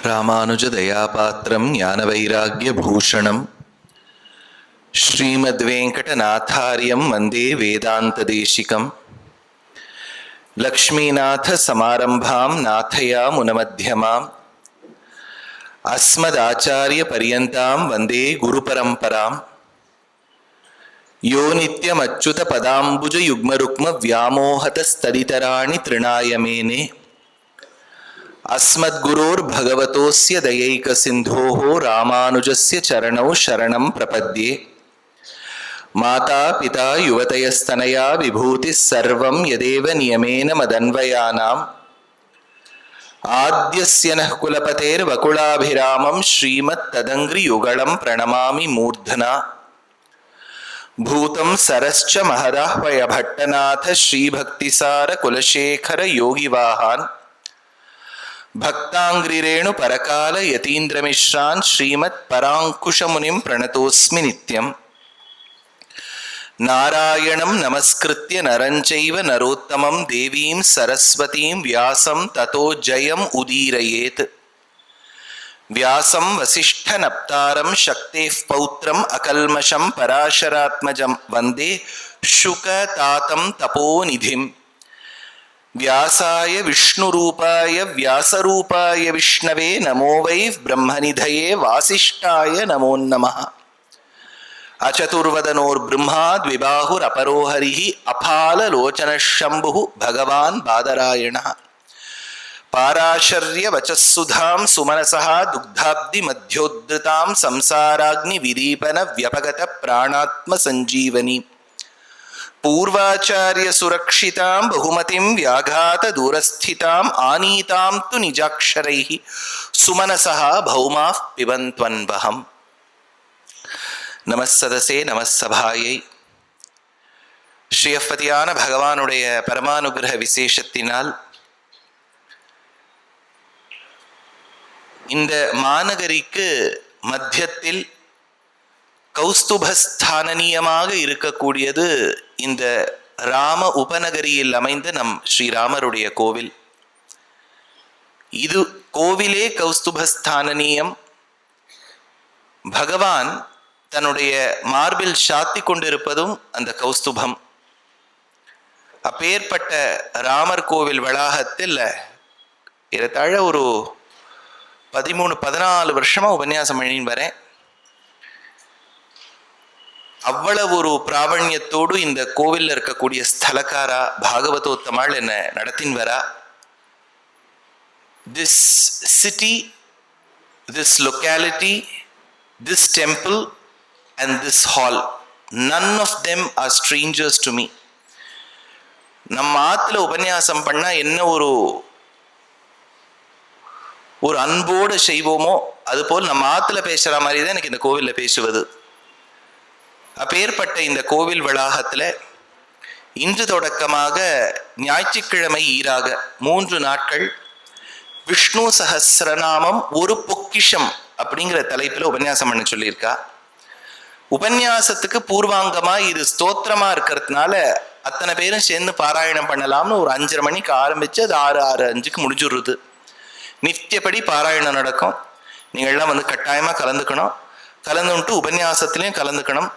ராமானுஜதயாபாத்திரம் ஞானவைராக்யபூஷணம் ஸ்ரீமத்வேங்கடநாதார்யம் வந்தே வேதாந்ததேசிகம். லக்ஷ்மீநாதசமாரம்பாம் நாதயாமுனமத்யமாம் அஸ்மதாச்சாரியபர்யந்தாம் வந்தே குருபரம்பராம். யோ நித்யமச்சுதபதாம்புஜயுக்மருக்ம வியாமோஹதஸ்ததிதராணி த்ரிணாயமேனே अस्मद्गुरोर्भगवतोस्य दयैकसिन्धोः रामानुजस्य चरणौ शरणं प्रपद्ये. माता पिता युवतयस्तनया विभूतिः सर्वं यदेव नियमेन मदन्वयानाम्. आद्यस्य नः कुलपतेर्वकुलाभिरामं श्रीमत्तदङ्घ्रियुगलं प्रणमामि मूर्धना. भूतं सरश्च महदाह्वयभट्टनाथ श्रीभक्तिसार कुलशेखर योगिवाहान् भक्तांग्रिरेणु परकाल यतीन्द्रमिश्रान् श्रीमत्पराङ्कुशमुनिं प्रणतोऽस्मि नित्यम्. नारायणं नमस्कृत्य नरं चैव नरोत्तमं देवीं सरस्वतीं व्यासं ततो जयम् उदीरयेत्. व्यासं वसिष्ठनप्तारं शक्तेः पौत्रम् अकल्मषं पराशरात्मजं वन्दे शुकतातं तपोनिधिम्. व्यासाय विष्णुरूपाय व्यासरूपाय विष्णवे नमो वै ब्रह्मनिधये वासिष्ठाय नमो नमः. अचतुर्वदनोर्ब्रह्मा द्विबाहुरपरो हरिः अफाललोचनशम्भुः भगवान् बादरायणः. पाराशर्यवचःसुधां सुमनसः दुग्धाब्धिमध्योद्धृतां संसाराग्निविदीपनव्यपगतप्राणात्मसञ्जीवनी. पूर्वाचार्य सुरक्षितां बहुमतिं व्याघात दूरस्थितां आनीतां तु निजाक्षरैः सुमनसः भौमाः पिबन्त्वन्वहम्. நமஸ்ஸதசே நமஸ்ஸபாயை. ஸ்ரீயப்பதியான பகவானுடைய பரமானுகிரக விசேஷத்தினால் இந்த மாநகரிக்கு மத்தியத்தில் கௌஸ்துபஸ்தானனியமாக இருக்கக்கூடியது இந்த ராம உபநகரியில் அமைந்த நம் ஸ்ரீராமருடைய கோவில். இது கோவிலே கௌஸ்துபஸ்தானனியம். பகவான் தன்னுடைய மார்பில் சாத்தி கொண்டிருப்பதும் அந்த கௌஸ்துபம். அப்பேற்பட்ட ராமர் கோவில் வளாகத்தில் ஏறத்தாழ ஒரு 13-14 வருஷமா உபன்யாசம் பண்ணின்னு வரேன். அவ்வளவு ஒரு பிராவண்யத்தோடு இந்த கோவில்ல இருக்கக்கூடிய ஸ்தலக்காரா பாகவதோத்தமாள் என்ன நடத்தின் வரா. This city, this locality, this temple and this hall, none of them are strangers to me. நம்ம ஆத்துல உபன்யாசம் பண்ணா என்ன ஒரு அன்போடு செய்வோமோ அதுபோல் நம்ம ஆத்துல பேசுற மாதிரி தான் எனக்கு இந்த கோவில்ல பேசுவது. அப்பேற்பட்ட இந்த கோவில் வளாகத்தில் இன்று தொடக்கமாக ஞாயிற்றுக்கிழமை ஈராக 3 நாட்கள் விஷ்ணு சஹஸ்ரநாமம் ஒரு பொக்கிஷம் அப்படிங்கிற தலைப்பில் உபன்யாசம் பண்ண சொல்லியிருக்கா. உபன்யாசத்துக்கு பூர்வாங்கமா இது ஸ்தோத்திரமா இருக்கிறதுனால அத்தனை பேரும் சேர்ந்து பாராயணம் பண்ணலாம்னு ஒரு 5:30 மணிக்கு ஆரம்பிச்சு அது 6:05க்கு முடிஞ்சுடுறது. நித்தியப்படி பாராயணம் நடக்கும். நீங்கள்லாம் வந்து கட்டாயமா கலந்துக்கணும். கலந்துட்டு உபன்யாசத்திலையும் கலந்துக்கணும்.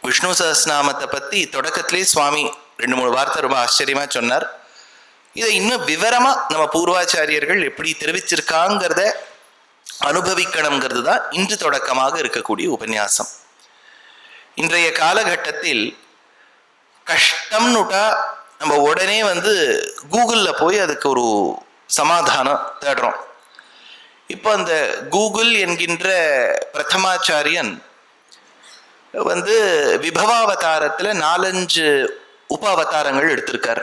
விஷ்ணு சஹஸ்ரநாமத்தை பத்தி தொடக்கத்திலே சுவாமி 2-3 வார்த்தை ரொம்ப ஆச்சரியமா சொன்னார். இதை இன்னும் விவரமா நம்ம பூர்வாச்சாரியர்கள் எப்படி தெரிவிச்சிருக்காங்கிறத அனுபவிக்கணுங்கிறது தான் இன்று தொடக்கமாக இருக்கக்கூடிய உபன்யாசம். இன்றைய காலகட்டத்தில் கஷ்டம்னுட்டா நம்ம உடனே வந்து கூகுள்ல போய் அதுக்கு ஒரு சமாதானம் தேடுறோம். இப்போ அந்த கூகுள் என்கின்ற பிரதமாச்சாரியன் வந்து விபவாவதாரத்துல 4-5 உப அவதாரங்கள் எடுத்திருக்கார்.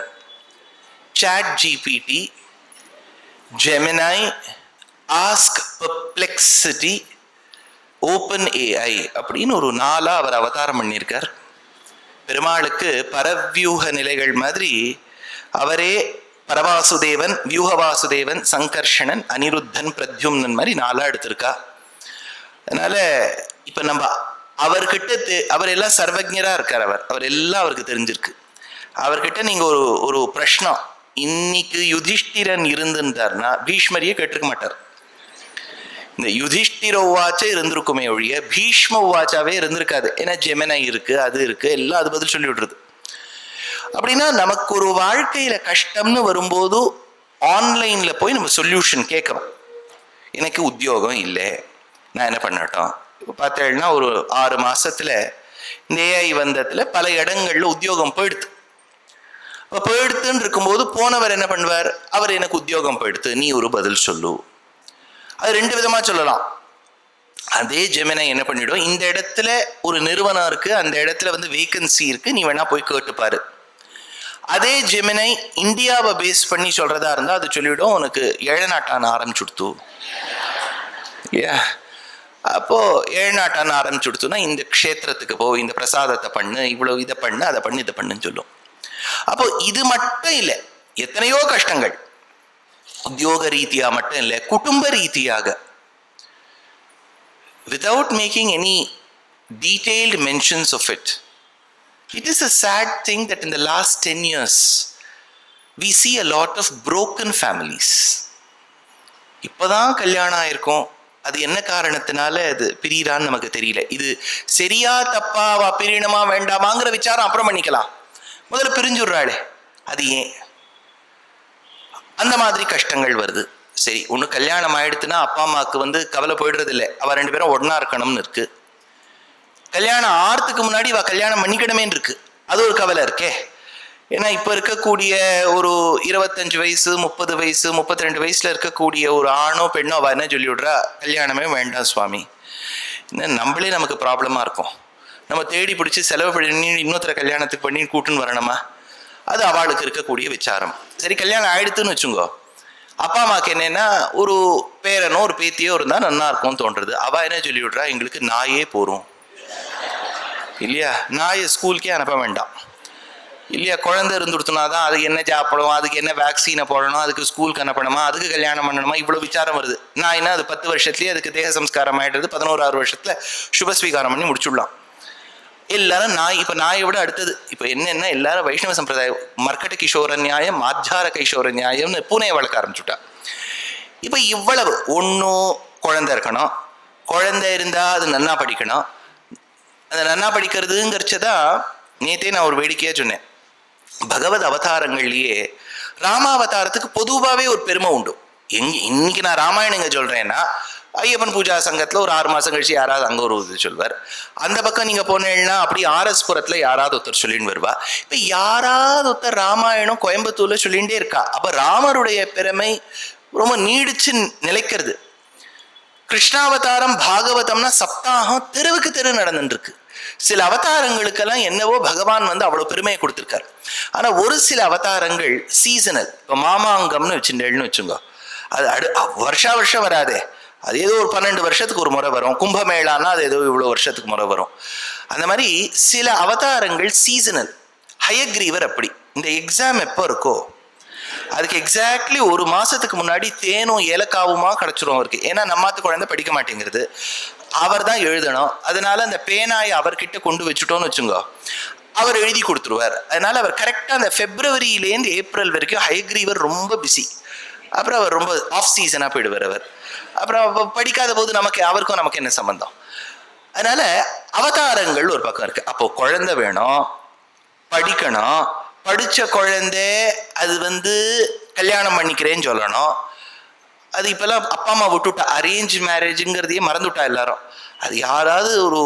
ChatGPT, Gemini, ask Perplexity, OpenAI அப்படின்னு ஒரு 4 அவர் அவதாரம் பண்ணியிருக்கார். பெருமாளுக்கு பரவியூக நிலைகள் மாதிரி அவரே பரவாசுதேவன், வியூகவாசுதேவன், சங்கர்ஷணன், அனிருத்தன், பிரத்யும்னன் மாதிரி 4 எடுத்திருக்கா. அதனால இப்ப நம்ம அவர்கிட்ட அவர் எல்லாம் சர்வஜரா இருக்கார். அவர் எல்லாம் அவருக்கு தெரிஞ்சிருக்கு. அவர்கிட்ட நீங்க ஒரு பிரஷ்னம் இன்னைக்கு யுதிஷ்டிரன் இருந்திருந்தார்னா பீஷ்மரியே கேட்டிருக்க மாட்டார். இந்த யுதிஷ்டிர உவாச்ச இருந்திருக்குமே ஒழிய பீஷ்ம உவாச்சாவே இருந்திருக்காது. ஏன்னா ஜெமினை இருக்கு, அது இருக்கு, எல்லாம் அது பதில் சொல்லி விடுறது. அப்படின்னா நமக்கு ஒரு வாழ்க்கையில கஷ்டம்னு வரும்போது ஆன்லைன்ல போய் நம்ம சொல்யூஷன் கேட்கறோம். எனக்கு உத்தியோகம் இல்லை, நான் என்ன பண்ணட்டும். இப்போ பார்த்தேன்னா ஒரு 6 மாசத்துல இந்த ஏஐ வந்ததுல பல இடங்கள்ல உத்தியோகம் போயிடுது. இப்போ போயிடுத்துன்னு இருக்கும்போது போனவர் என்ன பண்ணுவார், அவர் எனக்கு உத்தியோகம் போயிடுத்து, நீ ஒரு பதில் சொல்லு. அது 2 விதமா சொல்லலாம். அதே ஜெமினை என்ன பண்ணிடும், இந்த இடத்துல ஒரு நிறுவனம் இருக்கு, அந்த இடத்துல வந்து வேகன்சி இருக்கு, நீ வேணா போய் கேட்டுப்பாரு. அதே ஜெமினை இந்தியாவை பேஸ் பண்ணி சொல்றதா இருந்தா அது சொல்லிவிடும், உனக்கு ஏழநாட்டான ஆரம்பிச்சுடுத்து. அப்போ ஏழநாட்டான ஆரம்பிச்சுடுத்துனா இந்த க்ஷேத்திரத்துக்கு போ, இந்த பிரசாதத்தை பண்ணு, இவ்வளவு இதை பண்ணு, அதை பண்ணு, இதை பண்ணுன்னு சொல்லும். அப்போ இது மட்டும் இல்லை, எத்தனையோ கஷ்டங்கள் உத்தியோக ரீதியா மட்டும் இல்லை, குடும்ப ரீதியாக without making any detailed mentions of it. It is a sad thing that in the last 10 years we see a lot of broken families. இப்பதான் கல்யாணம் ஆயிருக்கும், அது என்ன காரணத்தினால அது பிரியறான்னு நமக்கு தெரியல. இது சரியா தப்பாவா, பிரியணுமா வேண்டாமாங்கிற விசாரம் அப்புறம் பண்ணிக்கலாம், முதல்ல பிரிஞ்சுடுறாளே அது ஏன்? அந்த மாதிரி கஷ்டங்கள் வருது. சரி, ஒன்று கல்யாணம் ஆயிடுத்துன்னா அப்பா அம்மாவுக்கு வந்து கவலை போயிடுறது இல்லை, அவ 2 பேரும் ஒன்னா இருக்கணும்னு இருக்கு. கல்யாணம் ஆறதுக்கு முன்னாடி இவ கல்யாணம் பண்ணிக்கணுமேன்னு இருக்கு, அது ஒரு கவலை இருக்கே. ஏன்னா இப்ப இருக்கக்கூடிய ஒரு 25 வயசு 30 வயசு 32 வயசுல இருக்கக்கூடிய ஒரு ஆணோ பெண்ணோ அவ என்ன சொல்லி விடுறா, கல்யாணமே வேண்டாம் சுவாமி. நம்மளே நமக்கு ப்ராப்ளமா இருக்கும். நம்ம தேடி பிடிச்சி செலவு பண்ணி இன்னொருத்தர கல்யாணத்துக்கு பண்ணி கூட்டுன்னு வரணுமா, அது அவளுக்கு இருக்கக்கூடிய விசாரம். சரி, கல்யாணம் ஆயிடுத்துன்னு வச்சுங்கோ, அப்பா அம்மாவுக்கு என்னன்னா ஒரு பேரனோ ஒரு பேத்தியோ இருந்தா நல்லா இருக்கும்னு தோன்றது. அவ என்ன சொல்லி விடுறா, எங்களுக்கு நாயே போறோம் இல்லையா, நாயை ஸ்கூலுக்கே அனுப்ப வேண்டாம் இல்லையா, குழந்தை இருந்துடுத்துனாதான் அதுக்கு என்ன சாப்பிடும், அதுக்கு என்ன வேக்சினை போடணும், அதுக்கு ஸ்கூலுக்கு அனுப்பணுமா, அதுக்கு கல்யாணம் பண்ணணுமா, இவ்வளவு விசாரம் வருது. நாய்னா அது 10 வருஷத்துலயே அதுக்கு தேக சம்ஸ்காரம் ஆயிடுறது, 11ஆவது வருஷத்துல சுபஸ்வீகாரம் பண்ணி முடிச்சுடலாம். எல்லாரும் நாய். இப்ப நாயை விட அடுத்தது இப்ப என்னன்னா, எல்லாரும் வைஷ்ணவ சம்பிரதாயம் மர்க்கட்ட கிஷோர நியாயம், மாத்தியார கிஷோர நியாயம்னு பூனையை வளர்க்க ஆரம்பிச்சுட்டா. இப்ப இவ்வளவு ஒன்னும் குழந்தை இருக்கணும், குழந்தை இருந்தா அது நன்னா படிக்கணும். அந்த நன்னா படிக்கிறதுங்கிறச்சதான் நேத்தே நான் ஒரு வேடிக்கையா சொன்னேன். பகவத் அவதாரங்கள்லயே ராமாவதாரத்துக்கு பொதுவாகவே ஒரு பெருமை உண்டு. இன்னைக்கு நான் ராமாயணம் எங்க சொல்றேன்னா, ஐயப்பன் பூஜா சங்கத்துல ஒரு 6 மாசம் கழிச்சு யாராவது அங்க ஒரு இது சொல்வார். அந்த பக்கம் நீங்க போனீங்கன்னா அப்படி ஆர்எஸ் புரத்துல யாராவது ஒருத்தர் சொல்லின்னு வருவா. இப்ப யாராவது ஒருத்தர் ராமாயணம் கோயம்புத்தூர்ல சொல்லிகிட்டே இருக்கா. அப்ப ராமருடைய பெருமை ரொம்ப நீடிச்சு நிலைக்கிறது. கிருஷ்ணாவதாரம் பாகவதம்னா சப்தாகம் தெருவுக்கு தெரு நடந்துட்டு இருக்கு. சில அவதாரங்களுக்கெல்லாம் என்னவோ பகவான் வந்து அவ்வளவு பெருமையை கொடுத்திருக்காரு. ஆனா ஒரு சில அவதாரங்கள் சீசனல். இப்ப மாமாங்கம்னு வச்சுட்டேன்னு வச்சுங்க, அது வருஷம் வராதே, அது ஏதோ ஒரு 12 வருஷத்துக்கு ஒரு முறை வரும். கும்பமேளானா அது ஏதோ இவ்வளவு வருஷத்துக்கு முறை வரும். அந்த மாதிரி சில அவதாரங்கள் சீசனல். ஹயக்ரீவர் அப்படி. இந்த எக்ஸாம் எப்போ இருக்கோ அதுக்கு எக்ஸாக்ட்லி 1 மாசத்துக்கு முன்னாடி தேனும் ஏலக்காவுமா கிடைச்சிரும் அவருக்கு. ஏன்னா நம்மாத்து குழந்தை படிக்க மாட்டேங்கிறது, அவர் தான் எழுதணும். அதனால அந்த பேனாயை அவர்கிட்ட கொண்டு வச்சுட்டோன்னு வச்சுங்க, அவர் எழுதி கொடுத்துருவார். அதனால அவர் கரெக்டா அந்த Februaryலேருந்து ஏப்ரல் வரைக்கும் ஹயக்ரீவர் ரொம்ப பிஸி. அப்புறம் அவர் ரொம்ப ஆஃப் சீசனா போயிடுவார் அவர். அப்புறம் படிக்காத போது அவருக்கும் என்ன சம்பந்தம்? அதனால அவதாரங்கள் ஒரு பக்கம் இருக்கு. அப்போ குழந்தை வேணும், படிக்கணும். படிச்ச குழந்தை அது வந்து கல்யாணம் பண்ணிக்கிறேன்னு சொல்லணும். அது இப்பெல்லாம் அப்பா அம்மா விட்டுட்டா, அரேஞ்ச் மேரேஜுங்கிறதையே மறந்துவிட்டா எல்லாரும். அது யாராவது ஒரு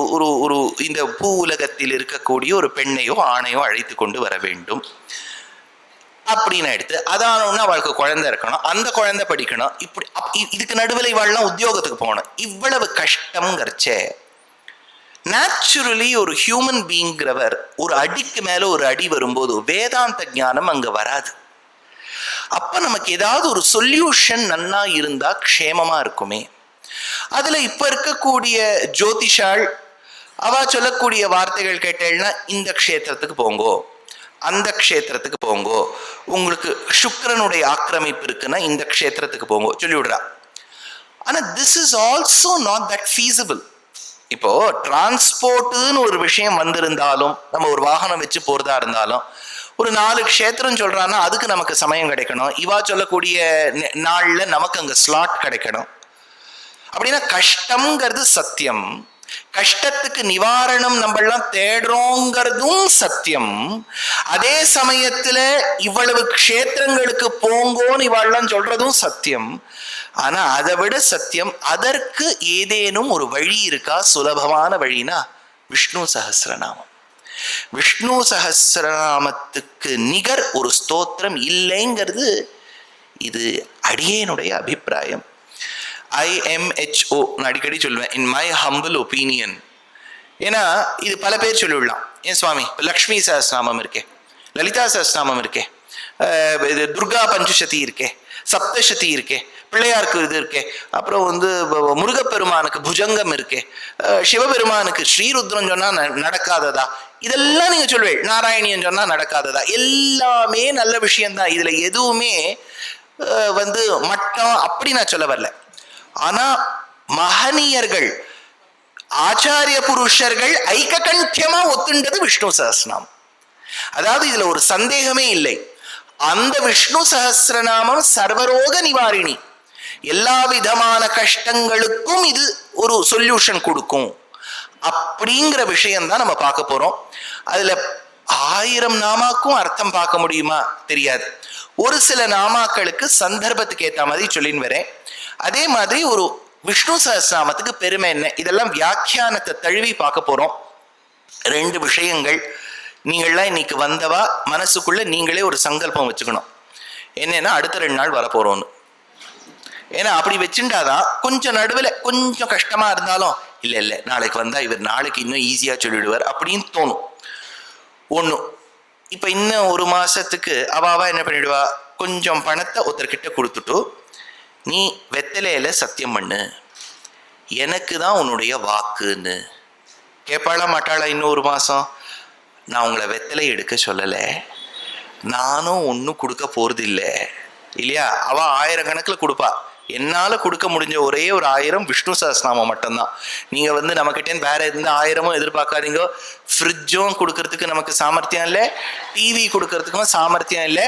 ஒரு இந்த பூ உலகத்தில் இருக்கக்கூடிய ஒரு பெண்ணையோ ஆணையோ அழைத்து கொண்டு வர வேண்டும் அப்படின்னு எடுத்து அதானோன்னா அவளுக்கு குழந்தை இருக்கணும், அந்த குழந்தை படிக்கணும். இப்படி இதுக்கு நடுவில் இவாள்லாம் உத்தியோகத்துக்கு போகணும். இவ்வளவு கஷ்டம்ங்கிறச்சே நேச்சுரலி ஒரு ஹியூமன் பீங்கிறவர் ஒரு அடிக்கு மேல ஒரு அடி வரும்போது வேதாந்த ஞானம் அங்க வராது. அப்ப நமக்கு ஏதாவது ஒரு சொல்யூஷன் நன்னா இருந்தா க்ஷேமமா இருக்குமே. அதுல இப்ப இருக்கக்கூடிய ஜோதிஷாள் அவ சொல்லக்கூடிய வார்த்தைகள் கேட்டேன்னா, இந்த க்ஷேத்திரத்துக்கு போங்கோ, அந்த க்ஷேத்திரத்துக்கு போங்கோ, உங்களுக்கு சுக்கிரனுடைய ஆக்கிரமிப்பு இருக்குன்னா இந்த க்ஷேத்திரத்துக்கு போங்கோ சொல்லி விடுறா. ஆனா this is also not that feasible. இப்போ டிரான்ஸ்போர்ட்டுன்னு ஒரு விஷயம் வந்திருந்தாலும், நம்ம ஒரு வாகனம் வச்சு போறதா இருந்தாலும், ஒரு 4 க்ஷேத்திரம் சொல்றான்னா அதுக்கு நமக்கு சமயம் கிடைக்கணும். இவா சொல்லக்கூடிய நாள்ல நமக்கு அங்க ஸ்லாட் கிடைக்கணும். அப்படின்னா கஷ்டம்ங்கிறது சத்தியம், கஷ்டத்துக்கு நிவாரணம் நம்ம எல்லாம் தேடுறோங்கிறதும் சத்தியம். அதே சமயத்துல இவ்வளவு க்ஷேத்திரங்களுக்கு போங்கோன்னு இவாள்லாம் சொல்றதும் சத்தியம். ஆனா அதை விட சத்தியம், அதற்கு ஏதேனும் ஒரு வழி இருக்கா, சுலபமான வழினா விஷ்ணு சஹஸ்ரநாமம். விஷ்ணு சஹஸ்ரநாமத்துக்கு நிகர் ஒரு ஸ்தோத்திரம் இல்லைங்கிறது இது அடியேனுடைய அபிப்பிராயம். IMHO நான் அடிக்கடி சொல்லுவேன், இன் மை ஹம்பிள் ஒப்பீனியன். ஏன்னா இது பல பேர் சொல்லிவிடலாம். ஏன் சுவாமி, லக்ஷ்மி சஹஸ்ரநாமம் இருக்கே, லலிதா சஹஸ்ரநாமம் இருக்கே, இது துர்கா பஞ்சசதி இருக்கே, சப்தசதி இருக்கே, பிள்ளையாருக்கு இது இருக்கே, அப்புறம் முருகப்பெருமானுக்கு புஜங்கம் இருக்கே, சிவபெருமானுக்கு ஸ்ரீருத்ரம் சொன்னா நடக்காததா, இதெல்லாம் நீங்க சொல்லுவேன். நாராயணியன் சொன்னா நடக்காததா, எல்லாமே நல்ல விஷயம்தான். இதுல எதுவுமே மட்டம் அப்படி நான் சொல்ல வரல. ஆனா மகனீயர்கள், ஆச்சாரிய புருஷர்கள் ஐக்ககண்டியமா ஒத்துண்டது விஷ்ணு சஹஸ்ரநாமம். அதாவது இதுல ஒரு சந்தேகமே இல்லை. அந்த விஷ்ணு சஹஸ்ரநாமம் சர்வரோக நிவாரிணி, எல்லா விதமான கஷ்டங்களுக்கும் இது ஒரு சொல்யூஷன் கொடுக்கும் அப்படிங்கிற விஷயம்தான் நம்ம பார்க்க போறோம். அதுல 1000 நாமாக்கும் அர்த்தம் பார்க்க முடியுமா தெரியாது. ஒரு சில நாமாக்களுக்கு சந்தர்ப்பத்துக்கு ஏற்ற மாதிரி சொல்லின்னு வரேன். அதே மாதிரி ஒரு விஷ்ணு சஹஸ்ரநாமத்துக்கு பெருமை என்ன, இதெல்லாம் வியாக்கியானத்தை தழுவி பார்க்க போறோம். 2 விஷயங்கள் நீங்கள்லாம் இன்னைக்கு வந்தவா மனசுக்குள்ள நீங்களே ஒரு சங்கல்பம் வச்சுக்கணும். என்னன்னா அடுத்த 2 நாள் வரப்போறோம்னு. ஏன்னா அப்படி வச்சுட்டாதான் கொஞ்சம் நடுவில் கொஞ்சம் கஷ்டமா இருந்தாலும் இல்லை நாளைக்கு வந்தா இவர் நாளைக்கு இன்னும் ஈஸியா சொல்லிடுவார் அப்படின்னு தோணும். ஒண்ணு, இப்ப இன்னும் 1 மாசத்துக்கு அவாவா என்ன பண்ணிடுவா, கொஞ்சம் பணத்தை ஒருத்தர்கிட்ட கொடுத்துட்டு நீ வெத்தலையில சத்தியம் பண்ணு, எனக்கு தான் உன்னுடைய வாக்குன்னு கேட்பாளா மாட்டாளா? இன்னும் 1 மாசம் நான் உங்களை வெத்தலை எடுக்க சொல்லலை, நானும் ஒன்றும் கொடுக்க போறது இல்லை இல்லையா? அவ 1000 கணக்கில் கொடுப்பா. என்னால் கொடுக்க முடிஞ்ச ஒரே ஒரு 1000 விஷ்ணு சஹஸ்ரநாமம் மட்டும்தான். நீங்கள் நம்மக்கிட்டே வேற எந்த 1000மும் எதிர்பார்க்காதீங்க. ஃப்ரிட்ஜும் கொடுக்கறதுக்கு நமக்கு சாமர்த்தியம் இல்லை, டிவி கொடுக்கறதுக்கும் சாமர்த்தியம் இல்லை.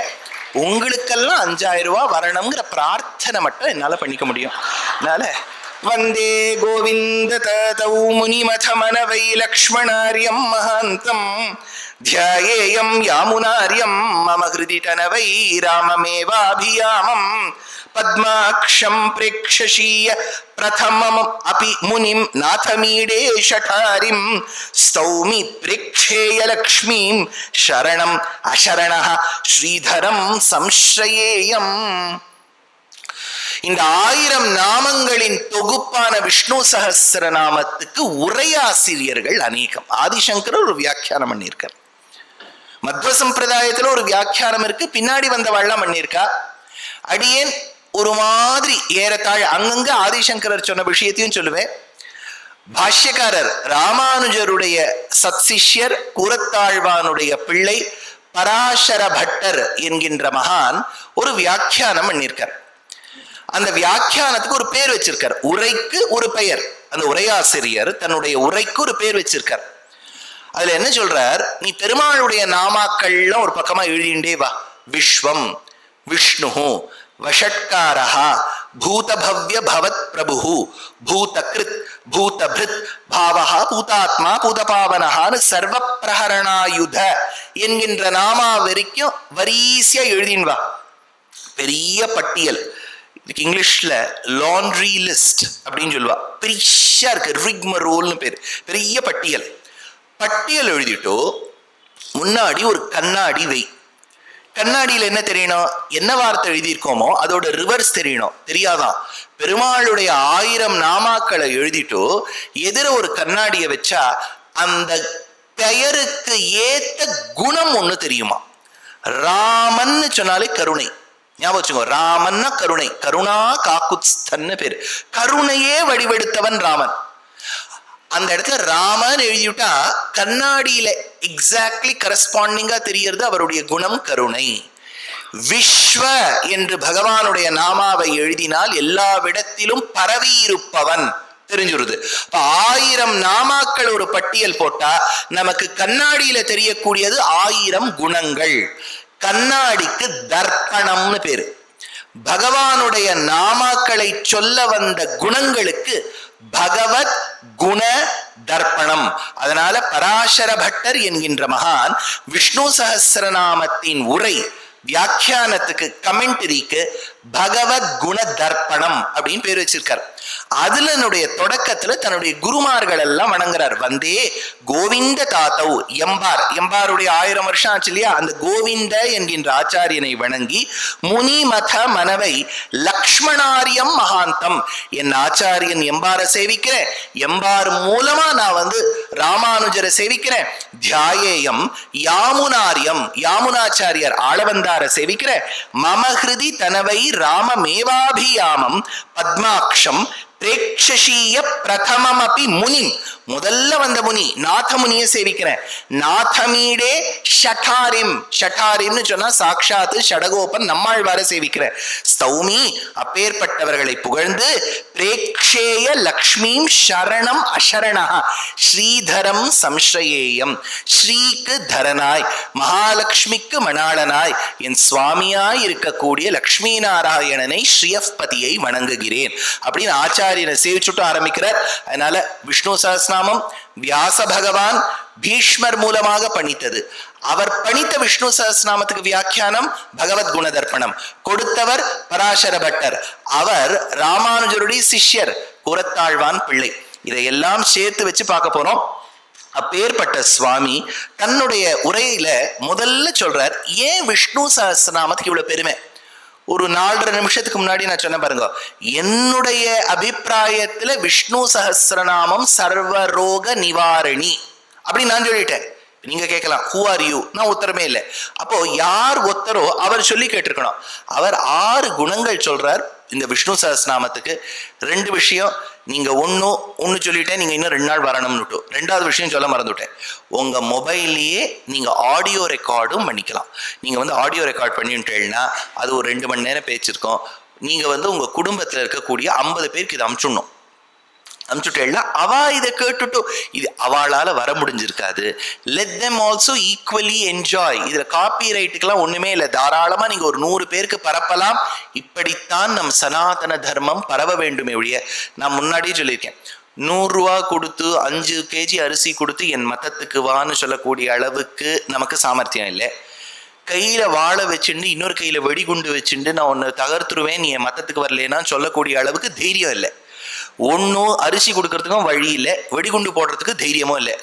உங்களுக்கெல்லாம் 5000 ரூபாய் வரணுங்கிற பிரார்த்தனை மட்டும் என்னால் பண்ணிக்க முடியும். அதனால வந்தே கோவிந்த ததௌ முனிமத மனவை லக்ஷ்மணாரியம் மகாந்தம் த்யாயேயம் யாமுனாரியம் மம ஹிருதி தனவை ராமமேவாபியாமம் பத்மாக்ஷம் பிரேக்ஷீய பிரதமம் அபி முனிம் நாதமீடே ஷடாரிம் ஸ்தௌமி பிரேக்ஷேய லக்ஷ்மீம் சரணம் அசரணஹ ஸ்ரீதரம் சம்ஸ்ரயேயம். இந்த 1000 நாமங்களின் தொகுப்பான விஷ்ணு சஹஸ்ரநாமத்துக்கு உரையாசிரியர்கள் அநேகம். ஆதிசங்கர் ஒரு வியாக்கியானம் பண்ணியிருக்கார், மத்வ சம்பிரதாயத்துல ஒரு வியாக்கியானம் இருக்கு, பின்னாடி வந்தவாள்லாம் பண்ணியிருக்கா. அடியேன் ஒரு மாதிரி ஏறத்தாழ் அங்கங்க ஆதிசங்கரர் சொன்ன விஷயத்தையும் சொல்லுவேன். பாஷ்யக்காரர் ராமானுஜருடைய சத்சிஷ்யர் கூரத்தாழ்வானுடைய பிள்ளை பராசர பட்டர் என்கின்ற மகான் ஒரு வியாக்கியானம் பண்ணியிருக்கார். அந்த வியாக்கியானத்துக்கு ஒரு பேர் வச்சிருக்கார், உரைக்கு ஒரு பெயர். அந்த உரையாசிரியர் தன்னுடைய உரைக்கு ஒரு பேர் வச்சிருக்கார். அதுல என்ன சொல்றார், நீ பெருமாளுடைய நாமாக்கள்லாம் ஒரு பக்கமா எழுதிண்டே வா. விஸ்வம், விஷ்ணு, வஷட்காரஹா, பூதபவ்ய பவத் பிரபு, பூதகிருத், பூதபிருத், பாவஹா, பூதாத்மா, பூதபாவனஹான்னு சர்வ பிரஹரணாயுத என்கின்ற நாமா வரைக்கும் வரிசையா எழுதின் வா. பெரிய பட்டியல். இங்கிலீஷ்ல லாண்ட்ரி லிஸ்ட் அப்படின்னு சொல்லுவா. பெரியா இருக்கு, ரிக்மரோல்னு பேர். பெரிய பட்டியல். பட்டியல் எழுதிட்டு முன்னாடி ஒரு கண்ணாடி வை. கண்ணாடியில் என்ன தெரியணும், என்ன வார்த்தை எழுதியிருக்கோமோ அதோட ரிவர்ஸ் தெரியணும். தெரியாதான். பெருமாளுடைய 1000 நாமாக்களை எழுதிட்டு எதிர ஒரு கண்ணாடியை வச்சா அந்த பெயருக்கு ஏத்த குணம் ஒண்ணு தெரியுமா. ராமன் சொன்னாலே கருணை ஞாபகம் வச்சுக்கோ. ராமன்னா கருணை, கருணா காக்குத்ஸ்தன்னு பேரு. கருணையே வடிவெடுத்தவன் ராமன். அந்த இடத்துல ராமன் எழுதிவிட்டா கண்ணாடியில எக்ஸாக்ட்லி கரஸ்பாண்டிங்கா தெரியறது அவருடைய குணம் கருணை. விஸ்வ என்று பகவானுடைய நாமாவை எழுதினால் எல்லாவிடத்திலும் பரவி இருப்பவன் தெரிஞ்சுருது. 1000 நாமாக்கள் ஒரு பட்டியல் போட்டா நமக்கு கண்ணாடியில தெரியக்கூடியது 1000 குணங்கள். கண்ணாடிக்கு தர்ப்பணம்னு பேரு. பகவானுடைய நாமாக்களை சொல்ல வந்த குணங்களுக்கு பகவத் குண தர்ப்பணம். அதனால பராசர பட்டர் என்கின்ற மகான் விஷ்ணு சஹஸ்ரநாமத்தின் உரை வியாக்கியானத்துக்கு கமெண்டரிக்கு பகவத் குண தர்ப்பணம் அப்படின்னு பேர் வச்சிருக்கார். அதுல தொடக்கத்துல தன்னுடைய குருமார்கள் எல்லாம் வணங்குறார். வந்தே கோவிந்த தாத்தவ் எம்பார், எம்பாருடைய 1000 வருஷம் ஆச்சு இல்லையா, அந்த கோவிந்த என்கின்ற ஆச்சாரியனை வணங்கி முனி மத மனவை லக்ஷ்மணாரியம் மகாந்தம், என் ஆச்சாரியன் எம்பார சேவிக்கிறேன், எம்பார் மூலமா நான் ராமானுஜரை சேவிக்கிறேன், தியாயேயம் யாமுனாரியம், யாமுனாச்சாரியர் ஆளவந்தார சேவிக்கிறேன், மமஹிருதி தனவை ராமமேவாபியாமம் பத்மாக்ஷம் பிரேக்ஷீய பிரதமம் அப்படி முனி, முதல்ல வந்த முனி நாத முனிய சேவிக்கிறேன், நாதமீடே ஷட்டாரிம், ஷட்டாரிம்னு சொன்னா சாட்சாத்து ஷடகோபன் நம்மாழ்வார சேவிக்கிறேன், ஸ்தௌமி அப்பேற்பட்டவர்களை புகழ்ந்து, பிரேக்ஷேய லக்ஷ்மீம் சரணம் அசரணா ஸ்ரீதரம் சம்ஸ்ரயேயம், ஸ்ரீக்கு தரனாய் மகாலட்சுமிக்கு மணாளனாய் என் சுவாமியாய் இருக்கக்கூடிய லக்ஷ்மி நாராயணனை ஸ்ரீயப்பதியை வணங்குகிறேன் அப்படின்னு ஆச்சாரியனை சேவிச்சுட்டு ஆரம்பிக்கிறார். அதனால விஷ்ணு சஹஸ்ரநாமம் வியாச பகவான் பீஷ்மர் மூலமாக பணித்தது. அவர் பணித்த விஷ்ணு சஹஸ்ரநாமத்துக்கு வியாக்கியானம் பகவத் குண தர்ப்பணம் கொடுத்தவர் பராசர பட்டர். அவர் ராமானுஜருடைய சிஷ்யர் கூரத்தாழ்வான் பிள்ளை. இதையெல்லாம் சேர்த்து வச்சு பார்க்க போறோம். அப்பேற்பட்ட சுவாமி தன்னுடைய உரையில முதல்ல சொல்றார், ஏன் விஷ்ணு சஹஸ்ரநாமத்துக்கு இவ்வளவு பெருமை. ஒரு 4.5 நிமிஷத்துக்கு முன்னாடி நான் சொன்ன பாருங்க, என்னுடைய அபிப்பிராயத்துல விஷ்ணு சஹஸ்ரநாமம் சர்வரோக நிவாரணி அப்படின்னு நான் சொல்லிட்டேன். நீங்க கேட்கலாம், ஹூ ஆர் யூ? நான் உத்தரமே இல்லை. அப்போ யார் ஒத்தரோ அவர் சொல்லி கேட்டிருக்கணும். அவர் 6 குணங்கள் சொல்றார் இந்த விஷ்ணு சஹஸ்ரநாமத்துக்கு. 2 விஷயம் நீங்க ஒன்னு சொல்லிட்டேன், நீங்க இன்னும் 2 நாள் வரணும்னுட்டு. 2வது விஷயம் சொல்ல மறந்துவிட்டேன், உங்க மொபைல்லையே நீங்க ஆடியோ ரெக்கார்டும் பண்ணிக்கலாம். நீங்க ஆடியோ ரெக்கார்ட் பண்ணிட்டேன்னா அது ஒரு 2 மணி நேரம் பேச்சிருக்கோம். நீங்க உங்க குடும்பத்துல இருக்கக்கூடிய 50 பேருக்கு இதை அனுப்பிச்சுடணும். அனுப்பிச்சுட்டேன்னா அவா இதை கேட்டுட்டு இது அவளால வர முடிஞ்சிருக்காது. Let them also equally enjoy. இதுல காப்பி ரைட்டுக்கெல்லாம் ஒண்ணுமே இல்லை. தாராளமா நீங்க ஒரு 100 பேருக்கு பரப்பலாம். இப்படித்தான் நம் சனாதன தர்மம் பரவ வேண்டுமே ஒழிய, நான் முன்னாடியே சொல்லியிருக்கேன், 100 ரூபா கொடுத்து 5 kg அரிசி கொடுத்து என் மதத்துக்கு வான்னு சொல்லக்கூடிய அளவுக்கு நமக்கு சாமர்த்தியம் இல்லை. கையில வாழை வச்சுட்டு இன்னொரு கையில வெடிகுண்டு வச்சுட்டு நான் ஒன்னு தகர்த்துருவேன் நீ என் மதத்துக்கு வரலன்னா சொல்லக்கூடிய அளவுக்கு தைரியம் இல்லை. ஒன்னும் அரிசி கொடுக்கறதுக்கும் வழி இல்லை, வெடிகுண்டு போடுறதுக்கு தைரியமும் இல்லை.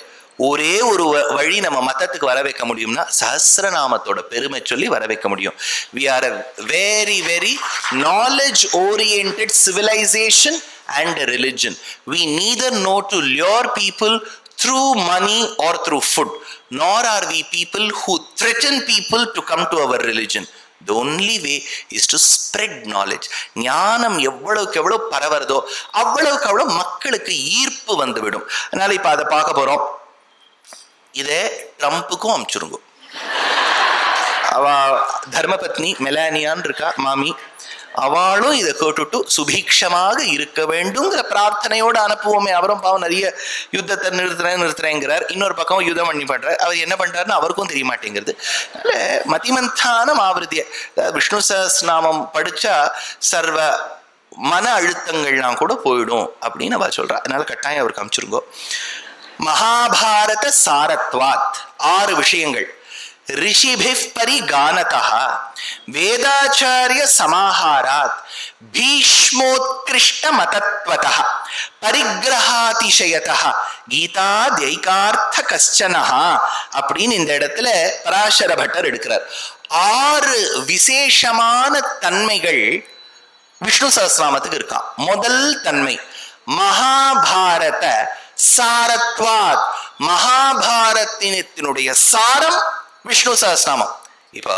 ஒரே ஒரு வழி நம்ம மதத்துக்கு வர வைக்க முடியும்னா சஹஸ்ரநாமத்தோட பெருமை சொல்லி வர வைக்க முடியும். We are a very very knowledge oriented civilization and a religion. We neither know to lure people through money or through food, nor are we people who threaten people to come to our religion. The only way is to spread knowledge. ஞானம் எவ்வளவுக்கு எவ்வளவு பரவறதோ அவ்வளவுக்கு அவ்வளவு மக்களுக்கு ஈர்ப்பு வந்துவிடும். அதனால இப்ப அதை பார்க்க போறோம். இதை ட்ரம்ப்புக்கும் அனுப்பிச்சிருங்க. அவ தர்மபத்னி மெலானியான் இருக்கா மாமி, அவளும் இதை கேட்டுட்டு சுபீக்ஷமாக இருக்க வேண்டுங்கிற பிரார்த்தனையோடு அனுப்புவோமே. அவரும் பாவம் நிறைய யுத்தத்தை நிறுத்துறேங்கிறார், இன்னொரு பக்கம் யுத்தம் பண்ணி பண்றார். அவர் என்ன பண்றாருன்னு அவருக்கும் தெரிய மாட்டேங்கிறது. அதனால மதிமந்தான ஆவருத்திய விஷ்ணு சஹஸ்ரநாமம் படிச்சா சர்வ மன அழுத்தங்கள்லாம் கூட போயிடும் அப்படின்னு அவ சொல்றா. அதனால கட்டாயம் அவருக்கு அமைச்சிருங்கோ. மகாபாரத சாரத்வாத் 6 விஷயங்கள். ரிஷிபிஃப் பரிகானதஹ வேதாச்சாரிய சமாஹாராத் பீஷ்மோத்கிருஷ்ட மதத்வதஹ பரிகிரஹாதிசயதஹ கீதாத்யைகார்த்த கஷ்சனஹ அப்படின்னு இந்த இடத்துல பராசர பட்டர் எடுக்கிறார். 6 விசேஷமான தன்மைகள் விஷ்ணு சஹஸ்ரநாமத்துக்கு இருக்கான். முதல் தன்மை மகாபாரத சாரத்வாத், மகாபாரத்தினுடைய சாரம் விஷ்ணு சஹஸ்ரநாமம். இப்போ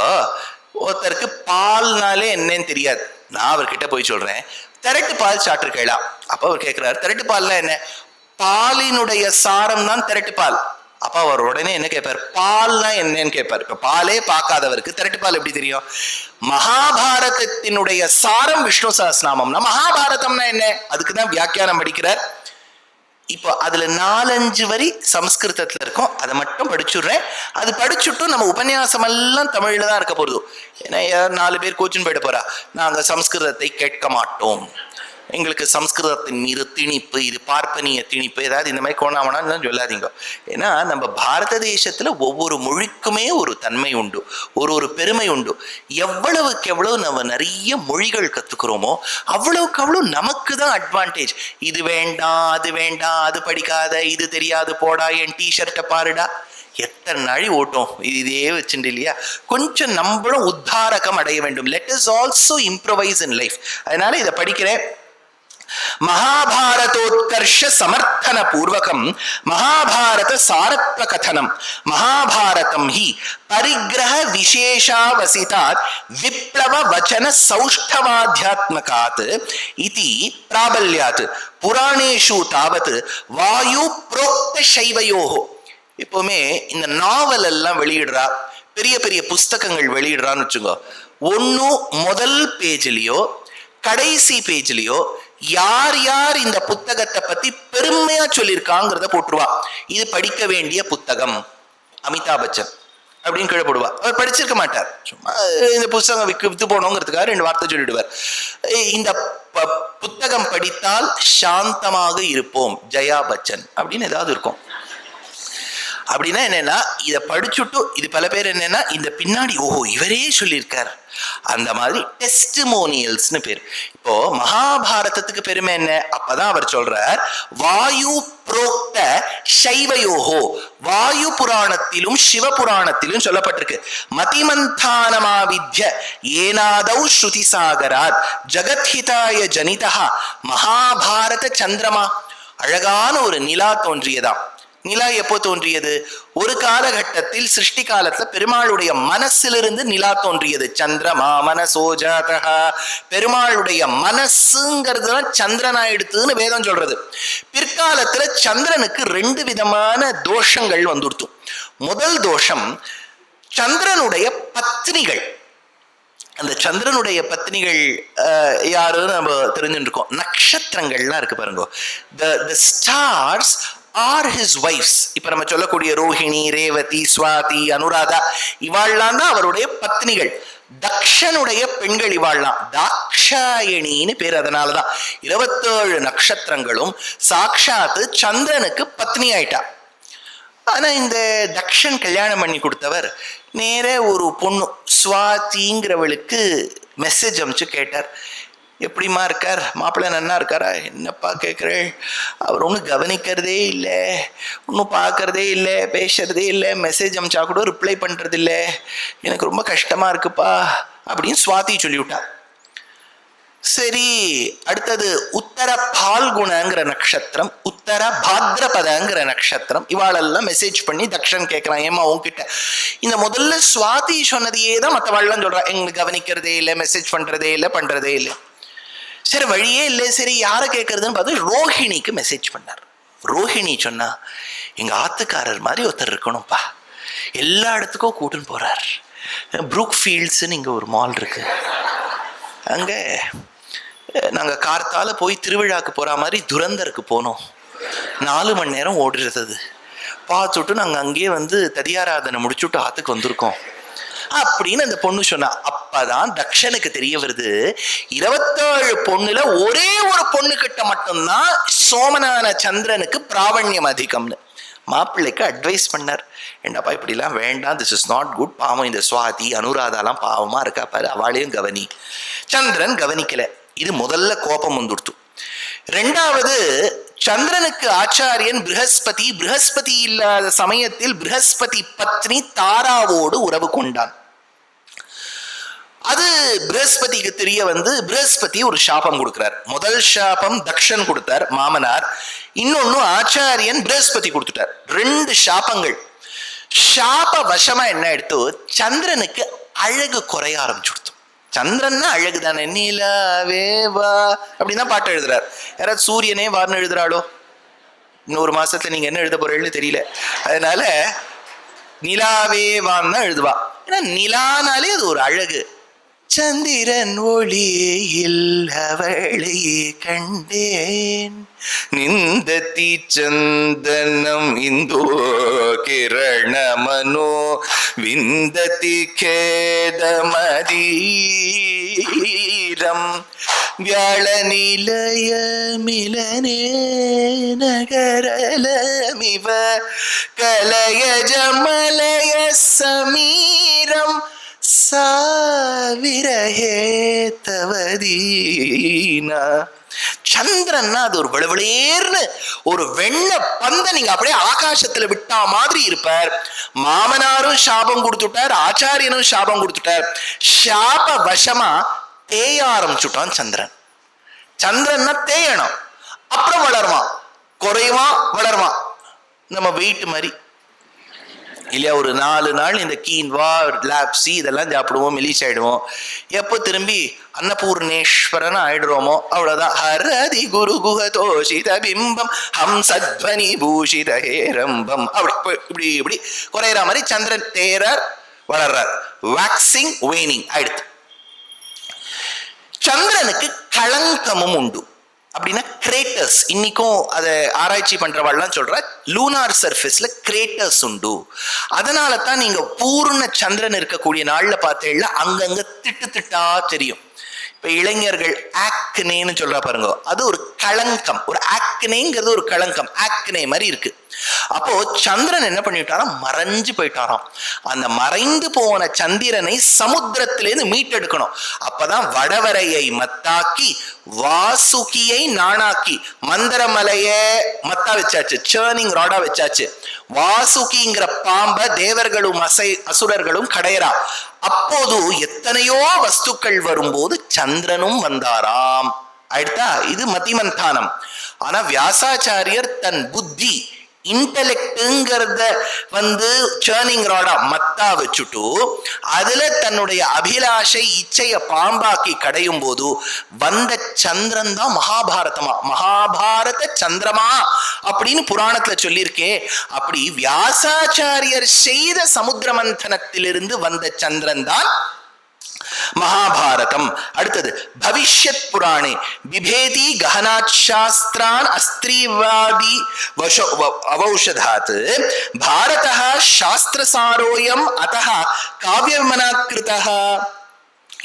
ஒருத்தருக்கு பால்னாலே என்னன்னு தெரியாது, நான் அவர்கிட்ட போய் சொல்றேன் திரட்டு பால் சாப்பிட்டுருக்கலாம். அப்ப அவர் கேட்கிறாரு திரட்டு பால்னா என்ன? பாலினுடைய சாரம் தான் திரட்டு பால். அப்ப அவர் உடனே என்ன கேட்பார்? பால்னா என்னன்னு கேட்பார். இப்ப பாலே பார்க்காதவருக்கு திரட்டு பால் எப்படி தெரியும்? மகாபாரதத்தினுடைய சாரம் விஷ்ணு சஹஸ்ரநாமம்னா மகாபாரதம்னா என்ன? அதுக்குதான் வியாக்கியானம் படிக்கிறார். இப்போ அதுல 4-5 வரி சம்ஸ்கிருதத்துல இருக்கும், அதை மட்டும் படிச்சுடுறேன். அது படிச்சுட்டும் நம்ம உபன்யாசம் எல்லாம் தமிழ்ல தான் இருக்க போறது. ஏன்னா 4 பேர் கோச்சின்னு போயிட போறா, நாங்க சம்ஸ்கிருதத்தை கேட்க மாட்டோம், எங்களுக்கு சம்ஸ்கிருதத்தின் மீது திணிப்பு, இது பார்ப்பனிய திணிப்பு, ஏதாவது இந்த மாதிரி கோணாமணான்னு சொல்லாதீங்க. ஏன்னா நம்ம பாரத தேசத்துல ஒவ்வொரு மொழிக்குமே ஒரு தன்மை உண்டு, ஒரு பெருமை உண்டு. எவ்வளவுக்கு எவ்வளவு நம்ம நிறைய மொழிகள் கத்துக்கிறோமோ அவ்வளவுக்கு அவ்வளவு நமக்கு தான் அட்வான்டேஜ். இது வேண்டாம், அது வேண்டாம், அது படிக்காத, இது தெரியாது, போடா, என் டிஷர்ட்டை பாருடா, எத்தனை நாளி ஓட்டும் இதே வச்சுட்டு இல்லையா? கொஞ்சம் நம்மளும் உத்தாரகம் அடைய வேண்டும். Let us also improvise in life. அதனால இதை படிக்கிறேன். महाभारतोत्कर्ष समर्थन पूर्वकम महाभारत सारप्रकथनम महाभारतम ही परिग्रह विशेषावसितात् विप्लव वचन सौष्ठवाध्यात्मकात् इति प्राबल्यात् पुराणेषु तावत् वायु प्रोक्त शैवयोः. இப்போமே இந்த நாவல் எல்லாம் வெளியிடுறா, பெரிய பெரிய புஸ்தகங்கள் வெளியிடுறான்னு வச்சுக்கோ, ஒன்னும் முதல் பேஜ்லயோ கடைசி பேஜ்லயோ யார் யார் இந்த புத்தகத்தை பத்தி பெருமையா சொல்லியிருக்காங்கிறத போட்டுருவா. இது படிக்க வேண்டிய புத்தகம் அமிதாப் பச்சன் அப்படின்னு கீழே போடுவா. அவர் படிச்சிருக்க மாட்டார், சும்மா இந்த புத்தகம் வித்து போனோங்கிறதுக்காக 2 வார்த்தை சொல்லிடுவார். இந்த புத்தகம் படித்தால் சாந்தமாக இருப்போம் ஜெயா பச்சன் அப்படின்னு ஏதாவது இருக்கும். அப்படின்னா என்னன்னா, இதை படிச்சுட்டு இது பல பேர் என்னன்னா இந்த பின்னாடி ஓஹோ இவரே சொல்லியிருக்கார், அந்த மாதிரி டெஸ்டிமோனியல்ஸ்னு பேர். இப்போ மகாபாரதத்துக்கு பெருமை என்ன? அப்பதான் அவர் சொல்றார், வாயு புரோக்த சைவயோகோ, வாயு புராணத்திலும் சிவ புராணத்திலும் சொல்லப்பட்டிருக்கு. மதிமந்தானமாவித்ய ஏனாதௌ ஸ்ருதி சாகராத் ஜகத்ஹிதாய ஜனிதா மகாபாரத சந்திரமா. அழகான ஒரு நிலா தோன்றியதாம். நிலா எப்போ தோன்றியது? ஒரு காலகட்டத்தில் சிருஷ்டி காலத்துல பெருமாளுடைய மனசிலிருந்து நிலா தோன்றியது. சந்திரமா மனசோஜாதா, பெருமாளுடைய மனசுங்கிறது தான் சந்திரனா எடுத்துன்னு வேதம் சொல்றது. பிற்காலத்துல சந்திரனுக்கு 2 விதமான தோஷங்கள் வந்துடுத்து. முதல் தோஷம் சந்திரனுடைய பத்னிகள். அந்த சந்திரனுடைய பத்னிகள் யாருன்னு நம்ம தெரிஞ்சுட்டு இருக்கோம். நட்சத்திரங்கள்லாம் இருக்கு பாருங்க, the stars are his wives. இப்ப நம்ம சொல்லக்கூடிய ரோஹிணி, ரேவதி, சுவாதி, அனுராதா இவாள்லாம் தான் அவருடைய பத்னிகள். தக்ஷனுடைய பெண்கள் இவாள்லாம் தாக்ஷாயணின்னு பேர். அதனாலதான் 27 நட்சத்திரங்களும் சாட்சாத்து சந்திரனுக்கு பத்னி ஆயிட்டா. ஆனா இந்த தக்ஷன் கல்யாணம் பண்ணி கொடுத்தவர் நேர ஒரு பொண்ணு சுவாதிங்கிறவளுக்கு மெசேஜ் அனுப்பிச்சு கேட்டார், எப்படிமா இருக்கார் மாப்பிள்ளை, நன்னா இருக்காரா? என்னப்பா கேட்குறேன், அவர் ஒன்றும் கவனிக்கிறதே இல்லை, ஒன்றும் பார்க்கறதே இல்லை, பேசுறதே இல்லை, மெசேஜ் அனுப்பிச்சா கூட ரிப்ளை பண்ணுறது இல்லை, எனக்கு ரொம்ப கஷ்டமாக இருக்குப்பா அப்படின்னு சுவாதி சொல்லிவிட்டா. சரி, அடுத்தது உத்தர பால்குணங்கிற நட்சத்திரம், உத்தர பாத்ரபதங்கிற நட்சத்திரம், இவாளெல்லாம் மெசேஜ் பண்ணி தக்ஷன் கேட்குறான், ஏமா உங்ககிட்ட இந்த முதல்ல சுவாதி சொன்னதையே தான் மற்றவாள்லாம் சொல்கிறான், எங்களுக்கு கவனிக்கிறதே இல்லை, மெசேஜ் பண்ணுறதே இல்லை, பண்ணுறதே இல்லை. சரி வழியே இல்லை, சரி யாரை கேட்கறதுன்னு பார்த்து ரோஹிணிக்கு மெசேஜ் பண்ணார். ரோஹிணி சொன்னா, எங்க ஆத்துக்காரர் மாதிரி ஒருத்தர் இருக்கணும்ப்பா, எல்லா இடத்துக்கும் கூட்டுன்னு போறார். ப்ரூக் ஃபீல்ட்ஸ்ன்னு இங்கே ஒரு மால் இருக்கு, அங்கே நாங்கள் கார்த்தால போய் திருவிழாக்கு போகிற மாதிரி துரந்தருக்கு போனோம், 4 மணி நேரம் ஓடுறது. அது பார்த்துட்டு நாங்கள் அங்கேயே வந்து ததியாராதனை முடிச்சுட்டு ஆற்றுக்கு வந்திருக்கோம் அப்படின்னு அந்த பொண்ணு சொன்னா. அப்பதான் தக்ஷனுக்கு தெரிய வருது, 27 பொண்ணுல ஒரே ஒரு பொண்ணு கிட்ட மட்டும்தான் சோமனான சந்திரனுக்கு பிராவண்யம் அதிகம்னு. மாப்பிள்ளைக்கு அட்வைஸ் பண்ணார், என்னப்பா இப்படிலாம் வேண்டாம், திஸ் இஸ் நாட் குட், பாவம் இந்த சுவாதி அனுராதாலாம் பாவமா இருக்கா பாரு, அவளையும் கவனி. சந்திரன் கவனிக்கல. இது முதல்ல கோபம் வந்துடுத்து. 2வது, சந்திரனுக்கு ஆச்சாரியன் ப்ரஹஸ்பதி. ப்ரஹஸ்பதி இல்லாத சமயத்தில் ப்ரஹஸ்பதி பத்னி தாராவோடு உறவு கொண்டான். அது ப்ரஹஸ்பதிக்கு தெரிய வந்து ப்ரஹஸ்பதி ஒரு சாபம் கொடுக்கிறார். முதல் சாபம் தக்ஷன் கொடுத்தார் மாமனார், இன்னொன்னு ஆச்சாரியன் ப்ரஹஸ்பதி கொடுத்துட்டார். 2 சாபங்கள். சாப வசமா என்ன எடுத்து சந்திரனுக்கு அழகு குறைய ஆரம்பிச்சுடுத்து. சந்திரன்னா அழகுதானே, நிலாவே வா அப்படின்னா பாட்டு எழுதுறார். யாராவது சூரியனே வார்னு எழுதுறாளோ? இன்னொரு மாசத்துல நீங்க என்ன எழுத போறீங்கன்னு தெரியல, அதனால நிலாவே வான்னு தான் எழுதுவா. ஏன்னா நிலானாலே அது ஒரு அழகு. சந்திரன் ஒளியில் அவளை கண்டேன். நிந்ததி சந்தனம் இந்தோ கிரணமனோ விந்ததி கேதமதீரம் வியாழ நிலைய மிலனே நகரலமிவ கலயஜ மலய சமீரம் சாவிரஹேத்தவதீனா. சந்திரன்னா அது ஒரு விளவிளேர்னு ஒரு வெண்ண பந்த நீங்க அப்படியே ஆகாசத்துல விட்டா மாதிரி இருப்பார். மாமனாரும் சாபம் கொடுத்துட்டார், ஆச்சாரியனும் சாபம் கொடுத்துட்டார். சாப வசமா தேய ஆரம்பிச்சுட்டான் சந்திரன். சந்திரன்னா தேயணும், அப்புறம் வளருவான், குறைவா வளருவான். நம்ம வெயிட் மாதிரி இல்லையா, ஒரு 4 நாள் இந்த கீன்வா லாப்சி இதெல்லாம் சாப்பிடுவோம், மெலிஸ் ஆயிடுவோம். எப்போ திரும்பி அன்னபூர்ணேஸ்வரன் ஆயிடுறோமோ அவ்வளவுதான். ஹரதி குரு குஹதோஷித பிம்பம் ஹம் சத்வனி பூஷித ஹேரம்பம் அப்படி இப்படி இப்படி குறையிற மாதிரி சந்திரன் தேரார் வளர்றார். வாக்சிங் வேனிங் ஆயிடுது. சந்திரனுக்கு களங்கமும் உண்டு. அப்படின்னா கிரேட்டர்ஸ், இன்னைக்கும் அதை ஆராய்ச்சி பண்றவாள்லாம் சொல்ற லூனார் சர்ஃபேஸ்ல கிரேட்டர்ஸ் உண்டு. அதனால தான் நீங்க பூர்ண சந்திரன் இருக்கக்கூடிய நாள்ல பார்த்தீங்கன்னா அங்கங்க திட்டு திட்டா தெரியும். இப்ப இளைஞர்கள் ஆக்னேன்னு சொல்றா பாருங்க, அது ஒரு களங்கம். ஒரு ஆக்னேங்கிறது ஒரு களங்கம், ஆக்னே மாதிரி இருக்கு. அப்போ சந்திரன் என்ன பண்ணிட்டாராம், மறைஞ்சு போயிட்டாராம். அந்த மறைந்து போன சந்திரனை சமுத்திரத்திலேருந்து மீட்டெடுக்கணும். அப்பதான் வடவரையை மத்தாக்கி வாசுகியை நாணாக்கி மந்தரமலைய மத்தா வச்சாச்சு, சேர்னிங் ராடா வச்சாச்சு. வாசுகிங்கிற பாம்ப தேவர்களும் அசுரர்களும் கடையரா. அப்போது எத்தனையோ வஸ்துக்கள் வரும்போது சந்திரனும் வந்தாராம். அடுத்தா இது மதிமந்தானம். ஆனா வியாசாச்சாரியர் தன் புத்தி இன்டெலெக்ட்ங்கிறத சேர்னிங் ராடா மத்தா வச்சுட்டு அதுல தன்னுடைய அபிலாஷை இச்சைய பாம்பாக்கி கடையும் போது வந்த சந்திரன் தான் மகாபாரதமா, மகாபாரத சந்திரமா அப்படின்னு புராணத்துல சொல்லியிருக்கே. அப்படி வியாசாச்சாரியர் செய்த சமுத்திர மந்தனத்திலிருந்து வந்த சந்திரன் தான் மகாபாரதம். அடுத்தது பவிஷ்யத் புராணே விபேதி கஹனாத் சாஸ்திரான் அஸ்திரீவாதி அவௌஷதாத் பாரதः சாஸ்திரசாரோயம் அத்தः காவ்யமனாக்கிருதः.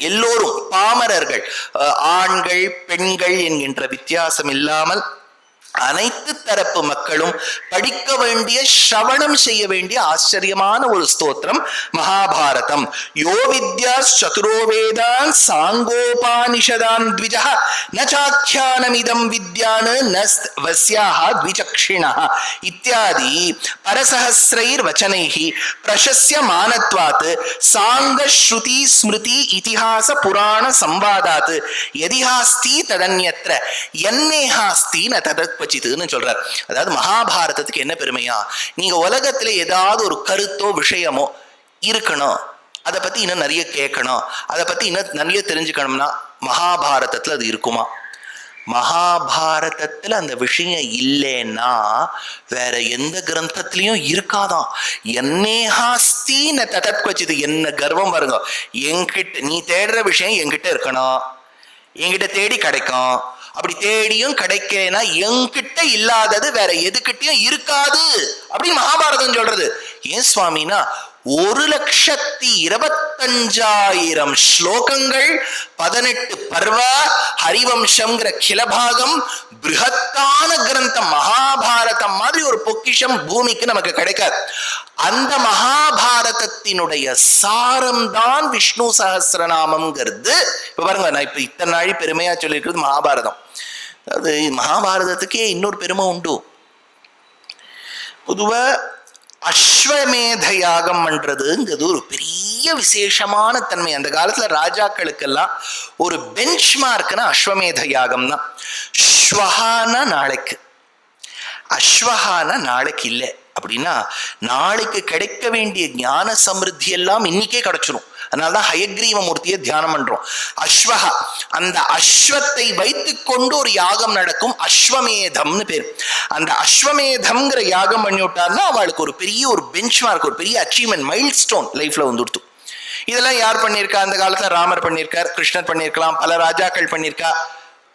எல்லோரும் பாமரர்கள், ஆண்கள் பெண்கள் என்கின்ற வித்தியாசம் இல்லாமல் அனைத்து தரப்பு மக்களும் படிக்க வேண்டிய, ஸ்ரவணம் செய்ய வேண்டிய ஆச்சரியமான ஒரு ஸ்தோத்திரம் மகாபாரதம். யோ வித்யா சதுரோ வேதான் சாங்கோபானிஷதான் த்விஜः ந சாக்யானமிதம் வித்யான் ந வஸ்யாஹ த்விசக்ஷிணः இத்யாதி பரசஹஸ்ரைர் வச்சனைஹ பிரசஸ்யமானத்வாத் சாங்க ஸ்ருதி ஸ்மிருதி இதிஹாச புராண சம்வாதாத் யதிஹாஸ்தி ததன்யத்ர யன்னேஹாஸ்தி ந ததத் சொல்றார். அதாவது மகாபாரதத்துக்கு என்ன பெருமையா, நீங்க உலகத்துல ஏதாவது ஒரு கருத்தோ விஷயமோ இருக்கணும், அதை பத்தி இன்னும் நிறைய கேட்கணும், அதை பத்தி இன்னும் நிறைய தெரிஞ்சுக்கணும்னா மகாபாரதத்துல அது இருக்குமா? மகாபாரதத்துல அந்த விஷயம் இல்லைன்னா வேற எந்த கிரந்தத்திலையும் இருக்காதான். என்னேஹாஸ்தின ததத்வச்சிது, என்ன கர்வம் பாருங்க. என்கிட்ட நீ தேடுற விஷயம் என்கிட்ட இருக்கணும், என்கிட்ட தேடி கிடைக்கும். அப்படி தேடியும் கிடைக்கனா என்கிட்ட இல்லாதது வேற எதுக்கிட்டையும் இருக்காது அப்படின்னு மகாபாரதம் சொல்றது. ஏன் சுவாமினா 1,25,000 ஸ்லோகங்கள், 18 பர்வ, ஹரிவம்சம்ங்கிற கிளபாகம், பிருகத்தான கிரந்தம் மகாபாரதம் மாதிரி ஒரு பொக்கிஷம் பூமிக்கு நமக்கு கிடைக்காது. அந்த மகாபாரதத்தினுடைய சாரம் தான் விஷ்ணு சஹஸ்ரநாமம்ங்கிறது. இப்ப பாருங்க, நான் இப்ப இத்தனை நாளி பெருமையா சொல்லியிருக்கிறது மகாபாரதம். அதாவது மகாபாரதத்துக்கே இன்னொரு பெருமை உண்டு. பொதுவா அஸ்வமேத யாகம் பண்றதுங்கிறது ஒரு பெரிய விசேஷமான தன்மை. அந்த காலத்துல ராஜாக்களுக்கெல்லாம் ஒரு பெஞ்ச் மார்க்னா அஸ்வமேத யாகம் தான். ஸ்வஹான நாளைக்கு, அஸ்வஹான நாளைக்கு இல்லை அப்படின்னா நாளைக்கு கிடைக்க வேண்டிய ஞான சமிருத்தி எல்லாம் இன்னைக்கே கிடைச்சிடும். அதனாலதான் ஹயக்ரீவ மூர்த்தியை தியானம் பண்றோம். அஸ்வஹா, அந்த அஸ்வத்தை வைத்துக் கொண்டு ஒரு யாகம் நடக்கும், அஸ்வமேதம்னு பேர். அந்த அஸ்வமேதம்ங்கிற யாகம் பண்ணி விட்டார்னா அவளுக்கு ஒரு பெரிய ஒரு பெஞ்ச் மார்க், ஒரு பெரிய அச்சீவ்மெண்ட், மைல் ஸ்டோன் லைஃப்ல வந்துடுத்து. இதெல்லாம் யார் பண்ணியிருக்கா? அந்த காலத்துல ராமர் பண்ணியிருக்கார், கிருஷ்ணர் பண்ணியிருக்கலாம், பல ராஜாக்கள் பண்ணியிருக்கா.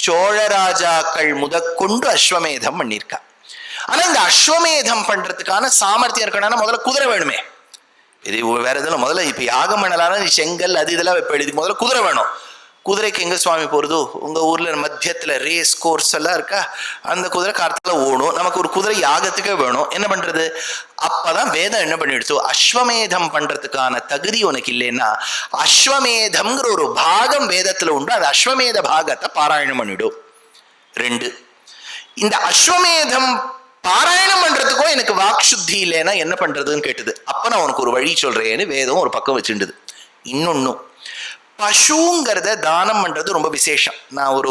சோழ ராஜாக்கள் முதற்கொண்டு அஸ்வமேதம் பண்ணியிருக்கா. ஆனா இந்த அஸ்வமேதம் பண்றதுக்கான சாமர்த்தியம் இருக்கணும்னா முதல்ல குதிரை வேணுமே. இது வேற இதெல்லாம் முதல்ல இப்ப யாகம் பண்ணலாம், செங்கல் அது இதெல்லாம் இப்ப எழுதி முதல்ல குதிரை வேணும். குதிரைக்கு எங்க சுவாமி போறது? உங்க ஊர்ல மத்தியத்துல ரேஸ் கோர்ஸ் எல்லாம் இருக்கா? அந்த குதிரை காலத்துல ஓடும். நமக்கு ஒரு குதிரை யாகத்துக்கே வேணும். என்ன பண்றது? அப்பதான் வேதம் என்ன பண்ணிடுச்சு, அஸ்வமேதம் பண்றதுக்கான தகுதி உனக்கு இல்லைன்னா அஸ்வமேதம்ங்கிற ஒரு பாகம் வேதத்துல உண்டு, அது அஸ்வமேத பாகத்தை பாராயணம் பண்ணிடும். 2, இந்த அஸ்வமேதம் பாராயணம் பண்றதுக்கும் எனக்கு வாக் சுத்தி இல்லைன்னா என்ன பண்றதுன்னு கேட்டது. அப்ப நான் உனக்கு ஒரு வழி சொல்றேன்னு வேதம் ஒரு பக்கம் வச்சுடுது. இன்னொன்னும் பசுங்கிறத தானம் பண்றது ரொம்ப விசேஷம். நான் ஒரு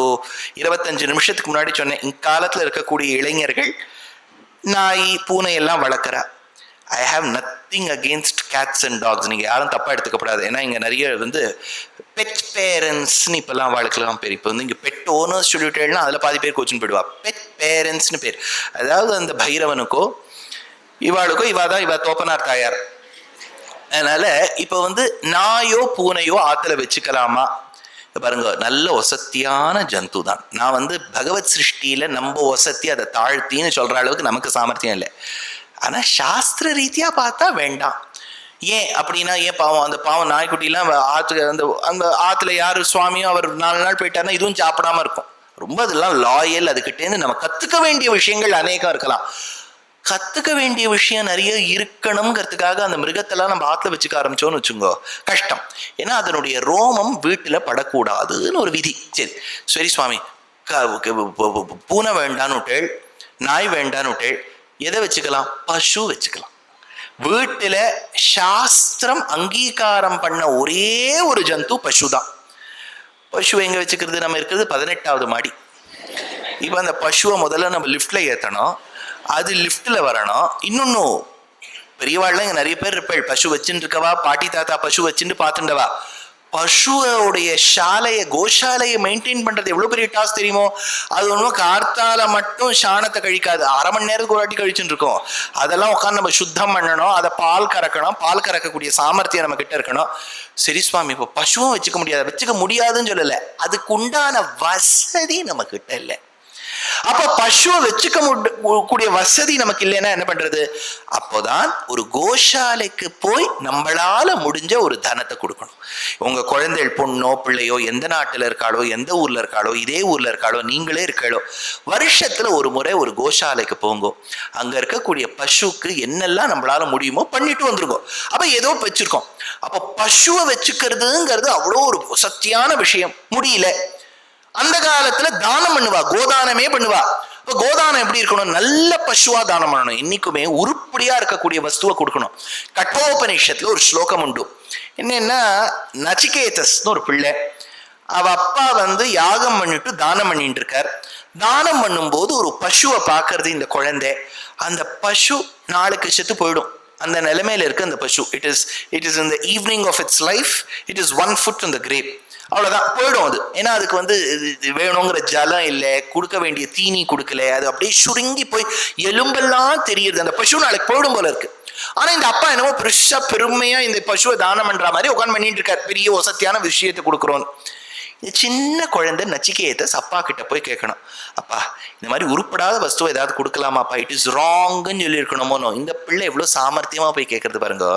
25 நிமிஷத்துக்கு முன்னாடி சொன்னேன், இக்காலத்துல இருக்கக்கூடிய இளைஞர்கள் நாய் பூனை எல்லாம் வளர்க்குறா. I have nothing against cats and dogs. நீங்க யாரும் தப்பா எடுத்துக்கப்படாது. ஏன்னா இங்க நிறைய பெட் பேரண்ட்ஸ்ன்னு இப்பெல்லாம் வளர்க்கலாம் பேர். இப்போ இங்க பெட் ஓனர்ஸ் சொல்லிவிட்டேன்னா அதுல பாதி பேர் கோச்சுன்னு போயிடுவா. பெட் பேரண்ட்ஸ்னு பேர். அதாவது அந்த பைரவனுக்கோ இவாளுக்கோ இவா தோப்பனார் தாயார். அதனால இப்ப நாயோ பூனையோ ஆத்துல வச்சுக்கலாமா? பாருங்க, நல்ல ஒசத்தியான ஜந்து தான். நான் பகவத் சிருஷ்டியில நம்ம ஒசத்தி அதை தாழ்த்தின்னு சொல்ற அளவுக்கு நமக்கு சாமர்த்தியம் இல்லை. ஆனா சாஸ்திர ரீதியா பார்த்தா வேண்டாம். ஏன் அப்படின்னா, ஏன் பாவம் அந்த பாவம் நாய்க்குட்டிலாம் அந்த ஆத்துல யாரு சுவாமியோ அவர் 4 நாள் போயிட்டாருன்னா இதுவும் சாப்பிடாம இருக்கும். ரொம்ப அதெல்லாம் லாயல். அதுக்கிட்டேருந்து நம்ம கத்துக்க வேண்டிய விஷயங்கள் அநேகம் இருக்கலாம். கத்துக்க வேண்டிய விஷயம் நிறைய இருக்கணுங்கிறதுக்காக அந்த மிருகத்தெல்லாம் நம்ம ஆத்துல வச்சுக்க ஆரம்பிச்சோன்னு வச்சுங்கோ, கஷ்டம். ஏன்னா அதனுடைய ரோமம் வீட்டுல படக்கூடாதுன்னு ஒரு விதி. சரி சுவாமி, பூனை வேண்டான்னு விட்டேள், நாய் வேண்டான்னு விட்டேள், எதை வச்சுக்கலாம்? பசு வச்சுக்கலாம். வீட்டுல சாஸ்திரம் அங்கீகாரம் பண்ண ஒரே ஒரு ஜந்து பசு தான். பசு எங்க வச்சுக்கிறது? நம்ம இருக்கிறது 18வது மாடி. இப்ப அந்த பசுவை முதல்ல நம்ம லிஃப்ட்ல ஏத்தணும், அது லிஃப்ட்ல வரணும். இன்னொன்னும் பெரியவாள்லாம் இங்க நிறைய பேர் இருப்பாள், பசு வச்சுட்டு இருக்கவா, பாட்டி தாத்தா பசு வச்சுட்டு பார்த்துட்டவா. பசுவோடைய கோஷாலையை மெயின்டைன் பண்றது எவ்வளவு பெரிய டாஸ்க் தெரியுமோ? அது ஒன்றும் கார்த்தால மட்டும் சாணத்தை கழிக்காது, 1/2 மணி நேரத்துக்கு ஒரு வாட்டி கழிச்சுட்டு இருக்கோம். அதெல்லாம் உட்காந்து நம்ம சுத்தம் பண்ணணும், அதை பால் கறக்கணும், பால் கறக்கக்கூடிய சாமர்த்தியம் நம்ம கிட்ட இருக்கணும். சரி சுவாமி, இப்போ பசுவும் வச்சுக்க முடியாதுன்னு சொல்லல, அதுக்கு உண்டான வசதி நம்ம கிட்ட இல்லை. அப்ப பசுவை வச்சுக்க கூடிய வசதி நமக்கு இல்லைன்னா என்ன பண்றது? அப்போதான் ஒரு கோஷாலைக்கு போய் நம்மளால முடிஞ்ச ஒரு தனத்தை கொடுக்கணும். உங்க குழந்தைகள் பொண்ணோ பிள்ளையோ எந்த நாட்டுல இருக்காளோ, எந்த ஊர்ல இருக்காளோ, இதே ஊர்ல இருக்காளோ, நீங்களே இருக்காளோ, வருஷத்துல ஒரு முறை ஒரு கோஷாலைக்கு போங்க. அங்க இருக்கக்கூடிய பசுக்கு என்னெல்லாம் நம்மளால முடியுமோ பண்ணிட்டு வந்துருங்க. அப்ப ஏதோ வச்சிருக்கோம். அப்ப பசுவை வச்சுக்கிறதுங்கிறது அவ்வளோ ஒரு சத்தியான விஷயம். முடியல, அந்த காலத்துல தானம் பண்ணுவா, கோதானமே பண்ணுவா. இப்ப கோதானம் எப்படி இருக்கணும்? நல்ல பசுவா தானம் பண்ணணும். இன்னைக்குமே உருப்படியா இருக்கக்கூடிய வஸ்துவை கொடுக்கணும். கட்டோபனிஷத்துல ஒரு ஸ்லோகம் உண்டு. என்னன்னா, நச்சிகேதஸ்னு ஒரு பிள்ளை, அவ அப்பா யாகம் பண்ணிட்டு தானம் பண்ணிட்டு இருக்கார். தானம் பண்ணும்போது ஒரு பசுவை பார்க்கறது இந்த குழந்தை. அந்த பசு நாளுக்கு செத்து போயிடும். அந்த நிலைமையில இருக்கு அந்த பசு. It is in the evening of its life, it is 1 foot in the grave. அவ்வளவுதான், போயிடும் அது. ஏன்னா அதுக்கு வேணுங்கிற ஜலம் இல்லை, கொடுக்க வேண்டிய தீனி கொடுக்கல, அது அப்படியே சுருங்கி போய் எலும்பெல்லாம் தெரியுது. அந்த பசு நாளைக்கு போயிடும் போல இருக்கு. ஆனா இந்த அப்பா என்னமோ பெருசா பெருமையா இந்த பசுவை தானம் பண்ற மாதிரி உட்காந்து பண்ணிட்டு இருக்காரு. பெரிய வசதியான விஷயத்தை கொடுக்குறோம். சின்ன குழந்தை நச்சிகேதஸ் அப்பா கிட்ட போய் கேட்கணும், அப்பா இந்த மாதிரி உருப்படாத வஸ்துவை ஏதாவது கொடுக்கலாமாப்பா, இட் இஸ் ராங்னு சொல்லி இருக்கணுமோ. இந்த பிள்ளை எவ்வளவு சாமர்த்தியமா போய் கேட்கறது பாருங்க.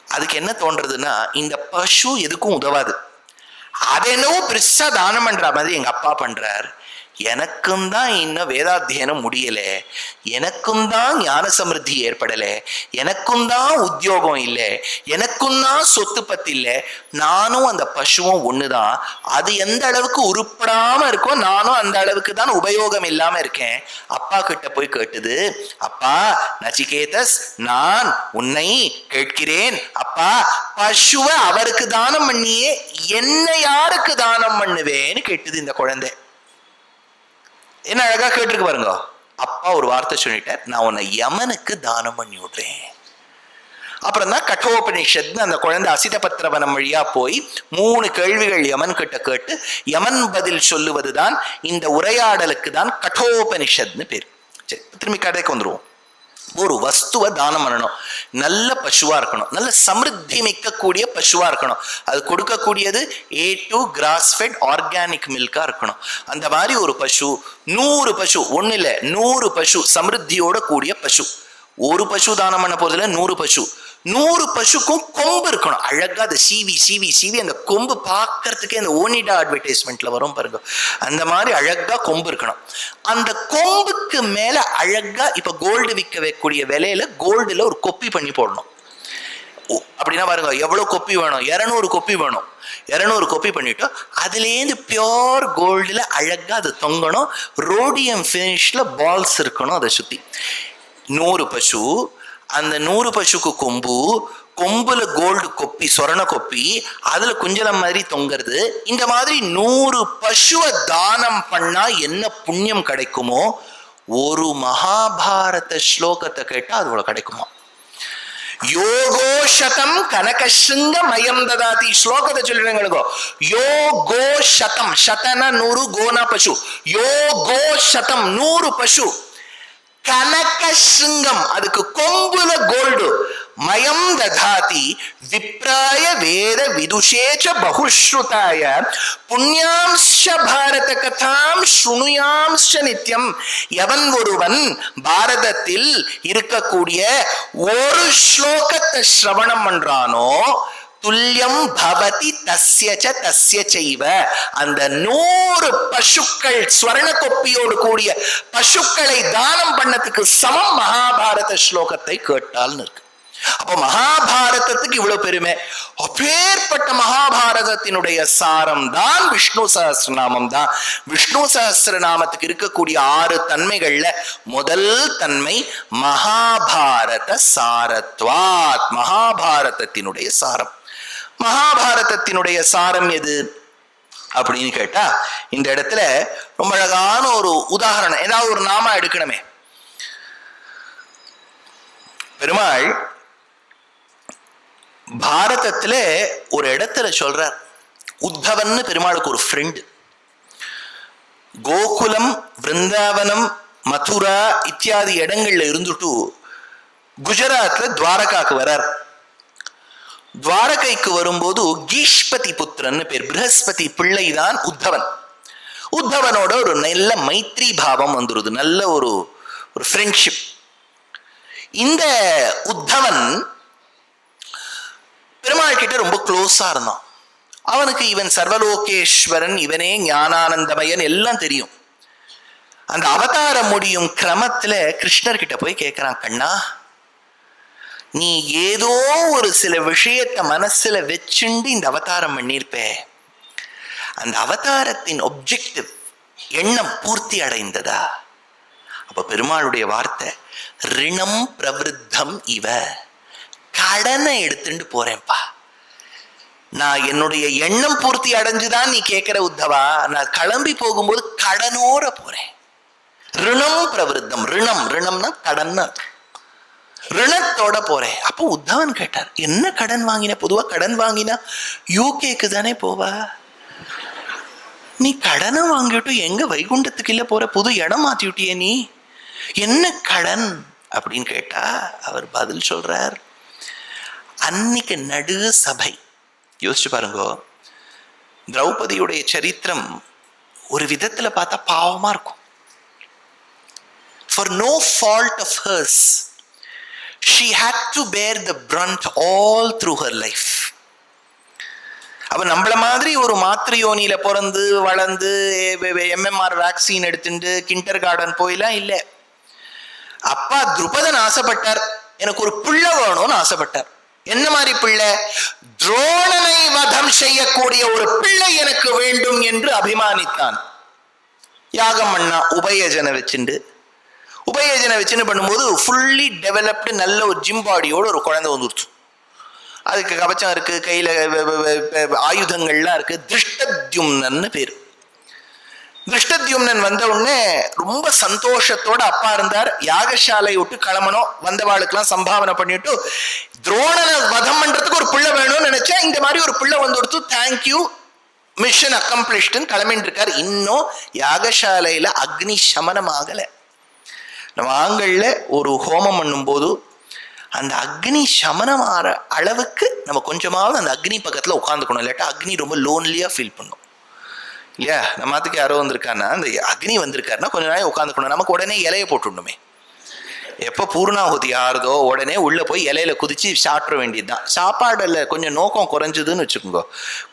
அதுக்கு என்ன தோன்றதுன்னா, இந்த பசு எதுக்கும் உதவாது, அதை என்னவோ பெருசா தானம் பண்ற மாதிரி எங்க அப்பா பண்றார். எனக்கும் தான் இன்னும் வேதாத்தியனம் முடியல, எனக்கும் தான் ஞான சமிருத்தி ஏற்படல, எனக்கும் தான் உத்தியோகம் இல்லை, எனக்கும் தான் சொத்து பத்து இல்லை, நானும் அந்த பசுவும் ஒண்ணுதான். அது எந்த அளவுக்கு உருப்படாம இருக்கோ நானும் அந்த அளவுக்கு தான் உபயோகம் இல்லாம இருக்கேன். அப்பா கிட்ட போய் கேட்டுது, அப்பா நச்சிகேதஸ், நான் உன்னை கேட்கிறேன், அப்பா பசுவை அவருக்கு தானம் பண்ணியே என்ன யாருக்கு தானம் பண்ணுவேன்னு கேட்டுது இந்த குழந்தை. என்ன அழகா கேட்டிருக்கு பாருங்க. அப்பா ஒரு வார்த்தை சொல்லிட்டார், நான் உன்னை யமனுக்கு தானம் பண்ணி விடுறேன். அப்புறம் தான் கட்டோபனிஷத் அந்த குழந்தை அசித பத்திரவனம் வழியா போய் 3 கேள்விகள் யமன் கிட்ட கேட்டு யமன் பதில் சொல்லுவதுதான் இந்த உரையாடலுக்கு தான் கட்டோபனிஷத்னு பேர். சரி, திரும்பி கதைக்கு வந்துருவோம். ஒரு வஸ்துவை தானம் பண்ணணும். நல்ல பசுவா இருக்கணும், நல்ல சமிருத்தி மிக்கக்கூடிய பசுவா இருக்கணும். அது கொடுக்கக்கூடியது A2 cross fed organic Milkha இருக்கணும். அந்த மாதிரி ஒரு பசு, 100 பசு, ஒண்ணு இல்ல 100 பசு சமிருத்தியோட கூடிய பசு. ஒரு பசு தானம் பண்ண போறதுல 100 பசு. 100 பசுக்கும் கொம்பு இருக்கணும். அழகா அதை சீவி சீவி சீவி அந்த கொம்பு பார்க்கறதுக்கே அந்த ஓனிடா அட்வர்டைஸ்மெண்ட்ல வரும் பாருங்க, அந்த மாதிரி அழகா கொம்பு இருக்கணும். அந்த கொம்புக்கு மேல அழகா இப்ப கோல்டு விற்க வைக்கக்கூடிய விலையில கோல்டுல ஒரு கொப்பி பண்ணி போடணும். அப்படின்னா பாருங்க எவ்வளவு கொப்பி வேணும், 200 கொப்பி வேணும். 200 கொப்பி பண்ணிட்டு அதுலேருந்து பியோர் கோல்டுல அழகா அது தொங்கணும். ரோடியம் ஃபினிஷ்ல பால்ஸ் இருக்கணும் அதை சுத்தி. 100 பசு, அந்த 100 பசுக்கு கொம்பு, கொம்புல கோல்டு கொப்பி, சொரண கொப்பி, அதுல குஞ்சலம் மாதிரி தொங்குறது. இந்த மாதிரி 100 பசுவை தானம் பண்ணா என்ன புண்ணியம் கிடைக்குமோ, ஒரு மகாபாரத ஸ்லோகத்தை கேட்டா அது கிடைக்குமா. யோகோ சதம் கனகசிங்க மயம் ததாதி ஸ்லோகத்தை சொல்லிடுங்க. யோகோ சதம், சதன 100, கோனா பசு, யோகோ சதம் 100 பசு, கனக சிங்கம் அதுக்கு கொம்புல கோல்டு, மயம் ததாதி விப்ராய வேத விதுஷேச்ச பகுஸ்ருதாய புண்ணியாம்ச பாரத கதாம் சுணுயாம்ச நித்யம். எவன் ஒருவன் பாரதத்தில் இருக்கக்கூடிய ஒரு ஸ்லோகத்தை சிரவணம் பண்றானோ, துல்லியம் பவதி தஸ்ய தஸ்ய செய்வ. அந்த 100 பசுக்கள் ஸ்வர்ண கொப்பியோடு கூடிய பசுக்களை தானம் பண்ணதுக்கு சமம் மகாபாரத ஸ்லோகத்தை கேட்டால்னு இருக்கு. அப்ப மகாபாரதத்துக்கு இவ்வளவு பெருமை. அப்பேற்பட்ட மகாபாரதத்தினுடைய சாரம் தான் விஷ்ணு சஹஸ்ரநாமம் தான். விஷ்ணு சஹஸ்ரநாமத்துக்கு இருக்கக்கூடிய 6 தன்மைகள்ல முதல் தன்மை மகாபாரத சாரத்வாத், மகாபாரதத்தினுடைய சாரம். மகாபாரதத்தினுடைய சாரம் எது அப்படின்னு கேட்டா, இந்த இடத்துல ரொம்ப அழகான ஒரு உதாரணம், ஏதாவது ஒரு நாம எடுக்கணுமே. பெருமாள் பாரதத்துல ஒரு இடத்துல சொல்றார், உத்தவன் பெருமாளுக்கு ஒரு ஃப்ரெண்டு. கோகுலம், விருந்தாவனம், மதுரா இத்தியாதி இடங்கள்ல இருந்துட்டு குஜராத்ல துவாரகாக்கு வரார். துவாரகைக்கு வரும்போது கீஷ்பதி புத்திரன் பேர், பிரகஸ்பதி பிள்ளைதான் உத்தவன். உத்தவனோட ஒரு நல்ல மைத்ரி பாவம் வந்துருது, நல்ல ஒரு ஃப்ரெண்ட்ஷிப். இந்த உத்தவன் பெருமாள் கிட்ட ரொம்ப க்ளோஸா இருந்தான். அவனுக்கு இவன் சர்வலோகேஸ்வரன், இவனே ஞானானந்தமயன் எல்லாம் தெரியும். அந்த அவதாரம் முடியும் கிரமத்துல கிருஷ்ணர் கிட்ட போய் கேட்கிறான், கண்ணா நீ ஏதோ ஒரு சில விஷயத்தை மனசுல வச்சுண்டு இந்த அவதாரம் பண்ணிருப்பே, அந்த அவதாரத்தின் ஒப்ஜெக்டிவ் எண்ணம் பூர்த்தி அடைந்ததா? அப்ப பெருமாளுடைய வார்த்தை, ரிணம் பிரவருத்தம் இவ, கடனை எடுத்துட்டு போறேன்ப்பா. நான் என்னுடைய எண்ணம் பூர்த்தி அடைஞ்சுதான் நீ கேட்கிற உத்தவா, நான் கிளம்பி போகும்போது கடனோட போறேன். ரிணம் பிரவருத்தம், ரிணம், ரிணம்னா கடன், ரிணத்தோட போறேன். அப்போ உத்தவன் கேட்டார், என்ன கடன் வாங்கின? பொதுவா கடன் வாங்கினா யூகேக்கு தானே போவா, நீ கடனை வாங்கிட்டு எங்க வைகுண்டத்துக்கு இல்ல போற, புது இடம் மாத்தி விட்டிய நீ, என்ன கடன் அப்படின்னு கேட்டா அவர் பதில் சொல்றார். அன்னைக்கு நடு சபை யோசிச்சு பாருங்க, திரௌபதியுடைய சரித்திரம் ஒரு விதத்துல பார்த்தா பாவமா இருக்கும். For no fault of hers, she had to bear the brunt all through her life. அவ நம்மள மாதிரி ஒரு மாத்ரியோனியில பிறந்து வளர்ந்து MMR வேக்சின் எடுத்துட்டு கிண்டர் கார்டன் போயெல்லாம் இல்ல. அப்பா துருபதன் ஆசைப்பட்டார், எனக்கு ஒரு பிள்ளை வேணும்னு ஆசைப்பட்டார். என்ன மாதிரி பிள்ளை? துரோணனை வதம் செய்யக்கூடிய ஒரு பிள்ளை எனக்கு வேண்டும் என்று அபிமானித்தான். யாகம் பண்ணா உபயஜனை வச்சுண்டு, உபயஜனை வச்சுன்னு பண்ணும்போது ஃபுல்லி டெவலப்டு நல்ல ஒரு ஜிம் பாடியோட ஒரு குழந்தை வந்துருச்சு. அதுக்கு கவச்சம் இருக்கு, கையில ஆயுதங்கள்லாம் இருக்கு. திருஷ்டத்யும்னன்னு பேரு. திருஷ்டத்யும்னன் வந்த உடனே ரொம்ப சந்தோஷத்தோட அப்பா இருந்தார். யாகசாலை விட்டு கிளம்பணும், வந்தவாளுக்கெல்லாம் சம்பாவனை பண்ணிட்டு துரோணனை வதம் பண்றதுக்கு ஒரு பிள்ளை வேணும்னு நினைச்சேன். இந்த மாதிரி ஒரு பிள்ளை வந்துடுத்து, தேங்க்யூ, மிஷன் அக்கம்ப்ளிஷ்டுன்னு கிளம்பிட்டு இருக்காரு. இன்னும் யாகசாலையில அக்னி சமனம் ஆகலை. நம்ம ஆண்கள்ல ஒரு ஹோமம் பண்ணும்போது அந்த அக்னி சமனம் ஆற அளவுக்கு நம்ம கொஞ்சமாவது அந்த அக்னி பக்கத்துல உட்காந்துக்கணும், இல்லாட்டா அக்னி ரொம்ப லோன்லியா ஃபீல் பண்ணும் இல்லையா? நம்ம அதுக்கு யாரோ வந்திருக்காருன்னா அந்த அக்னி வந்திருக்காருன்னா கொஞ்ச நாள் உட்காந்துக்கணும். நமக்கு உடனே இலைய போட்டுடணுமே, எப்போ பூர்ணாகுதி ஆறுதோ உடனே உள்ள போய் இலையில குதிச்சு சாப்பிட வேண்டியதுதான். சாப்பாடுல கொஞ்சம் நோக்கம் குறைஞ்சதுன்னு வச்சுக்கோங்க,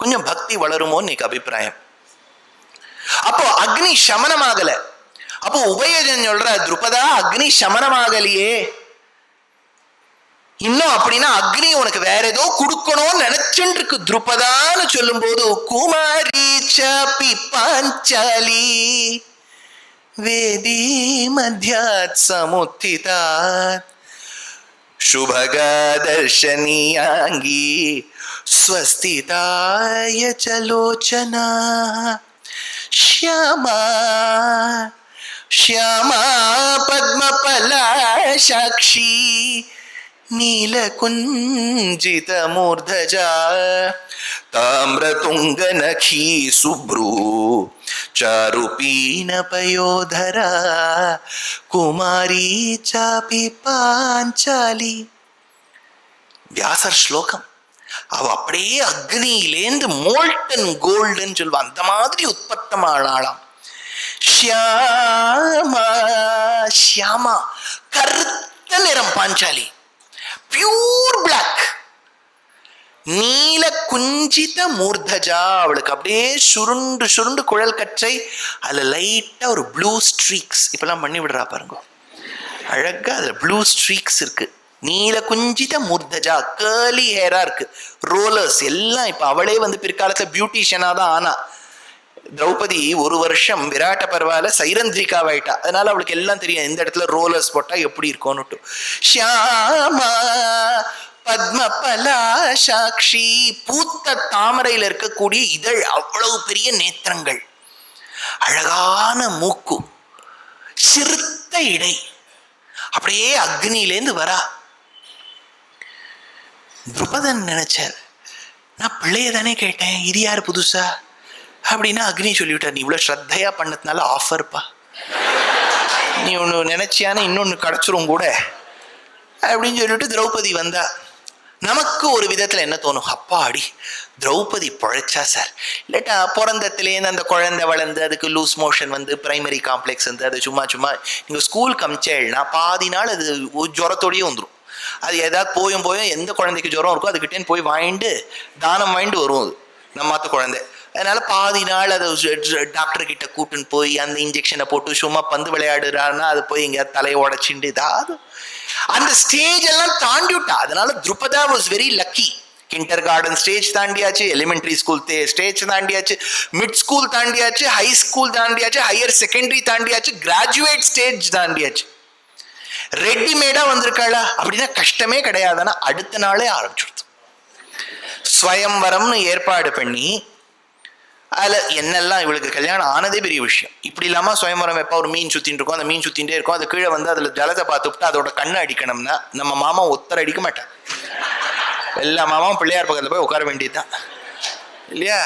கொஞ்சம் பக்தி வளருமோன்னு எனக்கு அபிப்பிராயம். அப்போ அக்னி சமனமாகல. அப்போ உபயஜன் சொல்ற, துருபதா அக்னி சமனமாகலையே, இன்னும் அப்படின்னா அக்னி உனக்கு வேற ஏதோ கொடுக்கணும்னு நினைச்சுட்டு இருக்கு துருபதான்னு சொல்லும் போது, குமாரி சாபி பாஞ்சாலி வேதி மத்யாத் சமுத்திதாத் சுபகா தர்ஷனியாங்கி ஸ்வஸ்திதாய சலோச்சனா ஷ்யாமா ஷ்யாமா பத்மபலாசாக்ஷி நீலகுஞ்சித மூர்தஜா தாம்ரதுங்க நகி சுப்ரு சாருபீன பயோதரா குமாரி சாபி பாஞ்சாலி. வியாசர் ஸ்லோகம். அவ அப்படியே அக்னியிலேந்து மோல்டன் கோல்டுன்னு சொல்லுவா, அந்த மாதிரி உற்பத்தமானாளாம். ஷியாமா ஷியாமா கருத்த நிறம் பாஞ்சாலி, பியூர் பிளாக். நீல குஞ்சித மூர்தஜா, அவளுக்கு அப்படியே சுருண்டு சுருண்டு குழல் கற்றை, அதுல லைட்டா ஒரு ப்ளூ ஸ்ட்ரீக்ஸ் இப்பெல்லாம் பண்ணி விடுறா பாருங்க, அழகா அதுல ப்ளூ ஸ்ட்ரீக்ஸ் இருக்கு. நீல குஞ்சித மூர்தஜா, கேர்லி ஹேரா இருக்கு, ரோலர்ஸ் எல்லாம். இப்ப அவளே வந்து பிற்காலத்துல பியூட்டிஷியனா தான் ஆனா. திரௌபதி ஒரு வருஷம் விராட்ட பர்வால சைரந்திரிகாவாயிட்டா, அதனால அவளுக்கு எல்லாம் தெரியும் இந்த இடத்துல ரோலர்ஸ் போட்டா எப்படி இருக்கும்னுட்டு. ஷியாமா பத்ம பலாசாக்ஷி, பூத்த தாமரையில இருக்கக்கூடிய இதழ், அவ்வளவு பெரிய நேத்திரங்கள், அழகான மூக்கு, சிறுத்த இடை, அப்படியே அக்னியிலேந்து வரா. துருபதன் நினைச்சார், நான் பிள்ளைய தானே கேட்டேன், இது யாரு புதுசா அப்படின்னா அக்னி சொல்லிவிட்டார், நீ இவ்வளவு ஸ்ரத்தையா பண்ணதுனால ஆஃபர்ப்பா, நீ ஒண்ணு நினைச்சியானு இன்னொன்னு கிடைச்சிரும் கூட அப்படின்னு சொல்லிட்டு திரௌபதி வந்தா. நமக்கு ஒரு விதத்துல என்ன தோணும், அப்பா அடி திரௌபதி பொழைச்சா சார், இல்லாட்டா பிறந்தத்துலேருந்து அந்த குழந்தை வளர்ந்து அதுக்கு லூஸ் மோஷன் வந்து பிரைமரி காம்ப்ளெக்ஸ் வந்து அது சும்மா சும்மா நீங்க ஸ்கூலுக்கு அமிச்சேன்னா பாதி நாள் அது ஜுரத்தோடயே வந்துடும். அது ஏதாவது போயும் எந்த குழந்தைக்கு ஜுரம் இருக்கோ அதுக்கிட்டேன்னு போய் வாங்கிட்டு தானம் வாங்கிட்டு வரும் அது நம்ம மாத்த குழந்தை. அதனால பாதி நாள் அதை டாக்டர் கிட்ட கூட்டுன்னு போய் அந்த இன்ஜெக்ஷனை போட்டு சும்மா பந்து விளையாடுறாருன்னா அது போய் எங்கேயாவது தலையை உடச்சிண்டு ஏதாவது அந்த ஸ்டேஜ் எல்லாம் தாண்டி விட்டா. அதனால Drupada was very lucky. Kindergarten stage தாண்டியாச்சு, எலிமெண்டரி ஸ்கூல் ஸ்டேஜ் தாண்டியாச்சு, மிட் ஸ்கூல் தாண்டியாச்சு, ஹை ஸ்கூல் தாண்டியாச்சு, ஹையர் செகண்டரி தாண்டியாச்சு, கிராஜுவேட் ஸ்டேஜ் தாண்டியாச்சு. ரெடிமேடா வந்திருக்காளா அப்படின்னா கஷ்டமே கிடையாதுன்னா அடுத்த நாளே ஆரம்பிச்சுடுது. ஸ்வயம்வரம்னு ஏற்பாடு பண்ணி அதுல என்னெல்லாம், இவளுக்கு கல்யாணம் ஆனதே பெரிய விஷயம். இப்படி இல்லாம சுயம்பரம் வைப்பா, ஒரு மீன் சுத்தின்னு இருக்கும், அந்த மீன் சுத்தின்ண்டே இருக்கும், அது கீழே வந்து அதுல ஜலத்தை பார்த்துட்டு அதோட கண்ணை அடிக்கணும்னா நம்ம மாமா ஒத்தரை அடிக்க மாட்டான், எல்லா மாமாவும் பிள்ளையார் பக்கத்துல போய் உட்கார வேண்டியதுதான் இல்லையா?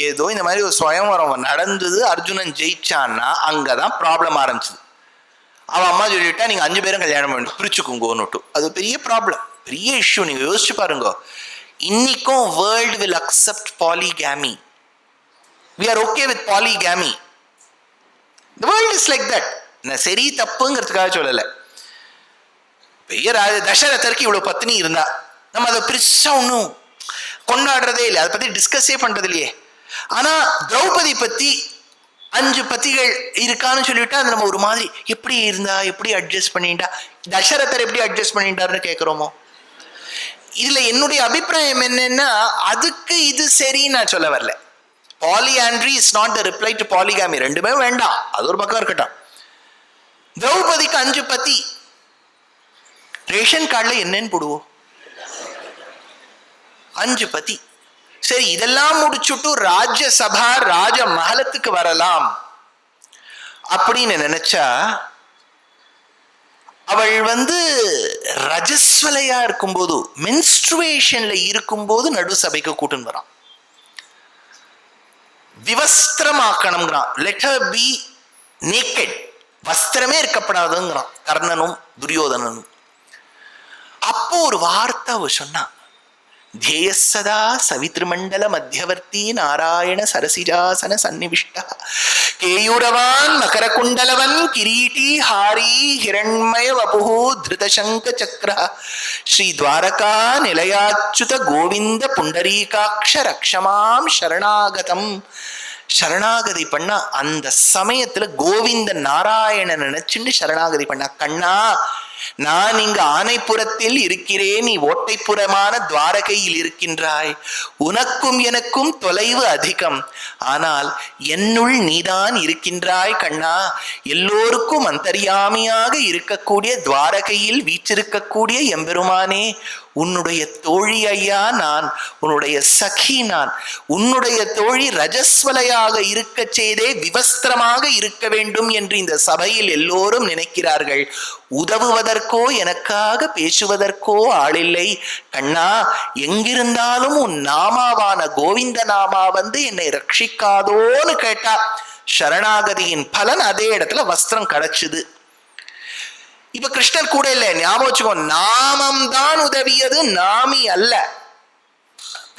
ஏதோ இந்த மாதிரி ஒரு சுயம்பரம் நடந்தது, அர்ஜுனன் ஜெயிச்சான்னா அங்கதான் ப்ராப்ளம் ஆரம்பிச்சது. அவன் அம்மா சொல்லிட்டா நீங்க 5 பேரும் கல்யாணம் பண்ணணும் பிரிச்சுக்குங்கோன்னுட்டு. அது பெரிய ப்ராப்ளம், பெரிய இஷ்யூ. நீங்க யோசிச்சு பாருங்க, இன்னைக்கும் world will accept polygamy. We are okay with polygamy. The world is like that. நான் சரி தப்புங்கிறதுக்காக சொல்லலை. பெரிய தசரதருக்கு இவ்வளவு பத்னி இருந்தா நம்ம அதை பெருசா ஒன்றும் கொண்டாடுறதே இல்லை, அதை பத்தி டிஸ்கஸே பண்றது இல்லையே. ஆனா திரௌபதி பத்தி 5 பத்திகள் இருக்கான்னு சொல்லிவிட்டா அது நம்ம ஒரு மாதிரி எப்படி இருந்தா, எப்படி அட்ஜஸ்ட் பண்ணிட்டா, தசரதர் எப்படி அட்ஜஸ்ட் பண்ணிட்டாருன்னு கேட்கிறோமோ. இதுல என்னுடைய அபிப்பிராயம் என்னன்னா, அதுக்கு இது சரின்னு நான் சொல்ல வரல. Polyandry is not the reply to polygamy. ரெண்டுமே வேண்டாம், அது ஒரு பக்கம் இருக்கட்டும். திரௌபதிக்கு 5 பத்தி, ரேஷன் கார்டுல என்னன்னு போடுவோம், 5 பத்தி. சரி, இதெல்லாம் முடிச்சுட்டு ராஜ்யசபா ராஜ மஹலத்துக்கு வரலாம் அப்படின்னு நினைச்சா அவள் வந்து ரஜஸ்வலையா இருக்கும்போது, மென்ஸ்ட்ருவேஷன்ல இருக்கும்போது நடு சபைக்கு கூட்டுன்னு வரான். விவஸ்திரமாக்கணுங்கிறான். லெட் ஹர் பி நேக்கட், வஸ்திரமே இருக்கப்படாதுங்கிறான் கர்ணனும் துரியோதனனும். அப்போ ஒரு வார்த்தை அவ சொன்னா, தேயசதா சவித்ருமண்டல மத்தியவர்த்தி நாராயண சரசிஜாசன சன்னிவிஷ்டா கேயூரவான் மகரகுண்டலவன் கிரீட்டி ஹாரி ஹிரண்மய வபுஹு திருதசங்க சக்ர ஸ்ரீ துவாரகா நிலையாச்சுத கோவிந்த புண்டரீகாட்ச ரக்ஷமாம் சரணாகதம். சரணாகதி பண்ணா அந்த சமயத்துல கோவிந்த நாராயணன் நினைச்சுண்டு சரணாகதி பண்ணா, கண்ணா நான் இங்கு ஆனைப்புறத்தில் இருக்கிறேன், நீ ஓட்டைப்புறமான துவாரகையில் இருக்கின்றாய், உனக்கும் எனக்கும் தொலைவு அதிகம், ஆனால் என்னுள் நீதான் இருக்கின்றாய் கண்ணா, எல்லோருக்கும் அந்தர்யாமியாக இருக்கக்கூடிய துவாரகையில் வீற்றிருக்கக்கூடிய எம்பெருமானே, உன்னுடைய தோழி ஐயா நான், உன்னுடைய சகி நான், உன்னுடைய தோழி ரஜஸ்வலையாக இருக்க செய்தே விவஸ்திரமாக இருக்க வேண்டும் என்று இந்த சபையில் எல்லோரும் நினைக்கிறார்கள். உதவுவதற்கோ எனக்காக பேசுவதற்கோ ஆளில்லை கண்ணா, எங்கிருந்தாலும் உன் நாமாவான கோவிந்த நாமா வந்து என்னை ரட்சிக்காதோன்னு கேட்டா. சரணாகதியின் பலன் அதே இடத்துல வஸ்திரம் கிடைச்சுது. இப்ப கிருஷ்ணர் கூட இல்ல, ஞாபகம் வச்சுக்கோ, நாமம் தான் உதவியது, நாமி அல்ல.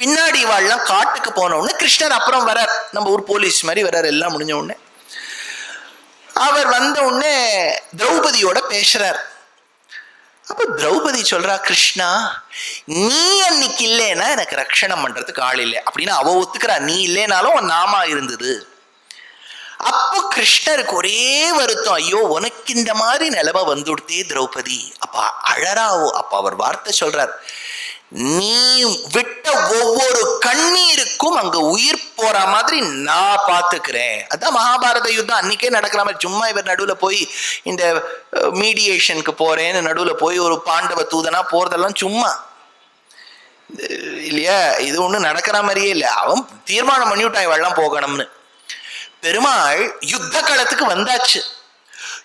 பின்னாடி வாழலாம் காட்டுக்கு போன உடனே கிருஷ்ணர் அப்புறம் வரார், நம்ம ஊர் போலீஸ் மாதிரி வரார். எல்லாம் முடிஞ்ச உடனே அவர் வந்த உடனே திரௌபதியோட பேசுறார். அப்ப திரௌபதி சொல்றா, கிருஷ்ணா நீ அன்னைக்கு இல்லைன்னா எனக்கு ரட்சணம் பண்றதுக்கு ஆள் இல்லை அப்படின்னு அவ ஒத்துக்கிறா. நீ இல்லைனாலும் உன் நாமா இருந்தது. அப்போ கிருஷ்ணருக்கு ஒரே வருத்தம், ஐயோ உனக்கு இந்த மாதிரி நிலைமை வந்துடுத்தே திரௌபதி. அப்ப அழறாவோ. அப்ப அவர் வார்த்தை சொல்றார், நீ விட்ட ஒவ்வொரு கண்ணீருக்கும் அங்க உயிர் போற மாதிரி நான் பாத்துக்கிறேன். அதான் மகாபாரத யுத்தம் அன்னைக்கே நடக்கிற மாதிரி. சும்மா இவர் நடுவுல போய் இந்த மீடியேஷனுக்கு போறேன்னு நடுவுல போய் ஒரு பாண்டவ தூதனா போறதெல்லாம் சும்மா இல்லையா, இது ஒண்ணு நடக்கிற மாதிரியே இல்லை. அவன் தீர்மானம் பண்ணிவிட்டான் இவெல்லாம் போகணும்னு. பெருமாள் யுத்த களத்துக்கு வந்தாச்சு.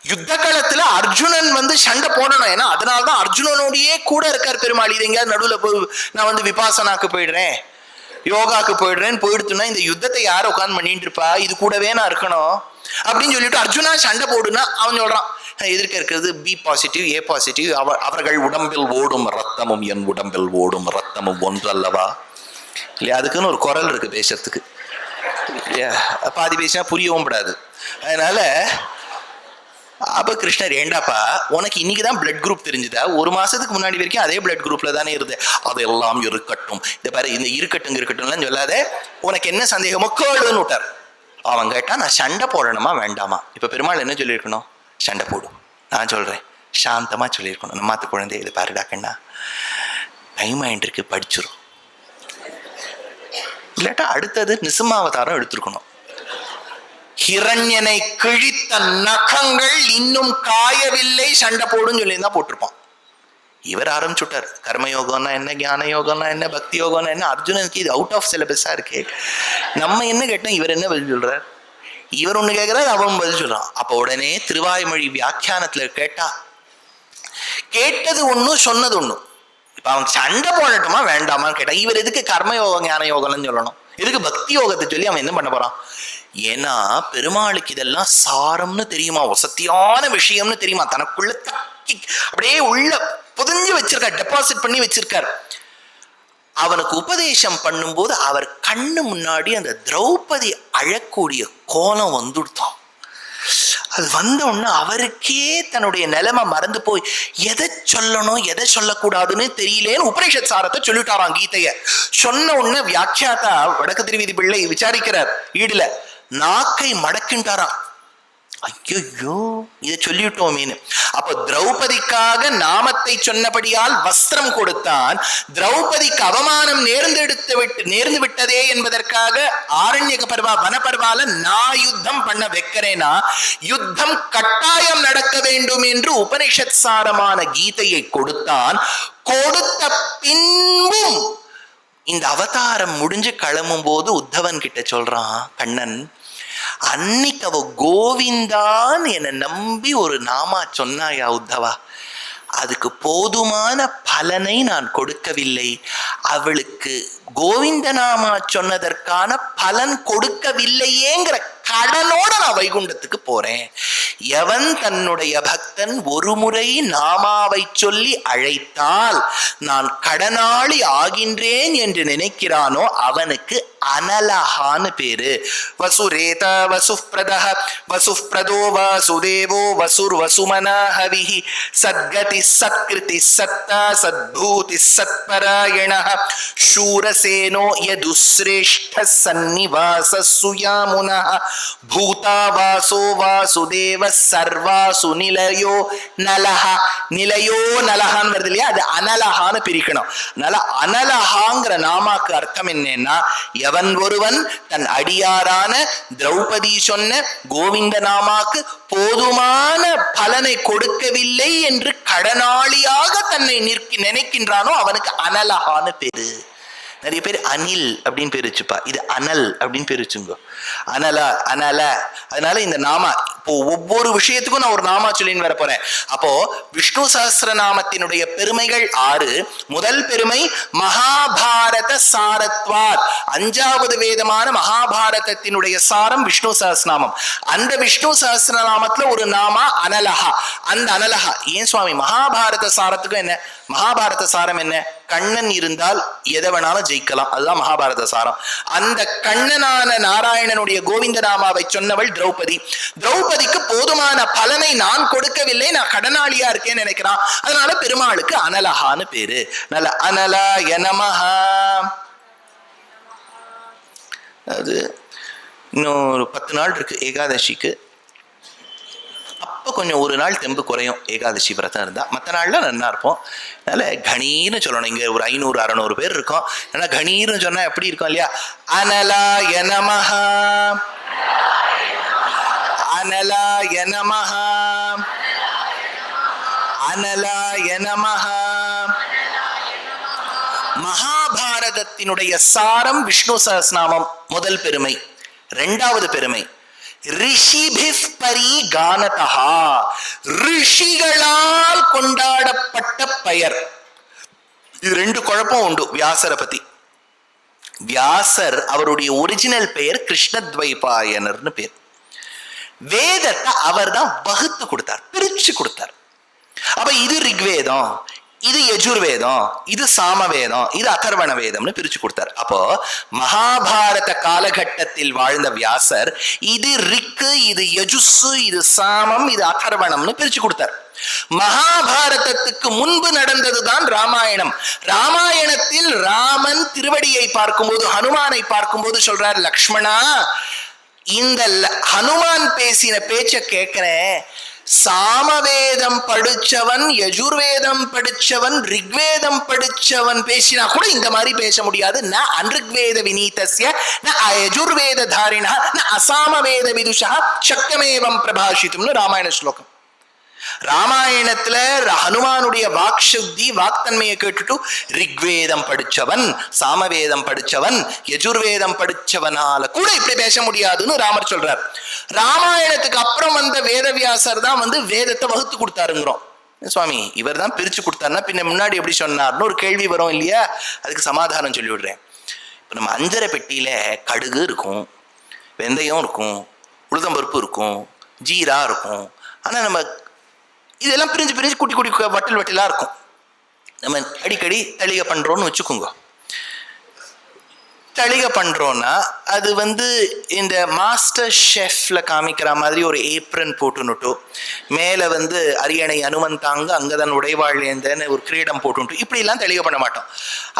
யுத்த களத்துல அர்ஜுனன் வந்து சண்டை போடணும், ஏன்னா அதனால்தான் அர்ஜுனனோடையே கூட இருக்கார் பெருமாள். இது எங்கேயாவது நடுவுல போய் நான் வந்து விபாசனாக்கு போயிடுறேன், யோகாக்கு போயிடுறேன்னு போயிடுத்துனா இந்த யுத்தத்தை யார் உட்காந்து பண்ணிட்டு இருப்பா, இது கூடவே நான் இருக்கணும் அப்படின்னு சொல்லிட்டு அர்ஜுனா சண்டை போடுனா அவன் சொல்றான், எதிர்க்க இருக்கிறது பி பாசிட்டிவ் ஏ பாசிட்டிவ், அவர்கள் உடம்பில் ஓடும் ரத்தமும் என் உடம்பில் ஓடும் ரத்தமும் ஒன்றல்லவா இல்லையா. அதுக்குன்னு ஒரு குரல் இருக்கு பேசுறதுக்கு இல்லையா, பாதி பேசினா புரியவும் படாது. அதனால அப்ப கிருஷ்ணர், ஏண்டாப்பா உனக்கு இன்னைக்குதான் பிளட் குரூப் தெரிஞ்சுதா, ஒரு மாசத்துக்கு முன்னாடி வரைக்கும் அதே பிளட் குரூப்ல தானே இருந்த, அதெல்லாம் இருக்கட்டும், இந்த பாரு இந்த இருக்கட்டும் சொல்லாத, உனக்கு என்ன சந்தேகமோ கேளுன்னு விட்டார். அவன் கேட்டா நான் சண்டை போடணுமா வேண்டாமா. இப்ப பெருமாள் என்ன சொல்லியிருக்கணும், சண்டை போடும். நான் சொல்றேன் சாந்தமா சொல்லியிருக்கணும், நம்மாத்து குழந்தை இது பாருடா கண்ணா டைம் ஆயிட்டு இருக்கு படிச்சிரும், இல்லாட்டா அடுத்தது நிசிம்மாவதாரம் எடுத்திருக்கணும். ஹிரண்யனை கிழித்த நகங்கள் இன்னும் காயவில்லை, சண்டை போடுன்னு சொல்லியிருந்தா போட்டிருப்பான். இவர் ஆரம்பிச்சுட்டார், கர்மயோகம்னா என்ன, ஞான யோகம்னா என்ன, பக்தி யோகம்னா என்ன. அர்ஜுனனுக்கு இது அவுட் ஆஃப் சிலபஸா இருக்கு. நம்ம என்ன கேட்டோம், இவர் என்ன பதில் சொல்றார், இவர் ஒண்ணு கேட்கிறார் அவன் பதில் சொல்றான். அப்ப உடனே திருவாய்மொழி வியாக்கியானத்துல கேட்டது ஒன்னும் சொன்னது ஒண்ணும். இப்ப அவன் சண்டை போடட்டுமா வேண்டாமான்னு கேட்டான். இவர் எதுக்கு கர்மயோகம் ஞான யோகம்னு சொல்லணும், எதுக்கு பக்தி யோகத்தை சொல்லி அவன் என்ன பண்ண போறான். ஏன்னா பெருமாளுக்கு இதெல்லாம் சாரம்னு தெரியுமா, வசத்தியான விஷயம்னு தெரியுமா, தனக்குள்ள தக்கி அப்படியே உள்ள புதிஞ்சு வச்சிருக்கார், டெபாசிட் பண்ணி வச்சிருக்கார். அவனுக்கு உபதேசம் பண்ணும்போது அவர் கண்ணு முன்னாடி அந்த திரௌபதி அழக்கூடிய கோலம் வந்துடுத்தான். அது வந்த உடனே அவருக்கே தன்னுடைய நிலைமை மறந்து போய் எதை சொல்லணும் எதை சொல்லக்கூடாதுன்னு தெரியலேன்னு உபனிஷத் சாரத்தை சொல்லிட்டாராம் கீதைய. சொன்ன உடனே வியாக்கியாத்தா வடக்கு திருவீதி பிள்ளை விசாரிக்கிறார் ஈடுல, நாக்கை மடக்கின்றாராம். ஐயோ இதை சொல்லிவிட்டோமேனு. அப்ப திரௌபதிக்காக நாமத்தை சொன்னபடியால் வஸ்திரம் கொடுத்தான். திரௌபதிக்கு அவமானம் நேர்ந்து விட்டதே என்பதற்காக ஆரண்யக பர்வா வனபர்வால நான் யுத்தம் பண்ண வைக்கிறேனா, யுத்தம் கட்டாயம் நடக்க வேண்டும் என்று உபனிஷத் சாரமான கீதையை கொடுத்தான். கொடுத்த பின்பும் இந்த அவதாரம் முடிஞ்சு கிளம்பும் போது உத்தவன் கிட்ட சொல்றான் கண்ணன், அன்னைக்கு அவ கோவிந்தான் என்னை நம்பி ஒரு நாமா சொன்னாயா உத்தவா, அதுக்கு போதுமான பலனை நான் கொடுக்கவில்லை, அவளுக்கு கோவிந்த நாமா சொன்னதற்கான பலன் கொடுக்கவில்லையேங்கிற கடனோட நான் வைகுண்டத்துக்கு போறேன். எவன் தன்னுடைய பக்தன் ஒரு முறை நாமாவை சொல்லி அழைத்தால் நான் கடனாளி ஆகின்றேன் என்று நினைக்கிறானோ அவனுக்கு அனலஹான்னு பேரு. வசுரேத வசுப்ரதஹ வசுப்ரதோ வசுதேவோ வசுர் வசுமனஹவிஹி சத்கதி சத்கிருதி சத்தா சத்பூதி சத்பராயணஹ शूरसेनो यदुश्रेष्ठ सन्निवास सुयामुनः भूतावासो वासुदेव सर्वासु निलयो नलः. நிலையோ நலஹான்னு வருது இல்லையா, அது அனலஹான்னு பிரிக்கணும். அதனால அனலஹாங்கிற நாமாக்கு அர்த்தம் என்னன்னா, எவன் ஒருவன் தன் அடியாரான திரௌபதி சொன்ன கோவிந்த நாமாக்கு போதுமான பலனை கொடுக்கவில்லை என்று கடனாளியாக தன்னை நினைக்கின்றானோ அவனுக்கு அனலஹான்னு பேரு. நிறைய பேர் அனில் அப்படின்னு பேர் வச்சுப்பா, இது அனல் அப்படின்னு பேர் வச்சுங்க. அனலா அனல. அதனால இந்த நாமா இப்போ ஒவ்வொரு விஷயத்துக்கும் நான் ஒரு நாமா சொல்லின்னு வர போறேன். அப்போ விஷ்ணு சஹஸ்ரநாமத்தினுடைய பெருமைகள் 6. முதல் பெருமை மகாபாரத சாரத்வாத். 5வது வேதமான மகாபாரதத்தினுடைய சாரம் விஷ்ணு சஹஸ்ரநாமம். அந்த விஷ்ணு சஹஸ்ரநாமத்துல ஒரு நாமா அனலஹா. அந்த அனலஹா ஏன் சுவாமி மகாபாரத சாரத்துக்கும் என்ன? மகாபாரத சாரம் என்ன? கண்ணன் இருந்தால் எதை வேணாலும் ஜெயிக்கலாம், அதுதான் மகாபாரத சாரம். அந்த கண்ணனான நாராயணனுடைய கோவிந்த நாமாவை சொன்னவள் திரௌபதி. திரௌபதிக்கு போதுமான பலனை நான் கொடுக்கவில்லை, நான் கடனாளியா இருக்கேன்னு நினைக்கிறான். அதனால பெருமாளுக்கு அனலஹான்னு பேரு. நல்ல அனலாய நமஹ. அது இன்னும் ஒரு 10 நாள் இருக்கு ஏகாதசிக்கு. அப்போ கொஞ்சம் ஒரு நாள் தெம்பு குறையும் ஏகாதசி விரதம் இருந்தா. மற்ற நாள்ல நல்லா இருப்போம். அதனால கணீர்னு சொல்லணும். இங்க ஒரு 500-600 பேர் இருக்கோம். ஆனா கணீர்னு சொன்னா எப்படி இருக்கும் இல்லையா? அனலாய நமஹ அனலாய நமஹ அனலாய நமஹ. மகாபாரதத்தினுடைய சாரம் விஷ்ணு சஹஸ்ரநாமம் முதல் பெருமை. 2வது பெருமை ரிஷிபிஃப் பரி கானதஹா. ரிஷிகளால் கொண்டாடப்பட்ட பெயர். இது 2 குழப்பம் உண்டு வியாசரை பத்தி. வியாசர் அவருடைய ஒரிஜினல் பெயர் கிருஷ்ணத்வைபாயனர்னு பேர். வேதத்தை அவர் தான் வகுத்து கொடுத்தார், பிரிச்சு கொடுத்தார். அப்ப இது ரிக்வேதம், இது யஜுர்வேதம், இது சாமவேதம், இது அதர்வண வேதம்னு பிரிச்சு கொடுத்தார். அப்போ மகாபாரத காலகட்டத்தில் வாழ்ந்த வியாசர் இது ரிக்கு, இது யஜுசு, இது சாமம், இது அதர்வணம்னு பிரிச்சு கொடுத்தார். மகாபாரதத்துக்கு முன்பு நடந்ததுதான் ராமாயணம். ராமாயணத்தில் ராமன் திருவடியை பார்க்கும்போது, ஹனுமானை பார்க்கும்போது சொல்றார், லக்ஷ்மணா இந்த ஹனுமான் பேசின பேச்ச கேட்கிறேன். சாமவேதம் படிச்சவன், யஜுர்வேதம் படிச்சவன், ரிக்வேதம் படிச்சவன் பேசினா கூட இந்த மாதிரி பேச முடியாது. ந அன்ருக்வேத வினீதஸ்ய ந அயஜுர்வேத தாரிணா ந அசாமவேத விதுஷா சக்யமேவம் பிரபாஷித்தும்னு ராமாயண ஸ்லோகம். ராமாயணத்துல ஹனுமானுடைய வாக் சுத்தி, வாக்தன்மையை கேட்டுட்டு ரிக்வேதம் படிச்சவன், சாமவேதம் படிச்சவன், யஜுர்வேதம் படிச்சவனால கூட இப்படி பேச முடியாதுன்னு ராமர் சொல்றார். ராமாயணத்துக்கு அப்புறம் வந்த வேதவியாசர் தான் வேதத்தை வகுத்து கொடுத்தாருங்கிறோம். சுவாமி இவர் தான் பிரிச்சு கொடுத்தாருன்னா பின்ன முன்னாடி எப்படி சொன்னார்னு ஒரு கேள்வி வரும் இல்லையா? அதுக்கு சமாதானம் சொல்லி விடுறேன். இப்ப நம்ம அஞ்சரை பெட்டியில கடுகு இருக்கும், வெந்தயம் இருக்கும், உளுதம்பருப்பு இருக்கும், ஜீரா இருக்கும். ஆனா நம்ம இதெல்லாம் பிரிஞ்சு பிரிஞ்சு குட்டி குட்டி வட்டல் வட்டலா இருக்கும். நம்ம அடிக்கடி தளிகை பண்றோம்னு வச்சுக்கோங்க. தளிகை பண்றோம்னா அது இந்த மாஸ்டர் ஷெஃப்ல காமிக்கிற மாதிரி ஒரு ஏப்ரன் போட்டுனுட்டு, மேல அரியணை அனுமந்தாங்க அங்கதான் உடைவாழ்ந்தேன்னு ஒரு கிரீடம் போட்டுட்டு இப்படி எல்லாம் தளிகை பண்ண மாட்டோம்.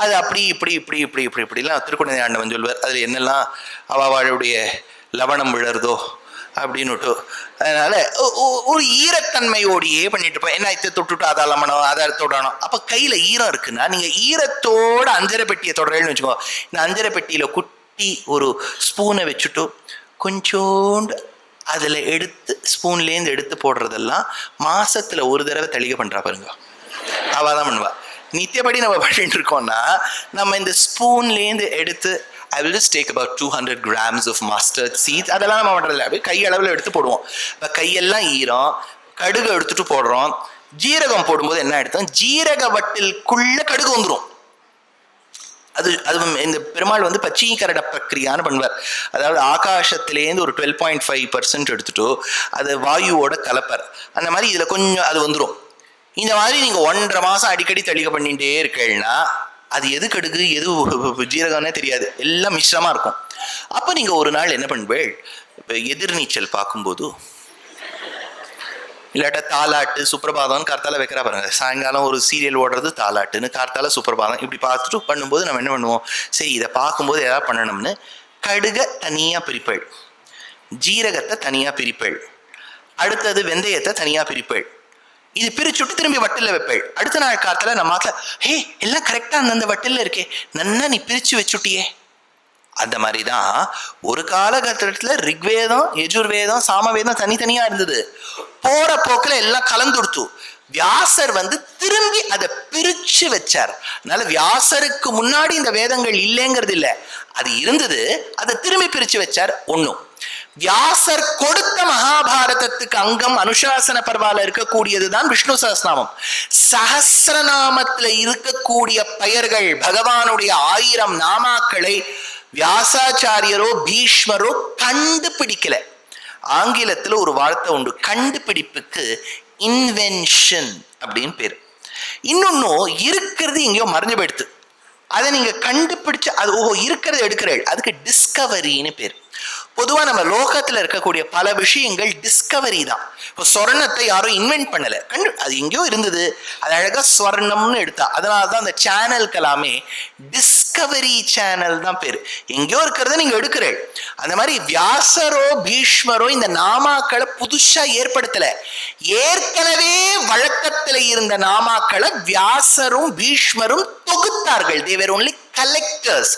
அது அப்படி இப்படி இப்படி இப்படி இப்படி இப்படிலாம் திருக்குழந்தை ஆண்டவன் சொல்வார். அதுல என்னெல்லாம் அவளுடைய லவணம் விழறதோ அப்படின்னுட்டு. அதனால ஒரு ஈரத்தன்மையோடையே பண்ணிட்டு இருப்போம். என்ன இதை தொட்டுட்டு அதை லமணம் அதை தொடணும். அப்ப கையில ஈரம் இருக்குன்னா நீங்க ஈரத்தோட அஞ்சரை பெட்டியை தொடரேன்னு வச்சுக்கோ. இந்த அஞ்சரை பெட்டியில குட்டி ஒரு ஸ்பூனை வச்சுட்டு கொஞ்சோண்டு அதுல எடுத்து ஸ்பூன்லேருந்து எடுத்து போடுறதெல்லாம் மாசத்துல ஒரு தடவை தளிகை பண்றா பாருங்க. அவதான் பண்ணுவா. நித்தியப்படி நம்ம பண்ணிட்டு இருக்கோம்னா நம்ம இந்த ஸ்பூன்லேருந்து எடுத்து I will just take about 200 grams of mustard seeds. அதெல்லாம் நம்ம பண்ணுறதில்ல, அப்படியே கை அளவில் எடுத்து போடுவோம். இப்போ கையெல்லாம் ஈரம், கடுகு எடுத்துட்டு போடுறோம். ஜீரகம் போடும்போது என்ன எடுத்தோம், ஜீரக வட்டிலுக்குள்ள கடுகு வந்துடும். அது அது இந்த பெருமாள் வந்து பச்சீகரண பிரக்ரியான்னு பண்ணுவார். அதாவது ஆகாசத்திலேருந்து ஒரு 12.5% எடுத்துட்டு அது வாயுவோட கலப்பார். அந்த மாதிரி இதுல கொஞ்சம் அது வந்துடும். இந்த மாதிரி நீங்க 1.5 மாசம் அடிக்கடி தெளிக்க பண்ணிட்டே இருக்கேன்னா அது எது கடுகு எது ஜீரகம்னே தெரியாது, எல்லாம் மிஸ்ரமா இருக்கும். அப்ப நீங்க ஒரு நாள் என்ன பண்ணுவேள், இப்ப எதிர்நீச்சல் பார்க்கும்போது இல்லாட்டா தாலாட்டு சுப்பிரபாதம்னு கார்த்தால வைக்கிறா பாருங்க, சாயங்காலம் ஒரு சீரியல் ஓடுறது தாலாட்டுன்னு, கார்த்தால சுப்பிரபாதம் இப்படி பார்த்துட்டு பண்ணும்போது நம்ம என்ன பண்ணுவோம், சரி இதை பார்க்கும்போது எதாவது பண்ணணும்னு கடுகை தனியா பிரிப்பேள், ஜீரகத்தை தனியா பிரிப்பேள், அடுத்தது வெந்தயத்தை தனியா பிரிப்பேள். இது பிரிச்சுட்டு திரும்பி வட்டில வைப்பேள். அடுத்த நாள் காலத்துல நம்ம ஹே எல்லாம் கரெக்டா அந்தந்த வட்டில இருக்கே, நன்னா நீ பிரிச்சு வச்சுட்டியே. அந்த மாதிரிதான் ஒரு காலகட்டத்துல ரிக்வேதம் யஜுர்வேதம் சாமவேதம் தனித்தனியா இருந்தது. போற போக்குல எல்லாம் கலந்துடுத்து. வியாசர் வந்து திரும்பி அதை பிரிச்சு வச்சார். அதனால வியாசருக்கு முன்னாடி இந்த வேதங்கள் இல்லைங்கிறது இல்லை, அது இருந்தது, அதை திரும்பி பிரிச்சு வச்சார். ஒண்ணும் வியாசர் கொடுத்த மகாபாரதத்துக்கு அங்கம் அனுசாசன பர்வால இருக்கக்கூடியதுதான் விஷ்ணு சஹஸ்ரநாமம். சஹஸ்ரநாமத்துல இருக்கக்கூடிய பெயர்கள் பகவானுடைய 1000 நாமாக்களை வியாசாச்சாரியரோ பீஷ்மரோ கண்டுபிடிக்கல. ஆங்கிலத்துல ஒரு வார்த்தை உண்டு, கண்டுபிடிப்புக்கு இன்வென்ஷன் அப்படின்னு பேரு. இன்னொன்னு இருக்கிறது எங்கேயோ மறைஞ்சு போயிடுது, அதை நீங்க கண்டுபிடிச்சு அது ஓஹோ இருக்கிறது எடுக்கிறேள், அதுக்கு டிஸ்கவரின்னு பேர். பொதுவா நம்ம லோகத்துல இருக்கக்கூடிய பல விஷயங்கள் டிஸ்கவரி தான். இப்போ சொர்ணத்தை யாரும் இன்வென்ட் பண்ணல, அது எங்கேயோ இருந்தது, அது அழகா ஸ்வர்ணம்னு எடுத்தா. அதனாலதான் அந்த சேனலுக்கு எல்லாமே டிஸ்கவரி சேனல் தான் பேரு. எங்கேயோ இருக்கிறத நீங்க எடுக்கிறேள். அந்த மாதிரி வியாசரோ பீஷ்மரோ இந்த நாமாக்களை புதுசா ஏற்படுத்தல, ஏற்கனவே வழக்கத்துல இருந்த நாமாக்களை வியாசரும் பீஷ்மரும் தொகுத்தார்கள். They were only collectors.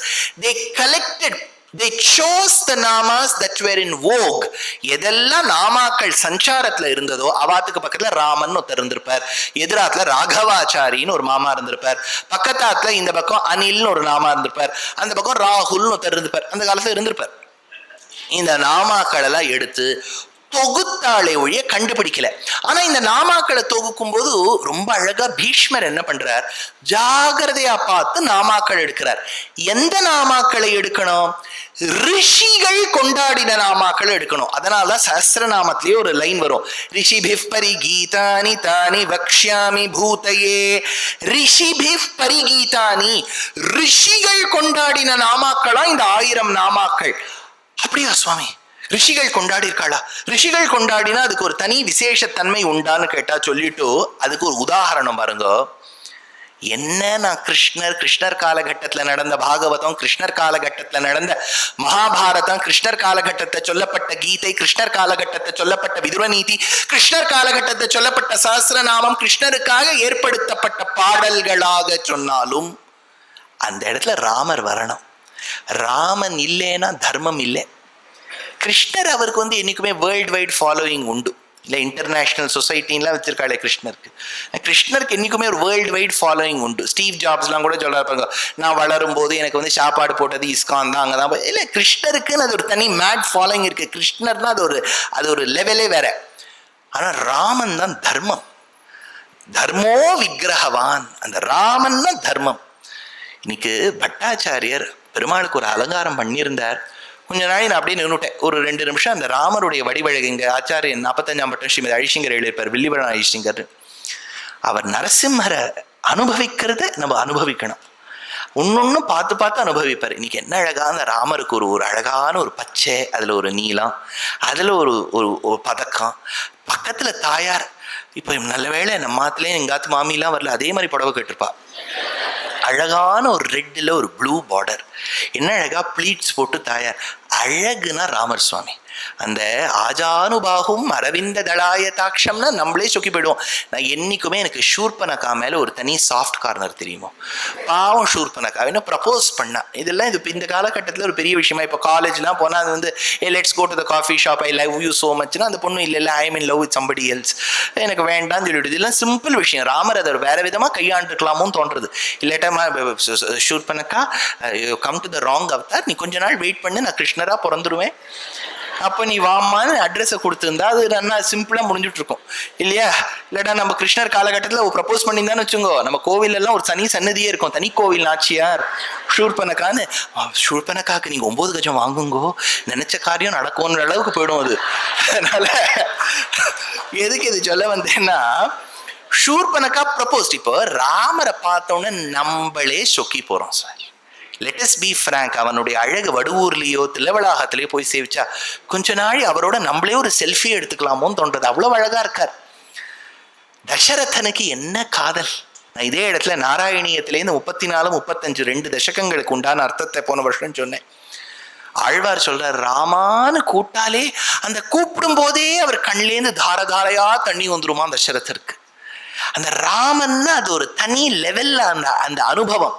They collected, they chose the namas that were in vogue. எதெல்லாம் நாமாக்கள் சஞ்சாரத்துல இருந்ததோ, அவாத்துக்கு பக்கத்துல ராமன் ஒருத்தர் இருந்திருப்பார், எதிராத்துல ராகவாச்சாரின்னு ஒரு மாமா இருந்திருப்பார், பக்கத்தாத்துல இந்த பக்கம் அனில்னு ஒரு நாமா இருந்திருப்பார், அந்த பக்கம் ராகுல்னு ஒருத்தர் இருந்திருப்பார், அந்த காலத்துல இருந்திருப்பார். இந்த நாமாக்கள் எல்லாம் எடுத்து தொகுத்தாளே ஒழிய கண்டுபிடிக்கல. ஆனா இந்த நாமாக்களை தொகுக்கும் போது ரொம்ப அழகா பீஷ்மர் என்ன பண்றார், ஜாகிரதையா பார்த்து நாமாக்கள் எடுக்கிறார். எந்த நாமாக்களை எடுக்கணும், ரிஷிகள் கொண்டாடின நாமாக்கள் எடுக்கணும். அதனாலதான் சஹஸ்ரநாமத்திலேயே ஒரு லைன் வரும், ரிஷிபிஃப் பரிகீதானி தானி வக்ஷ்யாமி பூதயே. ரிஷிபிஃப் பரிகீதானி, ரிஷிகள் கொண்டாடின நாமாக்களா இந்த 1000 நாமாக்கள். அப்படியா சுவாமி, ரிஷிகள் கொண்டாடி இருக்காளா? ரிஷிகள் கொண்டாடினா அதுக்கு ஒரு தனி விசேஷத்தன்மை உண்டான்னு கேட்டா சொல்லிட்டு அதுக்கு ஒரு உதாரணம் பாருங்க. என்ன, நான் கிருஷ்ணர் காலகட்டத்துல நடந்த பாகவதம், கிருஷ்ணர் காலகட்டத்துல நடந்த மகாபாரதம், கிருஷ்ணர் காலகட்டத்தை சொல்லப்பட்ட கீதை, கிருஷ்ணர் காலகட்டத்தை சொல்லப்பட்ட விதுரநீதி, கிருஷ்ணர் காலகட்டத்தை சொல்லப்பட்ட சஹஸ்ரநாமம் கிருஷ்ணருக்காக ஏற்படுத்தப்பட்ட பாடல்களாக சொன்னாலும் அந்த இடத்துல ராமர் வரணும். ராமன் இல்லைன்னா தர்மம் இல்லை. கிருஷ்ணர் அவருக்கு வந்து என்னைக்குமே வேர்ல்டு வைட் ஃபாலோயிங் உண்டு, இல்லை இன்டர்நேஷனல் சொசைட்டின்லாம் வச்சிருக்காளே கிருஷ்ணருக்கு. கிருஷ்ணருக்கு என்னைக்குமே ஒரு வேர்ல்டு வைட் ஃபாலோயிங் உண்டு. ஸ்டீவ் ஜாப்ஸ்லாம் கூட சொல்றாங்க, நான் வளரும் போது எனக்கு வந்து சாப்பாடு போட்டது இஸ்கான் தான், அங்கதான். இல்லை, கிருஷ்ணருக்குன்னு அது ஒரு தனி மேட் ஃபாலோயிங் இருக்கு. கிருஷ்ணர்னா அது ஒரு லெவலே வேற. ஆனா ராமன் தான் தர்மம். தர்மோ விக்கிரகவான், அந்த ராமன் தான் தர்மம். இன்னைக்கு பட்டாச்சாரியர் பெருமாளுக்கு ஒரு அலங்காரம் பண்ணியிருந்தார். கொஞ்ச நாள் நான் அப்படியே நின்றுட்டேன், ஒரு 2 நிமிஷம் அந்த ராமருடைய வடிவழகுங்க ஆச்சாரியன் 45ஆம் பட்டம் ஸ்ரீமதி அழிசிங்கர் எழுதியிருப்பார், வில்லிவரண அழிசிங்கர். அவர் நரசிம்மரை அனுபவிக்கிறத நம்ம அனுபவிக்கணும், ஒன்னொன்னும் பார்த்து பார்த்து அனுபவிப்பார். இன்னைக்கு என்ன அழகா அந்த ராமருக்கு ஒரு அழகான ஒரு பச்சை, அதுல ஒரு நீலம், அதுல ஒரு பதக்கம், பக்கத்துல தாயார். இப்போ நல்ல வேளை நம்ம மாத்துலேயே எங்காத்து மாமிலாம் வரல, அதே மாதிரி புடவை கேட்டிருப்பா. அழகான ஒரு ரெட்டில் ஒரு ப்ளூ பார்டர், என்ன அழகா ப்ளீட்ஸ் போட்டு தாயார். அழகுனா ராமர் சுவாமி. அந்த ஆஜானுபாகும் அரவிந்த தளாயதாட்சம்னா நம்மளே சொக்கி போயிடுவோம். நான் என்னைக்குமே எனக்கு ஷூர்பனக்கா மேல ஒரு தனி சாஃப்ட் கார்னர் தெரியுமோ. பாவம் ஷூர்பனக்கா என்ன ப்ரப்போஸ் பண்ணா, இதெல்லாம் இது இந்த காலகட்டத்தில் ஒரு பெரிய விஷயமா. இப்போ காலேஜ்லாம் போனால் அது வந்து let's go to the coffee shop, I love you so மச்னா அந்த பொண்ணு இல்லை I mean love with somebody else, எனக்கு வேண்டாம்னு சொல்லிவிடுது. இதெல்லாம் சிம்பிள் விஷயம். ராமர் அதை வேற விதமாக கையாண்டுருக்கலாமோன்னு தோன்றது. இல்லாட்டா Shurpanakha come to the wrong avatar, நீ கொஞ்ச நாள் வெயிட் பண்ணு, நான் கிருஷ்ணரா பிறந்துருவேன் அப்ப நீ வாமான்னு அட்ரஸை கொடுத்துருந்தா அது நல்லா சிம்பிளா முடிஞ்சுட்டு இருக்கும் இல்லையா? இல்லடா நம்ம கிருஷ்ணர் காலகட்டத்துல ஒரு ப்ரப்போஸ் பண்ணியிருந்தான்னு வச்சுங்கோ, நம்ம கோவில் எல்லாம் ஒரு தனி சன்னதியே இருக்கும், தனி கோவில் நாச்சியார் ஷூர்பனக்கான்னு. ஷூர்பனக்காக்கு நீங்க 9 கஜம் வாங்குங்கோ, நினைச்ச காரியம் நடக்கும்ன்ற அளவுக்கு போயிடும் அது. அதனால எதுக்கு இது சொல்ல வந்தேன்னா, ஷூர்பனக்கா ப்ரப்போஸ்ட். இப்போ ராமரை பார்த்தோன்னு நம்மளே சொக்கி போறோம் sir. Let us be frank. அவனுடைய அழகு வடுவூர்லயோ திலவளாகத்திலேயோ போய் சேவிச்சா கொஞ்ச நாள் அவரோட நம்மளே ஒரு செல்ஃபி எடுத்துக்கலாமோன்னு தோன்றது, அவ்வளவு அழகா இருக்கார். தசரதனுக்கு என்ன காதல்! நான் இதே இடத்துல நாராயணியத்திலேருந்து 34, 35 2 தசகங்களுக்கு உண்டான அர்த்தத்தை போன வருஷம் சொன்னேன். ஆழ்வார் சொல்றார், ராமான்னு கூட்டாலே அந்த கூப்பிடும் போதே அவர் கண்லேருந்து தாரதாரையா தண்ணி வந்துருமா தசரதருக்கு. அந்த ராமன்னா அது ஒரு தனி லெவல்ல அந்த அனுபவம்.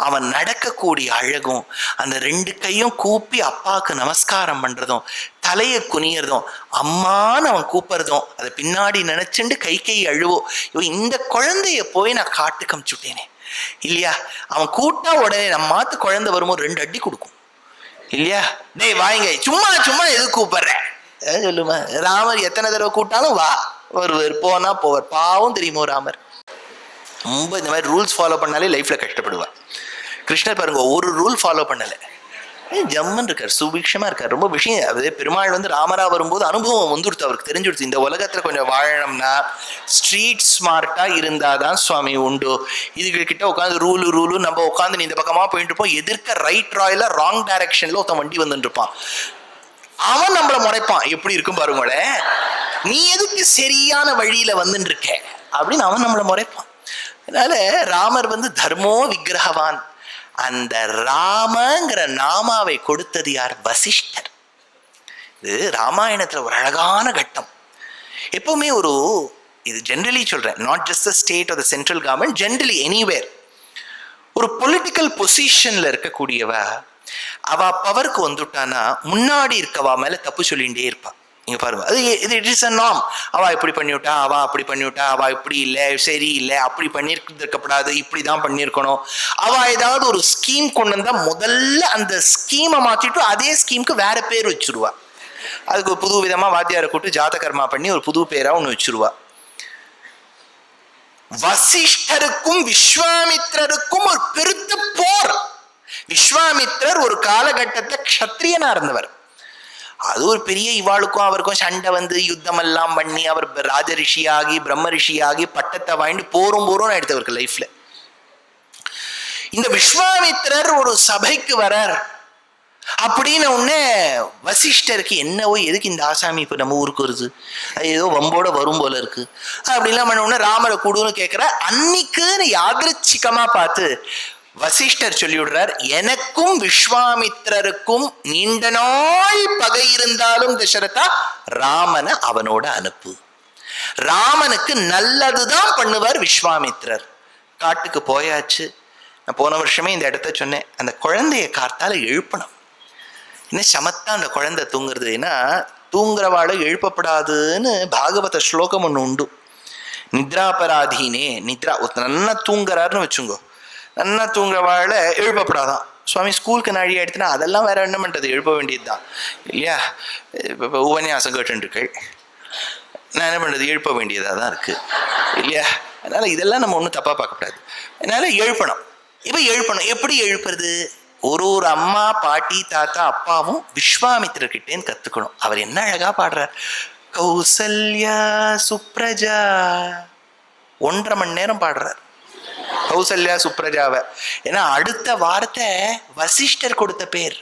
அவன் நடக்கக்கூடிய அழகும், அந்த 2 கையும் கூப்பி அப்பாவுக்கு நமஸ்காரம் பண்றதும், தலையை குனியறதும், அம்மான்னு அவன் கூப்பிடுறதும், அதை பின்னாடி நினைச்சுண்டு கை அழுவோம். இந்த குழந்தைய போய் நான் காட்டுக்கு அமிச்சுட்டேனே இல்லையா? அவன் கூட்டா உடனே நம்ம மாத்து குழந்தை வரும்போது 2 அடி கொடுக்கும் இல்லையா? டேய் வாங்க, சும்மா சும்மா எது கூப்பிடுற சொல்லுமா? ராமர் எத்தனை தடவை கூட்டாலும் வா வருவார், போனா போவார். பாவம் தெரியுமோ ராமர், ரொம்ப இந்த மாதிரி ரூல்ஸ் ஃபாலோ பண்ணாலே லைஃப்ல கஷ்டப்படுவார். கிருஷ்ணர் பாருங்க, ஒரு ரூல் ஃபாலோ பண்ணல, ஜம்மன் இருக்கார், சுபிக்ஷமா இருக்கார். ரொம்ப விஷயம். அது பெருமாள் ராமரா வரும்போது அனுபவம் வந்துடுத்து, அவருக்கு தெரிஞ்சுடுத்து இந்த உலகத்துல கொஞ்சம் வாழணும்னா ஸ்ட்ரீட் ஸ்மார்ட்டா இருந்தாதான் சுவாமி உண்டு. இதுகிட்ட உட்காந்து ரூலு நம்ம உட்காந்து இந்த பக்கமா போயிட்டு இருப்போம், எதிர்க்க ரைட் ராயில ராங் டைரக்ஷன்ல ஒருத்தன் வண்டி வந்துட்டு இருப்பான், அவன் நம்மளை முறைப்பான். எப்படி இருக்கும் பாருங்களேன், நீ எதுக்கு சரியான வழியில வந்துட்டு இருக்க அப்படின்னு அவன் நம்மளை முறைப்பான். அதனால ராமர் தர்மோ விக்கிரகவான். அந்த ராமங்கிற நாமாவை கொடுத்தது யார்? வசிஷ்டர். இது ராமாயணத்துல ஒரு அழகான கட்டம். எப்பவுமே இது ஜென்ரலி சொல்றேன், not just the state R the central government, generally anywhere. ஒரு பொலிட்டிக்கல் பொசிஷன்ல இருக்கக்கூடியவ அவ பவருக்கு வந்துட்டானா முன்னாடி இருக்கவா மேல தப்பு சொல்லிகிட்டே இருப்பா. நீங்க பாருங்க, அது இட் இஸ் அ நார்ம். அவ இப்படி பண்ணிவிட்டா, அவ அப்படி பண்ணிவிட்டா, அவ இப்படி இல்லை, சரி இல்லை, அப்படி பண்ணிருக்கப்படாது, இப்படிதான் பண்ணிருக்கணும். அவ ஏதாவது ஒரு ஸ்கீம் கொண்டு வந்தா முதல்ல அந்த ஸ்கீமை மாத்திட்டு அதே ஸ்கீமுக்கு வேற பேர் வச்சிருவா. அதுக்கு ஒரு புது விதமா வாத்தியாரை கூப்பிட்டு ஜாதகர்மா பண்ணி ஒரு புது பேரா ஒண்ணு வச்சிருவா. வசிஷ்டருக்கும் விஸ்வாமித்திரருக்கும் ஒரு பெருத்த போர். விஸ்வாமித்திரர் ஒரு காலகட்டத்தை க்ஷத்ரியனா இருந்தவர். அது ஒரு பெரிய இவாளுக்கும் அவருக்கும் சண்டை யுத்தம் எல்லாம் பண்ணி அவர் ராஜ ரிஷியாகி பிரம்ம ரிஷியாகி பட்டத்தை வாங்கி போரும் எடுத்தவருக்கு லைஃப்ல. இந்த விஸ்வாமித்திரர் ஒரு சபைக்கு வரார். அப்படின்னு உடனே வசிஷ்டருக்கு என்னவோ, எதுக்கு இந்த ஆசாமி இப்ப நம்ம ஊருக்கு வருது, அது ஏதோ வம்போட வரும் போல இருக்கு அப்படிலாம் பண்ண உடனே ராமரை கூடுன்னு கேட்கிற. அன்னைக்குன்னு யாதிருச்சிகமா பார்த்து வசிஷ்டர் சொல்லிவிடுறார், எனக்கும் விஸ்வாமித்திரருக்கும் நீண்ட நாள் பகை இருந்தாலும் தசரதா ராமனை அவனோட அனுப்பு. ராமனுக்கு நல்லதுதான் பண்ணுவார் விஸ்வாமித்திரர். காட்டுக்கு போயாச்சு. நான் போன வருஷமே இந்த இடத்த சொன்னேன், அந்த குழந்தைய காத்தால எழுப்பணும். இன்னும் சமத்தா அந்த குழந்தை தூங்குறது. ஏன்னா தூங்குறவாழ எழுப்பப்படாதுன்னு பாகவத ஸ்லோகம் ஒண்ணு உண்டு. நித்ராபராதீனே, நித்ரா நல்லா தூங்குறாருன்னு வச்சுங்கோ, நல்லா தூங்குறவாழ எழுப்பப்படாதான். சுவாமி ஸ்கூலுக்கு நாழியா எடுத்துனா அதெல்லாம் வேற என்ன பண்றது, எழுப்ப வேண்டியதுதான் இல்லையா? இப்போ உபன்யாசம் கேட்டுருக்கள், நான் என்ன பண்றது, எழுப்ப வேண்டியதாக தான் இருக்கு இல்லையா? அதனால இதெல்லாம் நம்ம ஒன்றும் தப்பா பார்க்கக்கூடாது. அதனால எழுப்பணும். இப்போ எழுப்பணும். எப்படி எழுப்புறது? ஒரு அம்மா பாட்டி தாத்தா அப்பாவும் விஸ்வாமித்திரர்கிட்டேன்னு கத்துக்கணும். அவர் என்ன அழகா பாடுறார், கௌசல்யா சுப்ரஜா. 1.5 மணி நேரம் பாடுறார் கௌசல்யா சுப்ரஜாவை. ஏன்னா அடுத்த வார்த்தை வசிஷ்டர் கொடுத்த பேர்.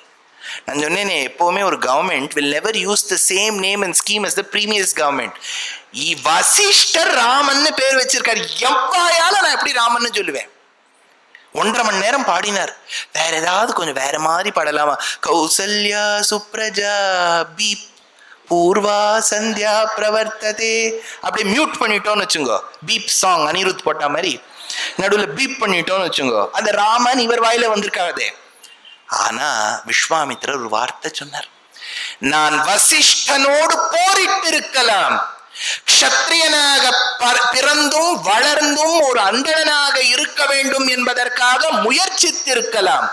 நான் சொன்னேனே, எப்பவுமே ஒரு government will never use the same name and scheme as the previous government. வசிஷ்டர் ராமன்னு பேர் வச்சிருக்காரு. எவ்வாயால நான் எப்படி ராமன்னு சொல்லுவேன்? 1.5 மணி நேரம் பாடினார். வேற ஏதாவது கொஞ்சம் வேற மாதிரி பாடலாமா? கௌசல்யா சுப்ரஜா பீப் பூர்வா சந்தியா பிரவர்த்ததே அப்படி மியூட் பண்ணிட்டோம்னு வச்சுங்கோ, பீப் சாங் அனிருத் போட்ட மாதிரி நடுவில் பீப் பண்ணிட்டோம்னு வச்சுங்கோ, அந்த ராமன் இவர் வாயில வந்திருக்காதே. ஆனா விஸ்வாமித்திரர் ஒரு வார்த்தை சொன்னார், நான் வசிஷ்டனோடு போரிட்டு இருக்கலாம், க்ஷத்ரியனாக பிறந்தும் வளர்ந்தும் ஒரு அந்தணனாக இருக்க வேண்டும் என்பதற்காக முயற்சித்திருக்கலாம்.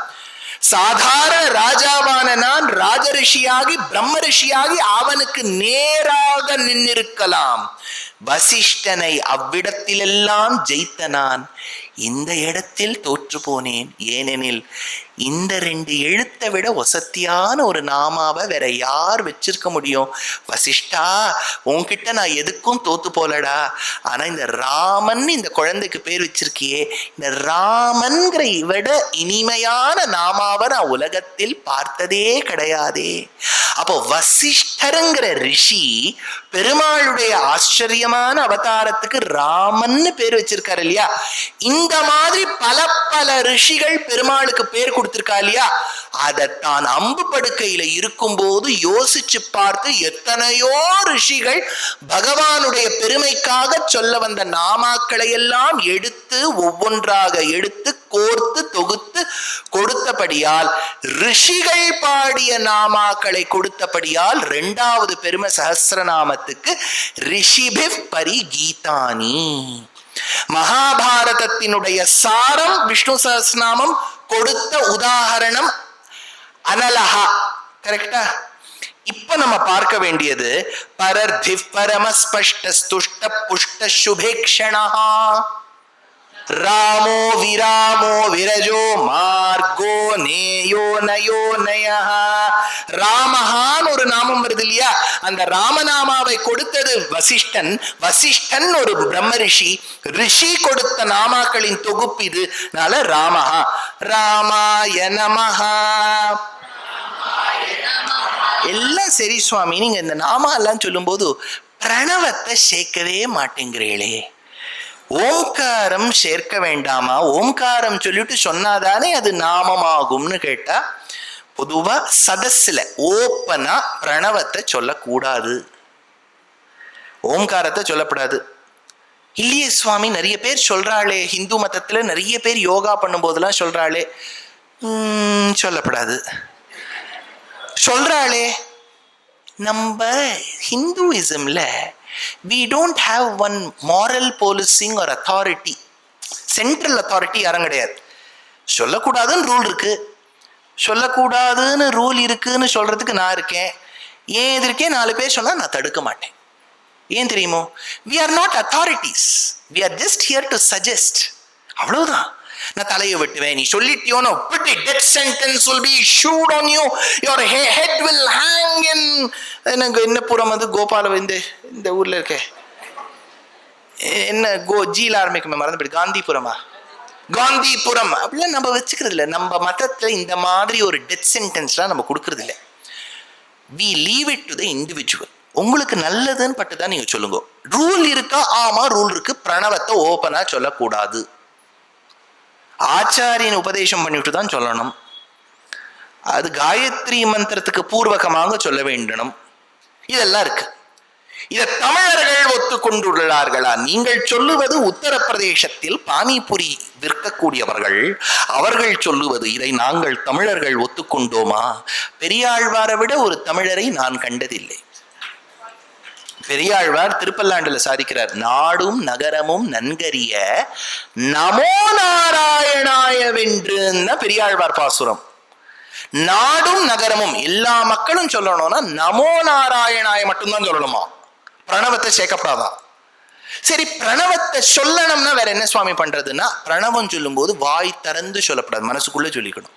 சாதாரண ராஜாவான நான் ராஜரிஷியாகி பிரம்ம ரிஷியாகி அவனுக்கு நேராக நின்னிருக்கலாம். வசிஷ்டனை அவ்விடத்திலெல்லாம் ஜெயித்த நான் இந்த இடத்தில் தோற்று போனேன். ஏனெனில் இந்த 2 எழுத்தை விட வசத்தியான ஒரு நாமாவை வேற யார் வச்சிருக்க முடியும்? வசிஷ்டா, உன்கிட்ட நான் எதுக்கும் தோத்து போலடா. ஆனா இந்த ராமன் இந்த குழந்தைக்கு பேர் வச்சிருக்கியே, இந்த ராமன்கிற விட இனிமையான நாமாவை நான் உலகத்தில் பார்த்ததே கிடையாதே. அப்போ வசிஷ்டருங்கிற ரிஷி பெருமாளுடைய ஆச்சரியமான அவதாரத்துக்கு ராமன்னு பேர் வச்சிருக்காரு இல்லையா? இந்த மாதிரி பல பல ரிஷிகள் பெருமாளுக்கு பேர் கொடுத்திருக்கா இல்லையா? அதை தான் அம்பு படுக்கையில இருக்கும் போது யோசிச்சு பார்த்து எத்தனையோ ரிஷிகள் பகவானுடைய பெருமைக்காக சொல்ல வந்த நாமாக்களை எல்லாம் எடுத்து ஒவ்வொன்றாக எடுத்து கோர்த்து தொகுத்து கொடுத்தபடியால், ரிஷிகள் பாடிய நாமாக்களை கொடுத்தபடியால் 2வது பெருமை சஹஸ்ரநாமத்துக்கு ரிஷிபிவ் பரிகீதானி. மகாபாரதத்தினுடைய சாரம் விஷ்ணு சஹஸ்ரநாமம் கொடுத்த உதாகரணம் அனலஹா. கரெக்டா? இப்ப நம்ம பார்க்க வேண்டியது பரர்தி பரமஸ்பஷ்ட ஸ்துஷ்ட புஷ்ட சுபேக்ஷணா ராமோ விராமோ விரஜோ மார்கோ நேயோ நயோ நயஹ. ராமஹான் ஒரு நாமம் வருது இல்லையா? அந்த ராமநாமாவை கொடுத்தது வசிஷ்டன். வசிஷ்டன் ஒரு பிரம்ம ரிஷி. ரிஷி கொடுத்த நாமாக்களின் தொகுப்பு இது. ராமஹா. ராமாய நமஹா. எல்லாம் சரி சுவாமி, நீங்க இந்த நாமா எல்லாம் சொல்லும் போது பிரணவத்தை சேர்க்கவே மாட்டேங்கிறீங்களே, ஓம்காரம் சேர்க்க வேண்டாமா? ஓம்காரம் சொல்லிட்டு சொன்னாதானே அது நாமமாகும்னு கேட்டா, பொதுவா சதஸ்ல ஓப்பனா பிரணவத்தை சொல்லக்கூடாது, ஓம்காரத்தை சொல்லப்படாது. இல்லையே சுவாமி, நிறைய பேர் சொல்றாளே, ஹிந்து மதத்துல நிறைய பேர் யோகா பண்ணும் போதெல்லாம் சொல்றாளே. சொல்லப்படாது. சொல்றாளே. நம்ம ஹிந்துயிசம்ல we don't have one moral policing or authority. Central authority யாரும் கிடையாது. சொல்லக்கூடாதுன்னு ரூல் இருக்கு. சொல்லக்கூடாதுன்னு ரூல் இருக்குன்னு சொல்றதுக்கு நான் இருக்கேன். ஏன் எதிர்க்கே 4 பேர் சொன்னா நான் தடுக்க மாட்டேன். ஏன் தெரியுமோ? we are not authorities, we are just here to suggest. அவ்வளவுதான். நான் தலையை வெட்டுவேன், நீ சொல்லிட்டியோனோ death sentence will be issued on you, your head will hang in என்ன புறம் அது கோபால இந்த ஊர்ல இருக்க என்ன ஜீல ஆரம்பிக்குமே, மறந்து போயிடு, காந்திபுரமா? காந்திபுரம் அப்படிலாம் நம்ம வச்சுக்கிறது இல்லை. நம்ம மதத்துல இந்த மாதிரி ஒரு டெத் சென்டென்ஸ்லாம் நம்ம கொடுக்கறது இல்லை. we leave it to the individual. உங்களுக்கு நல்லதுன்னு பட்டுதான் நீங்க சொல்லுங்க. ரூல் இருக்கா? ஆமா ரூல் இருக்கு. பிரணவத்தை ஓப்பனா சொல்லக்கூடாது. ஆச்சாரியன் உபதேசம் பண்ணிவிட்டு தான் சொல்லணும். அது காயத்ரி மந்திரத்துக்கு பூர்வகமாக சொல்ல வேண்டும். இதெல்லாம் இருக்கு. இதை தமிழர்கள் ஒத்துக்கொண்டுள்ளார்களா? நீங்கள் சொல்லுவது உத்தரப்பிரதேசத்தில் பானிபுரி விற்கக்கூடியவர்கள், அவர்கள் சொல்லுவது இதை நாங்கள் தமிழர்கள் ஒத்துக்கொண்டோமா? பெரியாழ்வாரை விட ஒரு தமிழரை நான் கண்டதில்லை. பெரியாழ்வார் திருப்பல்லாண்டுல சாதிக்கிறார், நாடும் நகரமும் நன்கரிய நமோ நாராயணாய வென்றுன்னா பெரியாழ்வார் பாசுரம். நாடும் நகரமும் எல்லா மக்களும் சொல்லணும்னா நமோ நாராயணாய மட்டும்தான் சொல்லணுமா? பிரணவத்தை சேர்க்கப்படாதான். சரி, பிரணவத்தை சொல்லணும்னா வேற என்ன சுவாமி பண்றதுன்னா, பிரணவம் சொல்லும் போது வாய் திறந்து சொல்லப்படாது, மனசுக்குள்ள சொல்லிக்கணும்.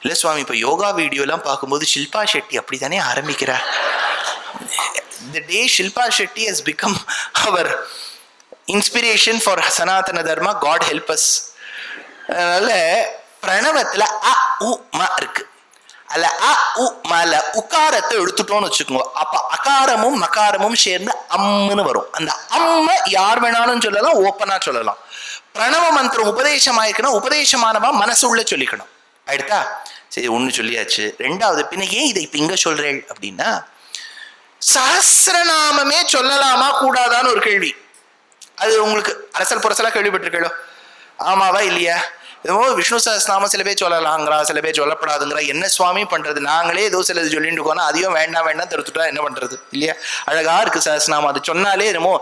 இல்ல சுவாமி, இப்ப யோகா வீடியோ எல்லாம் பார்க்கும்போது ஷில்பா ஷெட்டி அப்படித்தானே ஆரம்பிக்கிறார். The day Shilpa Shetty has become our inspiration for Sanatana Dharma, God help us. அதனால பிரணவத்துல அ உ ம இருக்கு. அல்ல அ உ மல உக்காரத்தை எடுத்துட்டோம்னு வச்சுக்கோங்க. அப்ப அகாரமும் மகாரமும் சேர்ந்து அம்முன்னு வரும். அந்த அம்ம யார் வேணாலும் சொல்லலாம், ஓப்பனா சொல்லலாம். பிரணவ மந்திரம் உபதேசம் ஆயிருக்குன்னா உபதேசமானவா மனசு உள்ள சொல்லிக்கணும். ஆயிடுதா? சரி, ஒண்ணு சொல்லியாச்சு. 2வது, பின்ன ஏன் இதை இப்ப இங்க சொல்றேன் அப்படின்னா, சஹஸ்ரநாமமே சொல்லலாமா கூடாதான்னு ஒரு கேள்வி. அது உங்களுக்கு அரசல் புரசலா கேள்விப்பட்டிருக்கோ? ஆமாவா இல்லையா? ஏதோ விஷ்ணு சஹஸ்ரநாமம் சில பேர் சொல்லலாங்கிறா, சில பேர் சொல்லப்படாதுங்கிறா. என்ன சுவாமி பண்றது? நாங்களே ஏதோ சிலது சொல்லிட்டு இருக்கோம்னா அதையும் வேண்டாம் வேண்டாம் தடுத்துட்டா என்ன பண்றது? இல்லையா? அழகா இருக்கு சஹஸ்ரநாமம். அது சொன்னாலே என்னமோ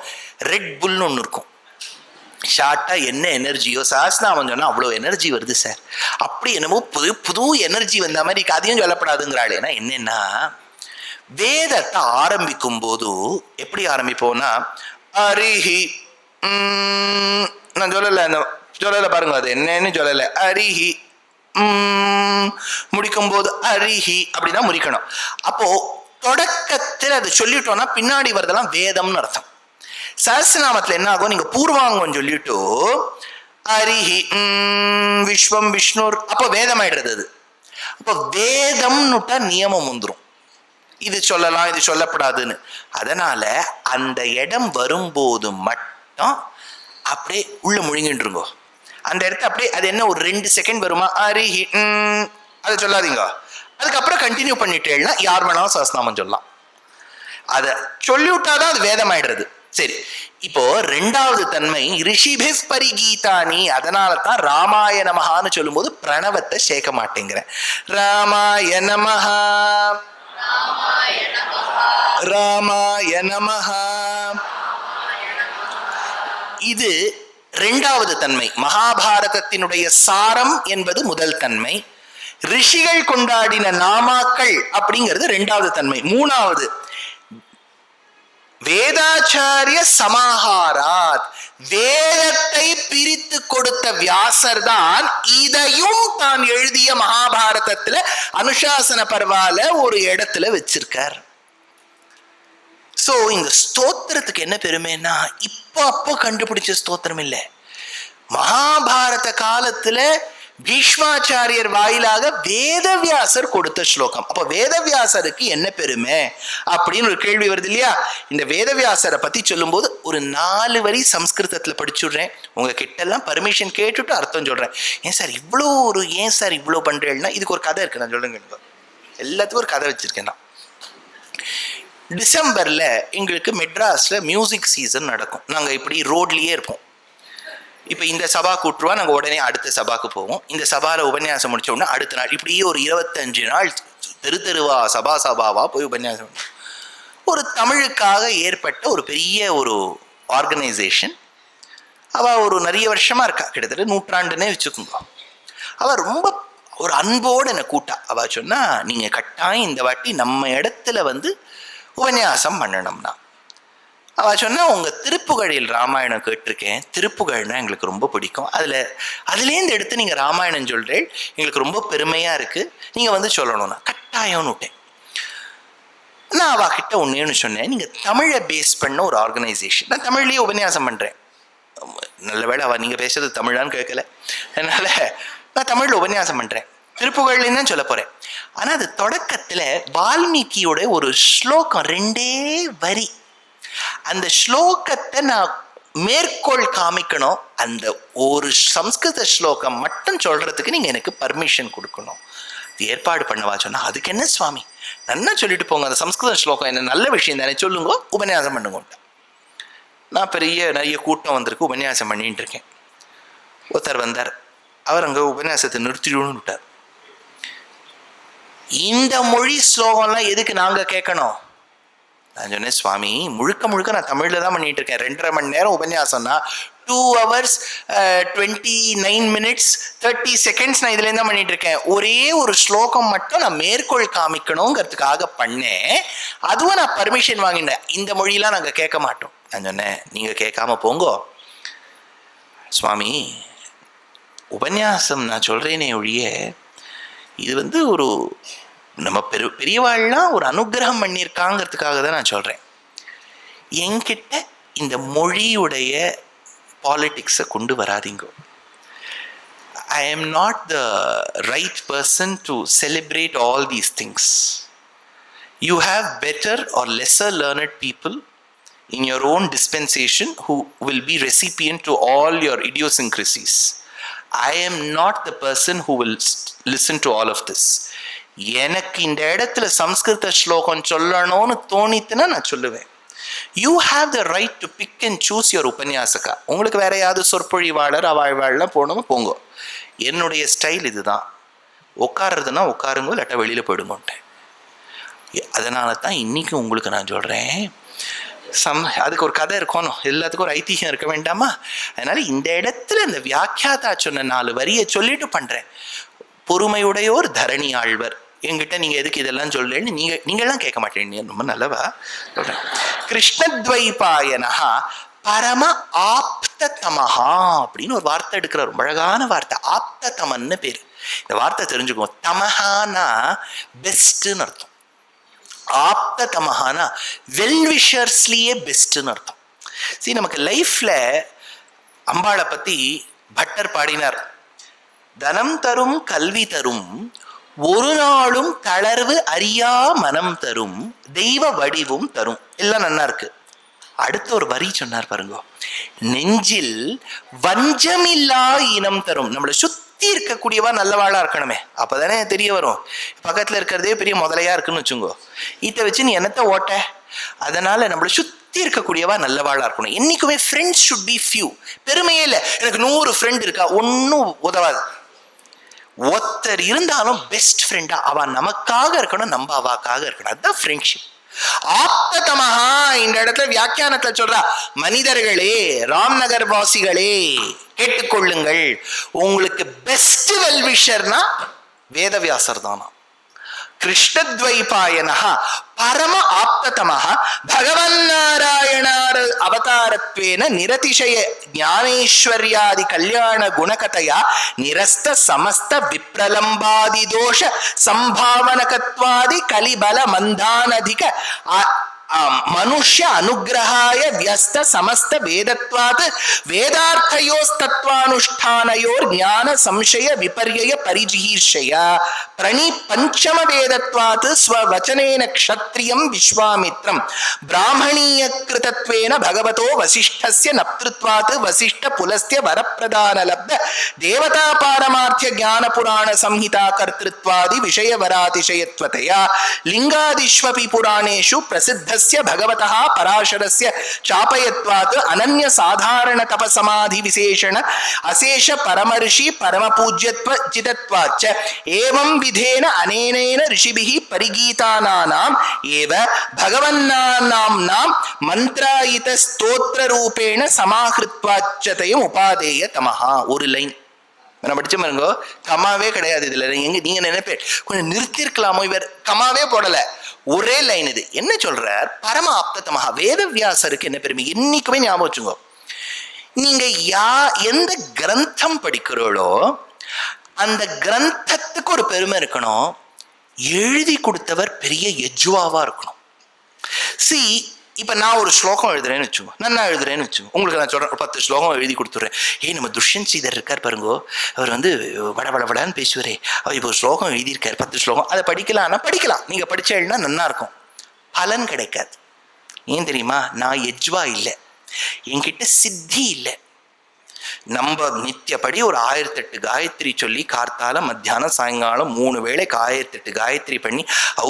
ரெட் புல்னு ஒண்ணு இருக்கும். ஷார்ட்டா என்ன எனர்ஜியோ சஹஸ்ரநாமம் சொன்னா அவ்வளோ எனர்ஜி வருது சார். அப்படி என்னமோ புது புது எனர்ஜி வந்த மாதிரி அதையும் சொல்லப்படாதுங்கிறாள். ஏன்னா என்னன்னா வேதத்தை ஆரம்பிக்கும் போது எப்படி ஆரம்பிப்போம்னா அரிஹி நான் சொல்லல பாருங்க, அது என்னன்னு சொல்லல. அரிஹி முடிக்கும் போது அரிஹி அப்படிதான் முடிக்கணும். அப்போ தொடக்கத்தில் அதை சொல்லிட்டோம்னா பின்னாடி வரதெல்லாம் வேதம்னு அர்த்தம். சஹஸ்ரநாமத்துல என்ன ஆகும், நீங்க பூர்வாங்கம் சொல்லிட்டு அரிஹி விஸ்வம் விஷ்ணுர் அப்போ வேதம் ஆயிடுறது. அது அப்போ வேதம்னுட்டா நியமம் வந்துடும், இது சொல்லலாம் இது சொல்லப்படாதுன்னு. அதனால அந்த இடம் வரும்போது மட்டும் அப்படியே உள்ள முழுங்கிட்டுருங்கோ. அந்த இடத்த அப்படியே அது என்ன ஒரு 2 செகண்ட் வருமா அரிஹி அதை சொல்லாதீங்க. அதுக்கப்புறம் கண்டினியூ பண்ணிட்டேன்னா யார் வேணாலும் சஹஸ்ரநாமம் சொல்லலாம். அதை சொல்லிவிட்டாதான் அது வேதம் ஆயிடுறது. சரி, இப்போ 2வது தன்மை ரிஷிபிஸ் பரிகீதானி. அதனால தான் ராமாய நமஹான்னு சொல்லும் போது பிரணவத்தை சேர்க்க மாட்டேங்கிறேன். ராமாய நமஹா ராமாய நமஹா. இது 2வது தன்மை. மகாபாரதத்தினுடைய சாரம் என்பது முதல் தன்மை. ரிஷிகள் கொண்டாடின நாமாக்கள் அப்படிங்கிறது 2வது தன்மை. 3வது வேதாச்சாரிய சமாஹாராத், வேதத்தை பிரித்து கொடுத்த வியாசர் தான் இதையும் தான் எழுதிய மகாபாரதத்துல அனுசாசன பர்வால ஒரு இடத்துல வச்சிருக்கார். சோ இந்த ஸ்தோத்திரத்துக்கு என்ன பெருமைன்னா அப்போ கண்டுபிடிச்ச ஸ்தோத்திரம் இல்லை. மகாபாரத காலத்துல பீஷ்மாச்சாரியர் வாயிலாக வேதவியாசர் கொடுத்த ஸ்லோகம். அப்ப வேதவியாசருக்கு என்ன பெருமை அப்படின்னு ஒரு கேள்வி வருது இல்லையா? இந்த வேதவியாசரை பத்தி சொல்லும் போது ஒரு 4 வரி சம்ஸ்கிருதத்துல படிச்சுடுறேன். உங்க கிட்ட எல்லாம் பர்மிஷன் கேட்டுட்டு அர்த்தம் சொல்றேன். ஏன் சார் இவ்வளோ பண்றேன்னா இதுக்கு ஒரு கதை இருக்கு, நான் சொல்லுங்க. எல்லாத்துக்கும் ஒரு கதை வச்சிருக்கேன் நான். டிசம்பர்ல எங்களுக்கு மெட்ராஸ்ல மியூசிக் சீசன் நடக்கும். நாங்க இப்படி ரோட்லயே இருப்போம். இப்போ இந்த சபா கூட்டுருவா, நாங்கள் உடனே அடுத்த சபாக்கு போவோம். இந்த சபாவில் உபன்யாசம் முடிச்ச உடனே அடுத்த நாள் இப்படியே ஒரு 25 நாள் தெருவா சபாவா போய் உபன்யாசம். ஒரு தமிழுக்காக ஏற்பட்ட ஒரு பெரிய ஒரு ஆர்கனைசேஷன். அவள் ஒரு நிறைய வருஷமா இருக்கா, கிட்டத்தட்ட நூற்றாண்டுன்னே வச்சுக்கோங்க. அவள் ரொம்ப ஒரு அன்போடு என்னை கூட்டா. அவள் சொன்னா, நீங்க கட்டாயம் இந்த வாட்டி நம்ம இடத்துல உபன்யாசம் பண்ணணும்னா. அவ சொன்னா, உங்க திருப்புகழில் ராமாயணம் கேட்டிருக்கேன், திருப்புகழ்னா எங்களுக்கு ரொம்ப பிடிக்கும், அதுலேருந்து எடுத்து நீங்க ராமாயணம் சொல்றேன், எங்களுக்கு ரொம்ப பெருமையா இருக்கு, நீங்க சொல்லணும்னா கட்டாயம்னு விட்டேன். நான் அவகிட்ட ஒன்னேன்னு சொன்னேன், நீங்க தமிழை பேஸ் பண்ண ஒரு ஆர்கனைசேஷன், நான் தமிழ்லயே உபன்யாசம் பண்றேன். நல்ல வேளை நீங்க பேசுறது தமிழான்னு கேட்கல, அதனால நான் தமிழ்ல உபன்யாசம் பண்றேன், திருப்புகழ்லையும் தான் சொல்ல போறேன். ஆனா அது தொடக்கத்துல வால்மீகியோட ஒரு ஸ்லோகம் 2 வரி, அந்த ஸ்லோகத்தை நான் மேற்கோள் காமிக்கணும். அந்த ஒரு சம்ஸ்கிருத ஸ்லோகம் மட்டும் சொல்றதுக்கு நீங்க எனக்கு பர்மிஷன் கொடுக்கணும். ஏற்பாடு பண்ணவா சொன்னா, அதுக்கு என்ன சுவாமி, நல்லா சொல்லிட்டு போங்க, அந்த சம்ஸ்கிருத ஸ்லோகம் என்ன நல்ல விஷயம் தானே, சொல்லுங்க, உபன்யாசம் பண்ணுங்க. நான் நிறைய கூட்டம் வந்திருக்கு, உபன்யாசம் பண்ணிட்டு இருக்கேன். ஒருத்தர் வந்தார், அவர் அங்க உபன்யாசத்தை நிறுத்திடுன்னு விட்டார். இந்த மொழி ஸ்லோகம்லாம் எதுக்கு நாங்க கேட்கணும்? நான் சொன்னேன், சுவாமி முழுக்க நான் தமிழ்ல தான் பண்ணிட்டு இருக்கேன். 2.5 மணி நேரம் உபன்யாசம்னா 2 hours 29 minutes 30 seconds நான் இதுல தான் பண்ணிட்டு இருக்கேன். ஒரே ஒரு ஸ்லோகம் மட்டும் நான் மேற்கோள் காமிக்கணுங்கிறதுக்காக பண்ணேன். அதுவும் நான் பர்மிஷன் வாங்கினேன். இந்த மொழியெல்லாம் நாங்க கேட்க மாட்டோம். நான் சொன்னேன், நீங்க கேட்காம போங்கோ சுவாமி, உபன்யாசம் நான் சொல்றேனே ஒழிய இது ஒரு நம்ம பெரியவாள்லாம் ஒரு அனுகிரகம் பண்ணியிருக்காங்கிறதுக்காக தான் நான் சொல்றேன். என்கிட்ட இந்த மொழியுடைய பாலிட்டிக்ஸை கொண்டு வராதிங்கோ. I am not the right person to celebrate all these things. You have better or lesser learned people in your own dispensation who will be recipient to all your idiosyncrasies. I am not the person who will listen to all of this. எனக்கு இந்த இடத்துல சம்ஸ்கிருத ஸ்லோகம் சொல்லணும்னு தோணித்துன்னா நான் சொல்லுவேன். You have the right to pick and choose your upanyasaka. உங்களுக்கு வேற யாவது சொற்பொழிவாளர் அவாழ்வாள்லாம் போகணுமோ போங்க. என்னுடைய ஸ்டைல் இதுதான். உட்காருறதுன்னா உட்காருங்க, இல்லாட்டா வெளியில போயிடுங்கட்டேன். அதனால தான் இன்னைக்கு உங்களுக்கு நான் சொல்றேன், அதுக்கு ஒரு கதை இருக்கணும், எல்லாத்துக்கும் ஒரு ஐதிஹ்யம் இருக்க வேண்டாமா? அதனால இந்த இடத்துல இந்த வியாக்கியாதா சொன்ன 4 வரியை சொல்லிட்டு பண்றேன். பொறுமையுடையோர் தரணி ஆழ்வர். என்கிட்ட நீங்க எதுக்கு இதெல்லாம் சொல்றேன்னு நீங்கெல்லாம் கேட்க மாட்டேங்க, ரொம்ப நல்லவா சொல்றேன். கிருஷ்ணத்வைபாயனஹா பரம ஆப்ததமஹா அப்படின்னு ஒரு வார்த்தை எடுக்கிற, ரொம்ப அழகான வார்த்தை. ஆப்ததமன்னு பேரு. இந்த வார்த்தை தெரிஞ்சுக்கோ. தமஹானா பெஸ்ட்னு அர்த்தம். ஆப்ததமஹானா வெல்விஷர்ஸ்லயே பெஸ்ட்னு அர்த்தம். சரி, நமக்கு லைஃப்ல அம்பாளை பத்தி பட்டர் பாடினார். தனம் தரும் கல்வி தரும் ஒரு நாளும் தளர்வு அறியா மனம் தரும் தெய்வ வடிவும் தரும். எல்லாம் நல்லா இருக்கு. அடுத்த ஒரு வரி சொன்னார் பாருங்க, நெஞ்சில் வஞ்சமில்லா இனம் தரும். நம்மளை சுத்தி இருக்கக்கூடியவா நல்லவாளா இருக்கணுமே, அப்பதானே தெரிய வரும். பக்கத்துல இருக்கிறதே பெரிய முதலையா இருக்குன்னு வச்சுங்கோ, இதை வச்சு நீ என்னத்த ஓட்ட. அதனால நம்மளை சுத்தி இருக்கக்கூடியவா நல்லவாளா இருக்கணும். என்னைக்குமே ஃப்ரெண்ட்ஸ் ஷுட் பி ஃபியூ. பெருமையே இல்லை எனக்கு 100 ஃப்ரெண்ட் இருக்கா, ஒன்னும் உதவாது. ஒருத்தர் இருந்தாலும் பெஸ்ட் ஃப்ரெண்டா அவ நமக்காக இருக்கணும், நம்ம அவாக்காக இருக்கணும். அதுதான் ஃப்ரெண்ட்ஷிப். ஆப்ததமஹா இந்த இடத்துல வியாக்கியானத்துல சொல்றா, மனிதர்களே, ராம்நகர் வாசிகளே கேட்டுக்கொள்ளுங்கள், உங்களுக்கு பெஸ்ட் வெல்விஷர்னா வேதவியாசர் தானா. கிருஷ்ணத்வைபாயனஹா பரம ஆப்ததமஹ பகவன் நாராயணார் அவதாரத்வேன நிரதிசய ஞானேஸ்வர்யாதி கல்யாண குணகதயா நிரஸ்த சமஸ்த விப்ரலம்பாதி தோஷ சம்பாவனகத்வாதி கலிபல மந்தானதிக மனுஷ்ய அனுகிரகாய வியஸ்த சமஸ்த வேதத்வாத் வேதார்த்தயோஸ்தத்வானுஷ்டானயோர் ஞான சம்சய விபர்யய பரிஜீர்ஷய பிரணி பஞ்சம வேதத்வாத் ஸ்வவச்சனேன க்ஷத்ரியம் விஸ்வாமித்ரம் பிராமணீய கிருதத்வேன பகவதோ வசிஷ்டஸ்ய நப்த்ருத்வாத் வசிஷ்ட புலஸ்த்ய வரப்பிரதான லப்த தேவதா பாரமார்த்திய ஞான புராண சம்ஹிதா கர்த்திருத்வாதி விஷய வராதிசயத்வதயா லிங்காதிஷ்வபி புராணேஷு பிரசித்த भगवतः पराशरस्य चापयत्वात् अनन्य साधारण तप समाधि विशेषण अशेष परमर्षि परम पूज्यत्व चितत्वाच्च एवं विधेन अनेनेन ऋषिभिः परिगीतानानाम् एव भगवन्नाम्नां मंत्रायित स्तोत्र रूपेण समाहृत्वाच्चतयम् उपादेय तमः. ஒரு லைன் நான் படிச்ச பாருங்க, கமாவே கிடையாது இதுல. நீங்க நினைப்பேன் கொஞ்சம் நிறுத்திருக்கலாமோ, இவர் கமாவே போடல, ஒரே லைன். இது என்ன சொல்றார்? பரம ஆப்ததமஹா. வேதவியாசருக்கு என்ன பெருமை என்னைக்குமே ஞாபகம் வச்சுங்கோ. நீங்க எந்த கிரந்தம் படிக்கிறோளோ அந்த கிரந்தத்துக்கு ஒரு பெருமை இருக்கணும். எழுதி கொடுத்தவர் பெரிய யஜ்வாவா இருக்கணும். இப்ப நான் ஒரு ஸ்லோகம் எழுதுறேன்னு வச்சுக்கோ, நான் எழுதுறேன்னு வச்சுக்கோ, உங்களுக்கு நான் சொல்றேன் 10 ஸ்லோகம் எழுதி கொடுத்துட்றேன். நம்ம துஷ்யந்த் சீதர் இருக்கார் பாருங்கோ, அவர் வடவடவடான்னு பேசுவாரே, அவர் இப்போ ஸ்லோகம் எழுதியிருக்காரு 10 ஸ்லோகம், அதை படிக்கலாம்னா படிக்கலாம். நீங்க படிச்சேன்னா நல்லா இருக்கும். பலன் கிடைக்காது. ஏன் தெரியுமா? நான் யஜ்வா இல்லை, என்கிட்ட சித்தி இல்லை. நம்ம நித்தியப்படி ஒரு 1008 காயத்ரி சொல்லி கார்த்தால மத்தியானம் சாயங்காலம் 3 வேளைக்கு 1008 காயத்ரி பண்ணி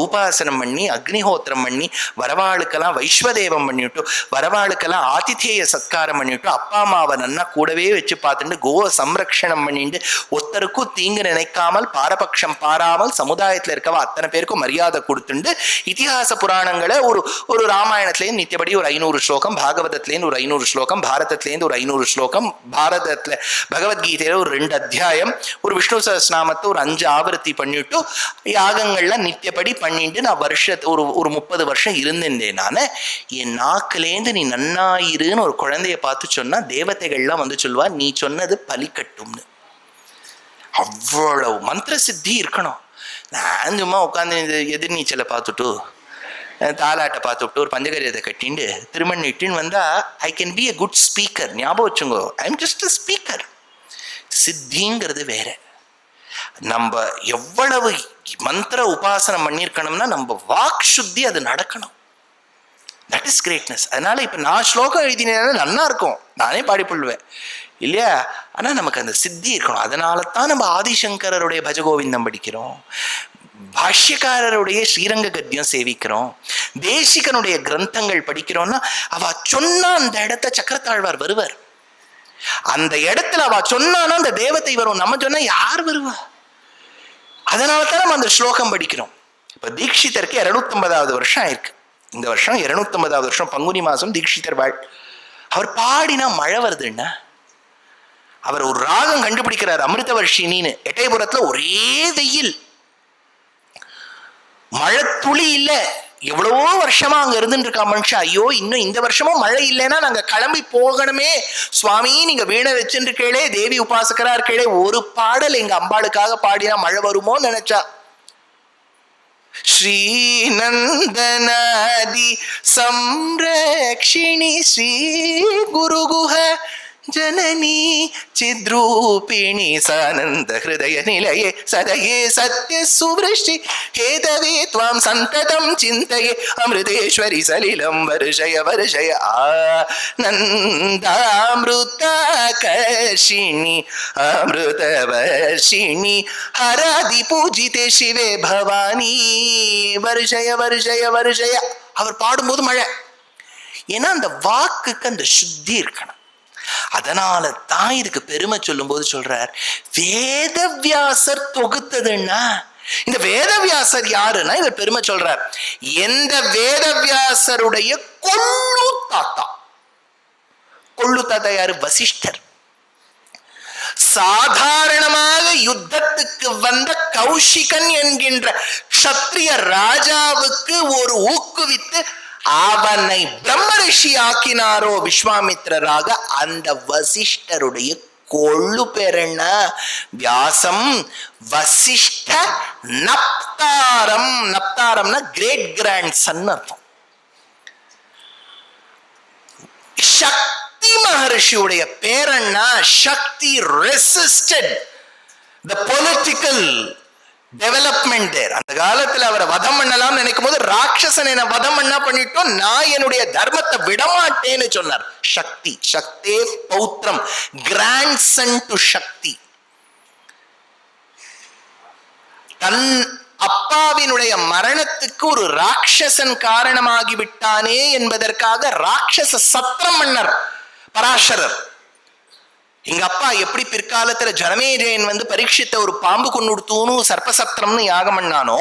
உபாசனம் பண்ணி அக்னிஹோத்திரம் பண்ணி வரவாளுக்கெல்லாம் வைஸ்வதேவம் பண்ணிவிட்டு வரவாளுக்கெல்லாம் ஆதித்ய சத்காரம் பண்ணிவிட்டு அப்பா அம்மாவை நன்னா கூடவே வச்சு பார்த்துட்டு கோவ சம்ரக்ஷணம் பண்ணிட்டு ஒருத்தருக்கும் தீங்கு நினைக்காமல் பாரபட்சம் பாராமல் சமுதாயத்தில் இருக்கவா அத்தனை பேருக்கும் மரியாதை கொடுத்துண்டு இதிகாச புராணங்களை ஒரு ராமாயணத்திலேருந்து நித்தியப்படி ஒரு 500 ஸ்லோகம், பாகவதத்திலேருந்து ஒரு 500 ஸ்லோகம், பாரதத்திலேருந்து ஒரு 500 ஸ்லோகம், பாரதத்துல பகவத்கீதையில ஒரு 2 அத்தியாயம், ஒரு விஷ்ணு சஹஸ்ரநாமத்தை ஒரு 5 ஆவர்த்தி பண்ணிட்டு யாகங்கள்லாம் நித்தியப்படி பண்ணிட்டு நான் ஒரு 30 வருஷம் இருந்திருந்தேன். நான் என் நாக்குலேருந்து நீ நன்னாயிருன்னு ஒரு குழந்தைய பார்த்து சொன்னா தேவதைகள்லாம் சொல்லுவா நீ சொன்னது பலிக்கட்டும்னு. அவ்வளவு மந்திர சித்தி இருக்கணும். நான் சும்மா உட்காந்து எதிர்நீச்சலை பார்த்துட்டு தாலாட்டை பார்த்துட்டு ஒரு பஞ்சகரியத்தை கட்டிண்டு திருமண் இட்டின்னு வந்தா I can be a good speaker. ஞாபகம் வச்சுங்கோ, I am just a speaker. சித்திங்கிறது வேற. நம்ம எவ்வளவு மந்திர உபாசனம் பண்ணியிருக்கணும்னா நம்ம வாக் சுத்தி அது நடக்கணும். That is greatness. அதனால இப்ப நான் ஸ்லோகம் எழுதினேன்னா நல்லா இருக்கும், நானே பாடிப்பொள்வேன் இல்லையா? ஆனா நமக்கு அந்த சித்தி இருக்கணும். அதனால தான் நம்ம ஆதிசங்கரருடைய பஜகோவிந்தம் படிக்கிறோம், பாஷ்யக்காரருடைய ஸ்ரீரங்க கத்தியம் சேவிக்கிறோம், தேசிகனுடைய கிரந்தங்கள் படிக்கிறோம்னா அவ சொன்னா அந்த இடத்த சக்கரத்தாழ்வார் வருவார். அந்த இடத்துல அவ சொன்னானா அந்த தேவதை வரும். நம்ம சொன்னா யார் வருவா? அதனால தான் நம்ம அந்த ஸ்லோகம் படிக்கிறோம். இப்ப தீட்சிதருக்கு 250வது வருஷம் ஆயிருக்கு. இந்த வருஷம் 250வது வருஷம் பங்குனி மாசம் தீட்சிதர் வாழ். அவர் பாடினா மழை வருதுன்னா அவர் ஒரு ராகம் கண்டுபிடிக்கிறார், அமிர்தவர்ஷினின்னு. எட்டயபுரத்துல ஒரே வெயில், மழை துளி இல்ல. எவ்வளவோ வருஷமா அங்க இருந்துட்டு இருக்கா மனுஷன். ஐயோ இன்னும் இந்த வருஷமும் மழை இல்லைன்னா நாங்க கிளம்பி போகணுமே சுவாமி, நீங்க வீணை வச்சுட்டு கேளே, தேவி உபாசகரா இருக்கே, ஒரு பாடல் எங்க அம்பாளுக்காக பாடினா மழை வருமோ நினைச்சா. ஸ்ரீநந்தனாதி சம்ரக்ஷிணி ஸ்ரீ குருகுஹ जननी चिद्रूपिणी सानंद हृदय निलये सदये सत्य सुवृष्टि हेतवे त्वां संततं चिन्तये अमृतेश्वरि सलिलं वर्षय वर्षय आनन्दामृताकर्षिणि अमृतवर्षिणि हरादि पूजिते शिवे भवानी वर्षय वर्षय वर्षय. அவர் பாடும்போது மழை. ஏன்னா அந்த வாக்குக்கு அந்த சுத்தி இருக்கணும். அதனால தான் இதுக்கு பெருமை சொல்லும் போது சொல்றார், வேதவியாசர் தொகுத்ததுன்னா. இந்த வேதவியாசர் யாருன்னா இவர் பெருமை சொல்றார். எந்த வேதவியாசருடைய கொள்ளு தாத்தா, கொள்ளு தாத்தா யாரு? வசிஷ்டர். சாதாரணமாக யுத்தத்துக்கு வந்த கௌஷிகன் என்கின்ற க்ஷத்ரிய ராஜாவுக்கு ஒரு ஊக்குவித்து அவனை பிரம்ம ரிஷி ஆக்கினாரோ விஸ்வாமித்திரராக, அந்த வசிஷ்டருடைய கொள்ளு பேர் என்ன? வியாசம் வசிஷ்ட நப்தாரம். நப்தாரம்னா கிரேட் கிராண்ட் சன் அர்த்தம். சக்தி மகர்ஷியுடைய பேர் என்ன? சக்தி ரெசிஸ்டட் தி பொலிட்டிக்கல் டெவலப்மெண்ட் தேர். அந்த காலத்துல அவரை வதம் பண்ணலாம் நினைக்கும் போது, ராட்சசன் என்ன வதம் பண்ணா பண்ணிட்டோம், நான் என்னுடைய தர்மத்தை விடமாட்டேன்னு சொன்னார். சக்தி, சக்தே பௌத்திரம், கிராண்ட் சன் டு சக்தி. தன் அப்பாவினுடைய மரணத்துக்கு ஒரு ராட்சசன் காரணமாகி விட்டானே என்பதற்காக ராட்சச சத்திரம் மன்னர் பராசரர். எங்க அப்பா எப்படி பிற்காலத்துல ஜனமேஜயன் வந்து பரீட்சித்த ஒரு பாம்பு கொன்னுடுத்தூன்னு சர்ப்பசத்திரம்னு யாகம் பண்ணானோ,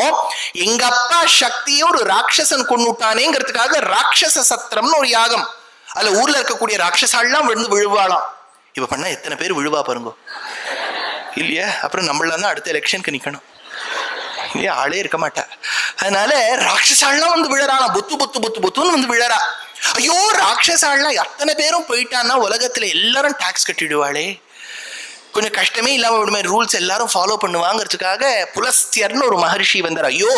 எங்க அப்பா சக்தியை ஒரு ராட்சசன் கொன்னுட்டானேங்கிறதுக்காக ராட்சச சத்திரம்னு ஒரு யாகம். அதுல ஊர்ல இருக்கக்கூடிய ராட்சசாலாம் விழுந்து விழுவாளாம். இப்ப பண்ணா எத்தனை பேர் விழுவா பாருங்க இல்லையா? அப்புறம் நம்மள தான் அடுத்த எலெக்ஷனுக்கு நிக்கணும் இல்லையா? ஆளே இருக்க மாட்டா. அதனால ராட்சசாலாம் வந்து விழறாளாம், பொத்து பொத்து பொத்து பொத்துன்னு வந்து விழறா. ஐயோ ராட்சசாலாம் அத்தனை பேரும் போயிட்டான்னா உலகத்துல எல்லாரும் டாக்ஸ் கட்டிடுவாளே, கொஞ்சம் கஷ்டமே இல்லாம விடுமே, ரூல்ஸ் எல்லாரும் ஃபாலோ பண்ணுவாங்கிறதுக்காக புலஸ்தியர்னு ஒரு மகர்ஷி வந்தார். ஐயோ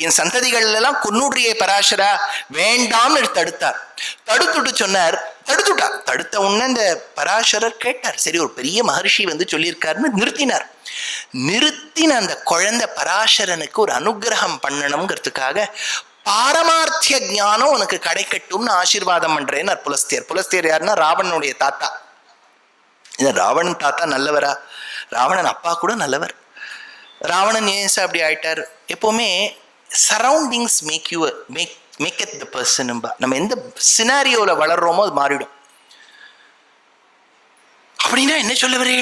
என் சந்ததிகள் எல்லாம் கொன்னுடுறியே பராசரா, வேண்டாம்னு தடுத்தார். தடுத்துட்டு சொன்னார், தடுத்த உடனே இந்த பராசரர் கேட்டார், சரி ஒரு பெரிய மகர்ஷி வந்து சொல்லியிருக்காருன்னு நிறுத்தினார். நிறுத்தின அந்த குழந்தை பராசரனுக்கு ஒரு அனுகிரகம் பண்ணணுங்கிறதுக்காக பாரமார்த்திய ஞானம் உனக்கு கிடைக்கட்டும்னு ஆசீர்வாதம் பண்றேன்னு புலஸ்தியர். புலஸ்தியர் யாருன்னா ராவணனுடைய தாத்தா. இந்த ராவணன் தாத்தா நல்லவரா? ராவணன் அப்பா கூட நல்லவர். ராவணன் ஏன் அப்படி ஆயிட்டார்? எப்பவுமே surroundings make it the person. நம்ம எந்த சினாரியோல வளர்றோமோ அது மாறிடும். அப்படின்னா என்ன சொல்லவரே?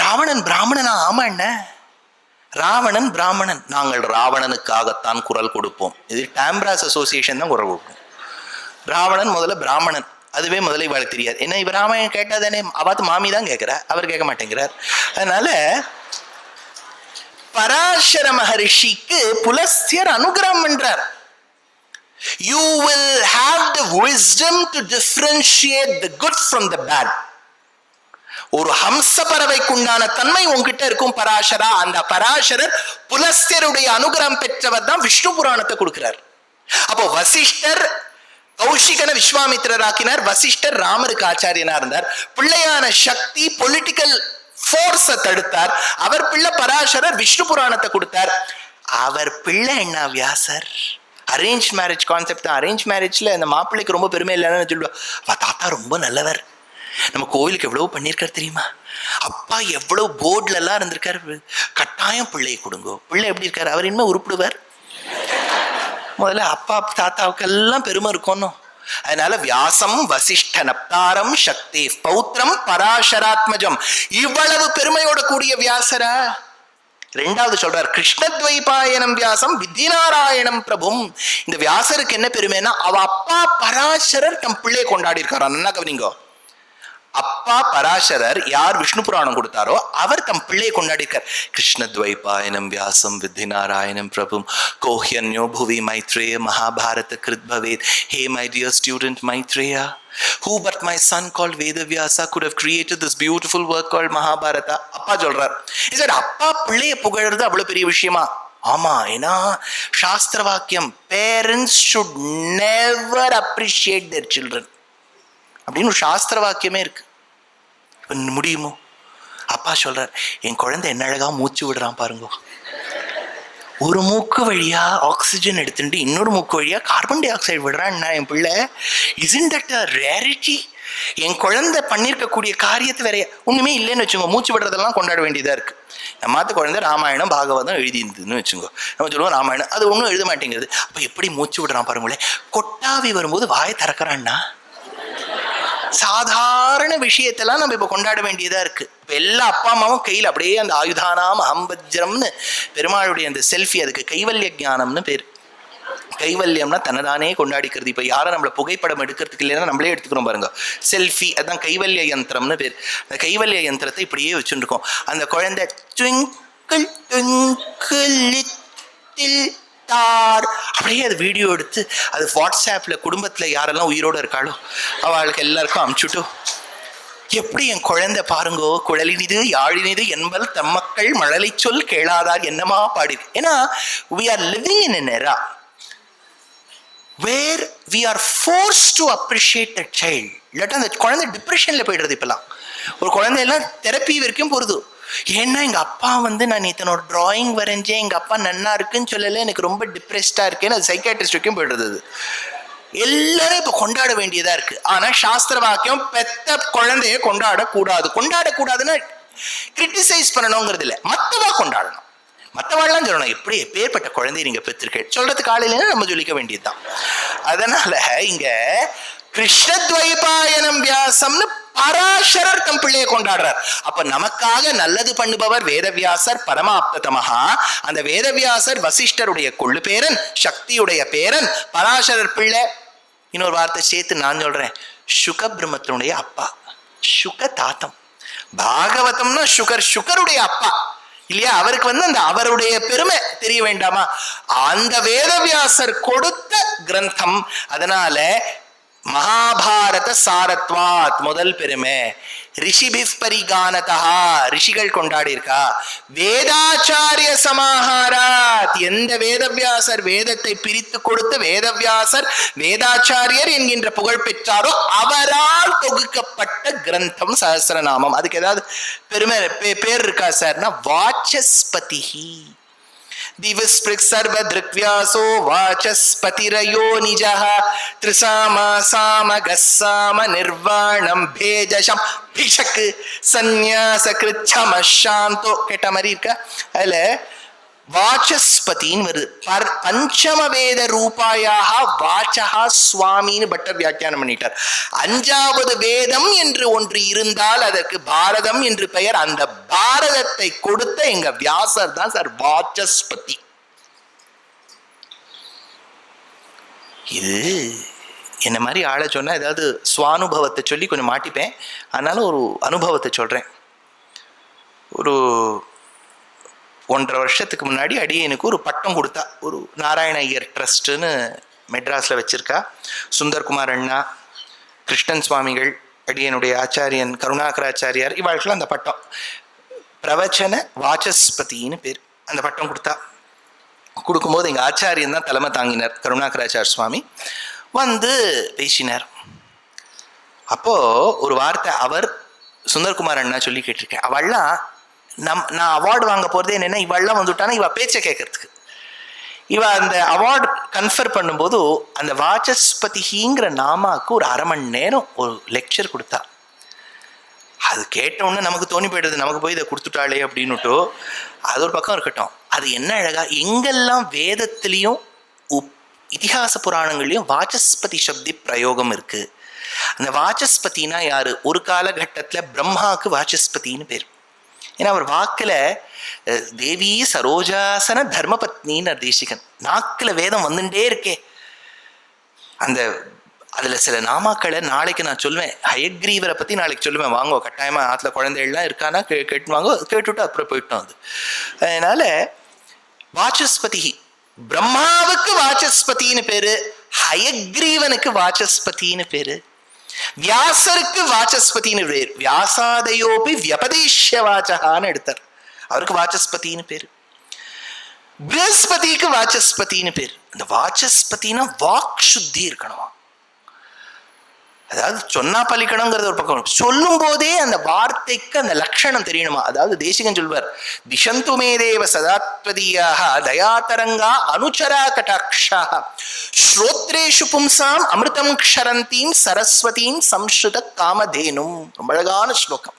ராவணன் பிராமணனா? ஆமா, என்ன ராவணன் பிராமணன். நாங்கள் ராவணனுக்காகத்தான் குரல் கொடுப்போம். இது டாம்பிராஸ் அசோசியேஷன் தான் குரல் கொடுப்போம். ராவணன் முதல்ல பிராமணன், அதுவே முதல்ல இவளுக்கு தெரியாது. ஏன்னா இவர் ராமாயணம் கேட்டாதானே, அவாத்து மாமி தான் கேட்கிறா, அவர் கேட்க மாட்டேங்கிறார். அதனால பராசர மகரிஷிக்கு புலஸ்தியர் அனுகிரகம் பண்றார். You will have the wisdom to differentiate the good from the bad. ஒரு ஹம்ச பறவைக்கு உண்டான தன்மை உங்ககிட்ட இருக்கும் பராசரா. அந்த பராசரர் புலஸ்தியருடைய அனுகிரகம் பெற்றவர் தான் விஷ்ணு புராணத்தை கொடுக்கிறார். அப்போ வசிஷ்டர் கௌஷிகனை விஸ்வாமித்திரராக்கினார். வசிஷ்டர் ராமருக்கு ஆச்சாரியனா இருந்தார். பிள்ளையான சக்தி பொலிட்டிக்கல் போர்ஸை தடுத்தார். அவர் பிள்ளை பராசரர் விஷ்ணு புராணத்தை கொடுத்தார். அவர் பிள்ளை என்ன? வியாசர். அரேஞ்ச் மேரேஜ் கான்செப்ட் தான். அரேஞ்ச் மேரேஜ்ல அந்த மாப்பிள்ளைக்கு ரொம்ப பெருமை இல்லைன்னு சொல்லுவா. அவ தாத்தா ரொம்ப நல்லவர், நம்ம கோவிலுக்கு எவ்வளவு பண்ணியிருக்காரு தெரியுமா, அப்பா எவ்வளவு போர்ட்ல எல்லாம் இருந்திருக்காரு, கட்டாயம் பிள்ளையை கொடுங்கோ. பிள்ளை எப்படி இருக்காரு? அவர் இனிமே உருப்பிடுவார். முதல்ல அப்பா தாத்தாவுக்கு எல்லாம் பெருமை இருக்கணும். அதனால வியாசம் வசிஷ்ட நப்தாரம் சக்தி பௌத்திரம் பராசராத்மஜம், இவ்வளவு பெருமையோட கூடிய வியாசரா ரெண்டாவது சொல்றார் கிருஷ்ணத்வைபாயனம் வியாசம் வித்திநாராயணம் பிரபும். இந்த வியாசருக்கு என்ன பெருமைன்னா அவ அப்பா பராசரர் தம் பிள்ளையை கொண்டாடி இருக்காரா. நல்லா கவனிங்கோ. அப்பா பராசரர் யார் விஷ்ணு புராணம் கொடுத்தாரோ அவர் தம் பிள்ளையை கொண்டாடிருக்கார். கிருஷ்ணத்வைபாயனம் வியாசம் வித்திநாராயணம் பிரபும் கோஹ்யன்யோ புவி மைத்ரேய மகாபாரத கிருத் பவேத். Hey my dear student Maitreya, who but my son called Vedavyasa could have created this beautiful work called Mahabharata. அப்பா சொல்றார். சார் அப்பா பிள்ளைய புகழறது அவ்வளவு பெரிய விஷயமா? ஆமா, ஏன்னா சாஸ்திர வாக்கியம் parents should never appreciate their children அப்படின்னு ஒரு சாஸ்திர வாக்கியமே இருக்கு. முடியுமோ? அப்பா சொல்றார், என் குழந்தை என்ன அழகா மூச்சு விடுறான் பாருங்க. ஒரு மூக்கு வழியா ஆக்சிஜன் எடுத்துட்டு இன்னொரு மூக்கு வழியா கார்பன் டை ஆக்சைடு விடுறான்னா என் பிள்ளை. isn't that a rarity? என் குழந்தை பண்ணிருக்கக்கூடிய காரியத்தை வேற ஒண்ணுமே இல்லைன்னு வச்சுக்கோங்க. மூச்சு விடுறதெல்லாம் கொண்டாட வேண்டியதா இருக்கு. நம்மாத்த குழந்தை ராமாயணம் பாகவதம் எழுதியிருந்ததுன்னு வச்சுக்கோ. நம்ம சொல்லுவோம் ராமாயணம், அது ஒன்றும் எழுத மாட்டேங்கிறது. அப்ப எப்படி மூச்சு விடுறான் பாருங்களேன். கொட்டாவி வரும்போது வாயை திறக்கிறான்னா சாதாரண விஷயத்தெல்லாம் நம்ம இப்ப கொண்டாட வேண்டியதா இருக்கு. இப்ப எல்லா அப்பா அம்மாவும் கையில் அப்படியே அந்த ஆயுதானாம் அஹம்பஜ்ரம்னு பெருமாளுடைய அந்த செல்ஃபி, அதுக்கு கைவல்ய ஞானம்னு பேர். கைவல்யம்னா தன்னதானே கொண்டாடிக்கிறது. இப்ப யாரும் நம்மள புகைப்படம் எடுக்கிறதுக்கு இல்லைன்னா நம்மளே எடுத்துக்கிறோம் பாருங்க, செல்ஃபி. அதுதான் கைவல்ய யந்திரம்னு பேர். அந்த கைவல்ய யந்திரத்தை இப்படியே வச்சுருக்கோம். அந்த குழந்தை ட்விங்கிள் ட்விங்கிள் லிட்டில் ஸ்டார் அப்படியே அது வீடியோ எடுத்து அது வாட்ஸ்ஆப்ல குடும்பத்துல யாரெல்லாம் உயிரோட இருக்காளோ அவளுக்கு எல்லாருக்கும் அனுப்பிச்சுட்டு, எப்படி என் குழந்தை பாருங்கோ, குழலினிது யாழினிது என்பல் தம்மக்கள் மழலை சொல் கேளாதார் என்னமா பாடி. ஏன்னா we are living in an era where we are forced to appreciate the child. இல்லாட்டா அந்த குழந்தை டிப்ரெஷன்ல போயிடுறது. இப்பெல்லாம் ஒரு குழந்தை எல்லாம் தெரப்பி வரைக்கும் போறது. ஏன்னா எங்க அப்பா நான் இத்தனோட டிராயிங் வரைஞ்சேன், எங்க அப்பா நன்னா இருக்குன்னு சொல்லல, எனக்கு ரொம்ப டிப்ரெஸ்டா இருக்கேன்னு அது சைக்காட்ரிஸ்ட் வரைக்கும் போயிடுறது. எல்லாரும் இப்ப கொண்டாட வேண்டியதா இருக்கு. ஆனா சாஸ்திர வாக்கியம் பெத்த குழந்தைய கொண்டாடக்கூடாதுன்னா கிரிட்டிசைஸ் பண்ணணுங்கிறது இல்ல, மத்தவா கொண்டாடணும். மற்றவாள்லாம் சொல்லணும், எப்படி எப்பேற்பட்ட குழந்தைய நீங்க பெற்றிருக்கேன் சொல்றதுக்கு ஆளில்லைன்னா நம்ம சொல்லிக்க வேண்டியதுதான். அதனால இங்க கிருஷ்ணத்வைபாயனம் வியாசம்னு பராசரர் தம் பிள்ளையை கொண்டாடுறார். அப்ப நமக்காக நல்லது பண்ணுபவர் வேதவியாசர் பரமாப்தமஹா. அந்த வேதவியாசர் வசிஷ்டருடைய கொள்ளு பேரன், சக்தியுடைய பேரன், பராசரர் பிள்ளை. இன்னொரு வார்த்தை சேர்த்து நான் சொல்றேன், சுக பிரம்மத்தினுடைய அப்பா, சுக தாத்தம். பாகவதம்னா சுகருடைய அப்பா இல்லையா? அவருக்கு அந்த அவருடைய பெருமை தெரிய வேண்டாமா? அந்த வேதவியாசர் கொடுத்த கிரந்தம். அதனால மகாபாரத சாரத்வாத் முதல் பெருமை. ரிஷிபிஸ் பரிகானதா, ரிஷிகள் கொண்டாடி இருக்கா. வேதாச்சாரிய சமாஹாராத், எந்த வேதவியாசர் வேதத்தை பிரித்து கொடுத்த வேதவியாசர் வேதாச்சாரியர் என்கின்ற புகழ் பெற்றாரோ அவரால் தொகுக்கப்பட்ட கிரந்தம் சஹஸ்ரநாமம். அதுக்கு ஏதாவது பெருமை பேர் இருக்கா சார்னா வாசஸ்பதிஹி. दिवस्पृक् सर्वदृक्व्यासो वाचस्पतिरयो निजः त्रिसाम साम गस्साम निर्वाणं भेजशम भिषक सन्यास कृच्छम शांतो கேட்ட மாதிரி இருக்கா? அதுல வாசஸ்பதின்னு வருது. பஞ்சம வேத ரூபாயாக வாச்சகா சுவாமின்னு பட்டர் வியாக்கியானம் பண்ணிட்டார். அஞ்சாவது வேதம் என்று ஒன்று இருந்தால் அதற்கு பாரதம் என்று பெயர். அந்த பாரதத்தை கொடுத்த எங்க வியாசர் தான் சார் வாசஸ்பதி. இது என்ன மாதிரி ஆள சொன்னா ஏதாவது சுவானுபவத்தை சொல்லி கொஞ்சம் மாட்டிப்பேன். அதனால ஒரு அனுபவத்தை சொல்றேன். ஒரு 1.5 வருஷத்துக்கு முன்னாடி அடியனுக்கு ஒரு பட்டம் கொடுத்தா. ஒரு நாராயண ஐயர் ட்ரஸ்ட்னு மெட்ராஸில் வச்சிருக்கா. சுந்தர்குமார் அண்ணா, கிருஷ்ணன் சுவாமிகள், அடியனுடைய ஆச்சாரியன் கருணாகராச்சாரியார், இவாளுக்கெல்லாம் அந்த பட்டம் பிரவச்சன வாசஸ்பதினு பேர். அந்த பட்டம் கொடுக்கும்போது எங்கள் ஆச்சாரியன் தான் தலைமை தாங்கினார். கருணாகராச்சார சுவாமி பேசினார். அப்போது ஒரு வார்த்தை அவர் சுந்தர்குமார் அண்ணா சொல்லி கேட்டிருக்கேன். அவள்லாம் நான் அவார்டு வாங்க போகிறதே என்னென்னா, இவெல்லாம் வந்துட்டானா இவ பேச்சை கேட்கறதுக்கு. இவ அந்த அவார்டு கன்ஃபர் பண்ணும்போது அந்த வாசஸ்பதிங்கிற நாமாவுக்கு ஒரு 1/2 மணி நேரம் ஒரு லெக்சர் கொடுத்தா. அது கேட்டவுடனே நமக்கு தோணி போயிடுது, நமக்கு போய் இதை கொடுத்துட்டாளே அப்படின்னுட்டோ. அது ஒரு பக்கம் இருக்கட்டும். அது என்ன அழகா எங்கெல்லாம் வேதத்திலையும் இதிகாச புராணங்கள்லையும் வாசஸ்பதி சப்தி பிரயோகம் இருக்கு. அந்த வாசஸ்பதினா யாரு? ஒரு காலகட்டத்தில் பிரம்மாவுக்கு வாசஸ்பதினு பேர். ஏன்னா அவர் வாக்குல தேவி சரோஜாசன தர்மபத்னின்னு தேசிகன் நாக்குல வேதம் வந்துட்டே இருக்கே. அந்த அதுல சில நாமாக்களை நாளைக்கு நான் சொல்லுவேன். ஹயக்ரீவரை பத்தி நாளைக்கு சொல்லுவேன். வாங்க கட்டாயமா ஆத்துல குழந்தைகள்லாம் இருக்கானா கேட்டு வாங்க, கேட்டுவிட்டு அப்புறம் போயிட்டோம். அது அதனால வாசஸ்பதி பிரம்மாவுக்கு வாசஸ்பதினு பேரு, ஹயக்ரீவனுக்கு வாசஸ்பதினு பேரு, வியாசருக்கு வாசஸ்பதினு பேரு. வியாசாதையோபி வியபதேஷ்ய வாச்சகான்னு எடுத்தார், அவருக்கு வாசஸ்பதினு பேரு. பிரகஸ்பதிக்கு வாசஸ்பதினு பேரு. அந்த வாசஸ்பதினா வாக் சுத்தி இருக்கணுமா, அதாவது சொன்னா பலிக்கணுங்கிறது ஒரு பக்கம், சொல்லும் போதே அந்த வார்த்தைக்கு அந்த லட்சணம் தெரியணுமா. அதாவது தேசிகன் சொல்வார், திசந்துமே தேவ சதாத்வதியாக தயாதரங்கா அனுச்சரா கடாட்சா ஸ்ரோத்ரேஷு பும்சாம் அமிர்தம் க்ஷரந்தீம் சரஸ்வதீம் சம்ஸ்ருத காமதேனும். ரொம்ப அழகான ஸ்லோகம்.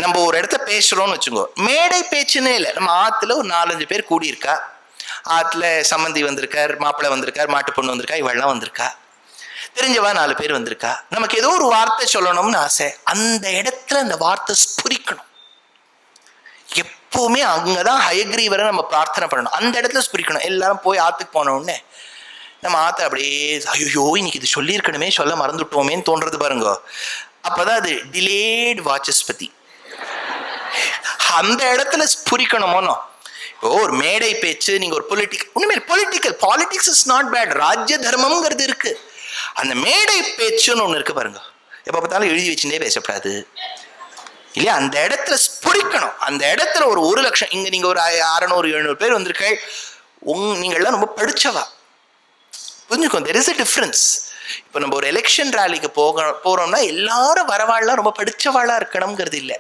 நம்ம ஒரு இடத்த பேசுறோம்னு வச்சுக்கோ, மேடை பேச்சுன்னே இல்லை, நம்ம ஆத்துல ஒரு 4-5 பேர் கூடியிருக்கா, ஆத்துல சம்மந்தி வந்திருக்கார், மாப்பிள்ளை வந்திருக்கார், மாட்டு பொண்ணு வந்திருக்கா, இவெல்லாம் வந்திருக்கா, தெரிஞ்சவா 4 பேர் வந்திருக்கா. நமக்கு ஏதோ ஒரு வார்த்தை சொல்லணும்னு ஆசை, அந்த இடத்துல அந்த வார்த்தை ஸ்புரிக்கணும். எப்பவுமே அங்கதான் ஹயக்ரீவரை நம்ம பிரார்த்தனை பண்ணணும், அந்த இடத்துல ஸ்புரிக்கணும். எல்லாரும் போய் ஆத்துக்கு போன உடனே நம்ம ஆத்த அப்படியே ஐயோ இன்னைக்கு இது சொல்லியிருக்கணுமே, சொல்ல மறந்துட்டோமேன்னு தோன்றது பாருங்க. அப்பதான் அது டிலேட் வாசஸ்பதி. அந்த இடத்துல ஸ்புரிக்கணுமோ. இப்போ ஒரு மேடை பேச்சு, நீங்க ஒரு பாலிட்டிக்ஸ் இஸ் நாட் பேட், ராஜ்ய தர்மம்ங்கிறது இருக்கு. அந்த மேடை பேச்சுன்னு ஒண்ணு இருக்கு பாருங்க, எப்ப பார்த்தாலும் எழுதி வச்சுட்டே பேசப்படாது இல்லையா. அந்த இடத்துல ஸ்புரிக்கணும். அந்த இடத்துல ஒரு 1 லட்சம், இங்க நீங்க ஒரு 600-700 பேர் வந்திருக்க, நீங்க எல்லாம் ரொம்ப படிச்சவா, புரிஞ்சுக்கோ. there is a difference. இப்போ நம்ம ஒரு எலெக்ஷன் ரேலிக்கு போறோம்னா எல்லாரும் வரவாள்லாம் ரொம்ப படிச்சவாளா இருக்கணுங்கிறது இல்லை.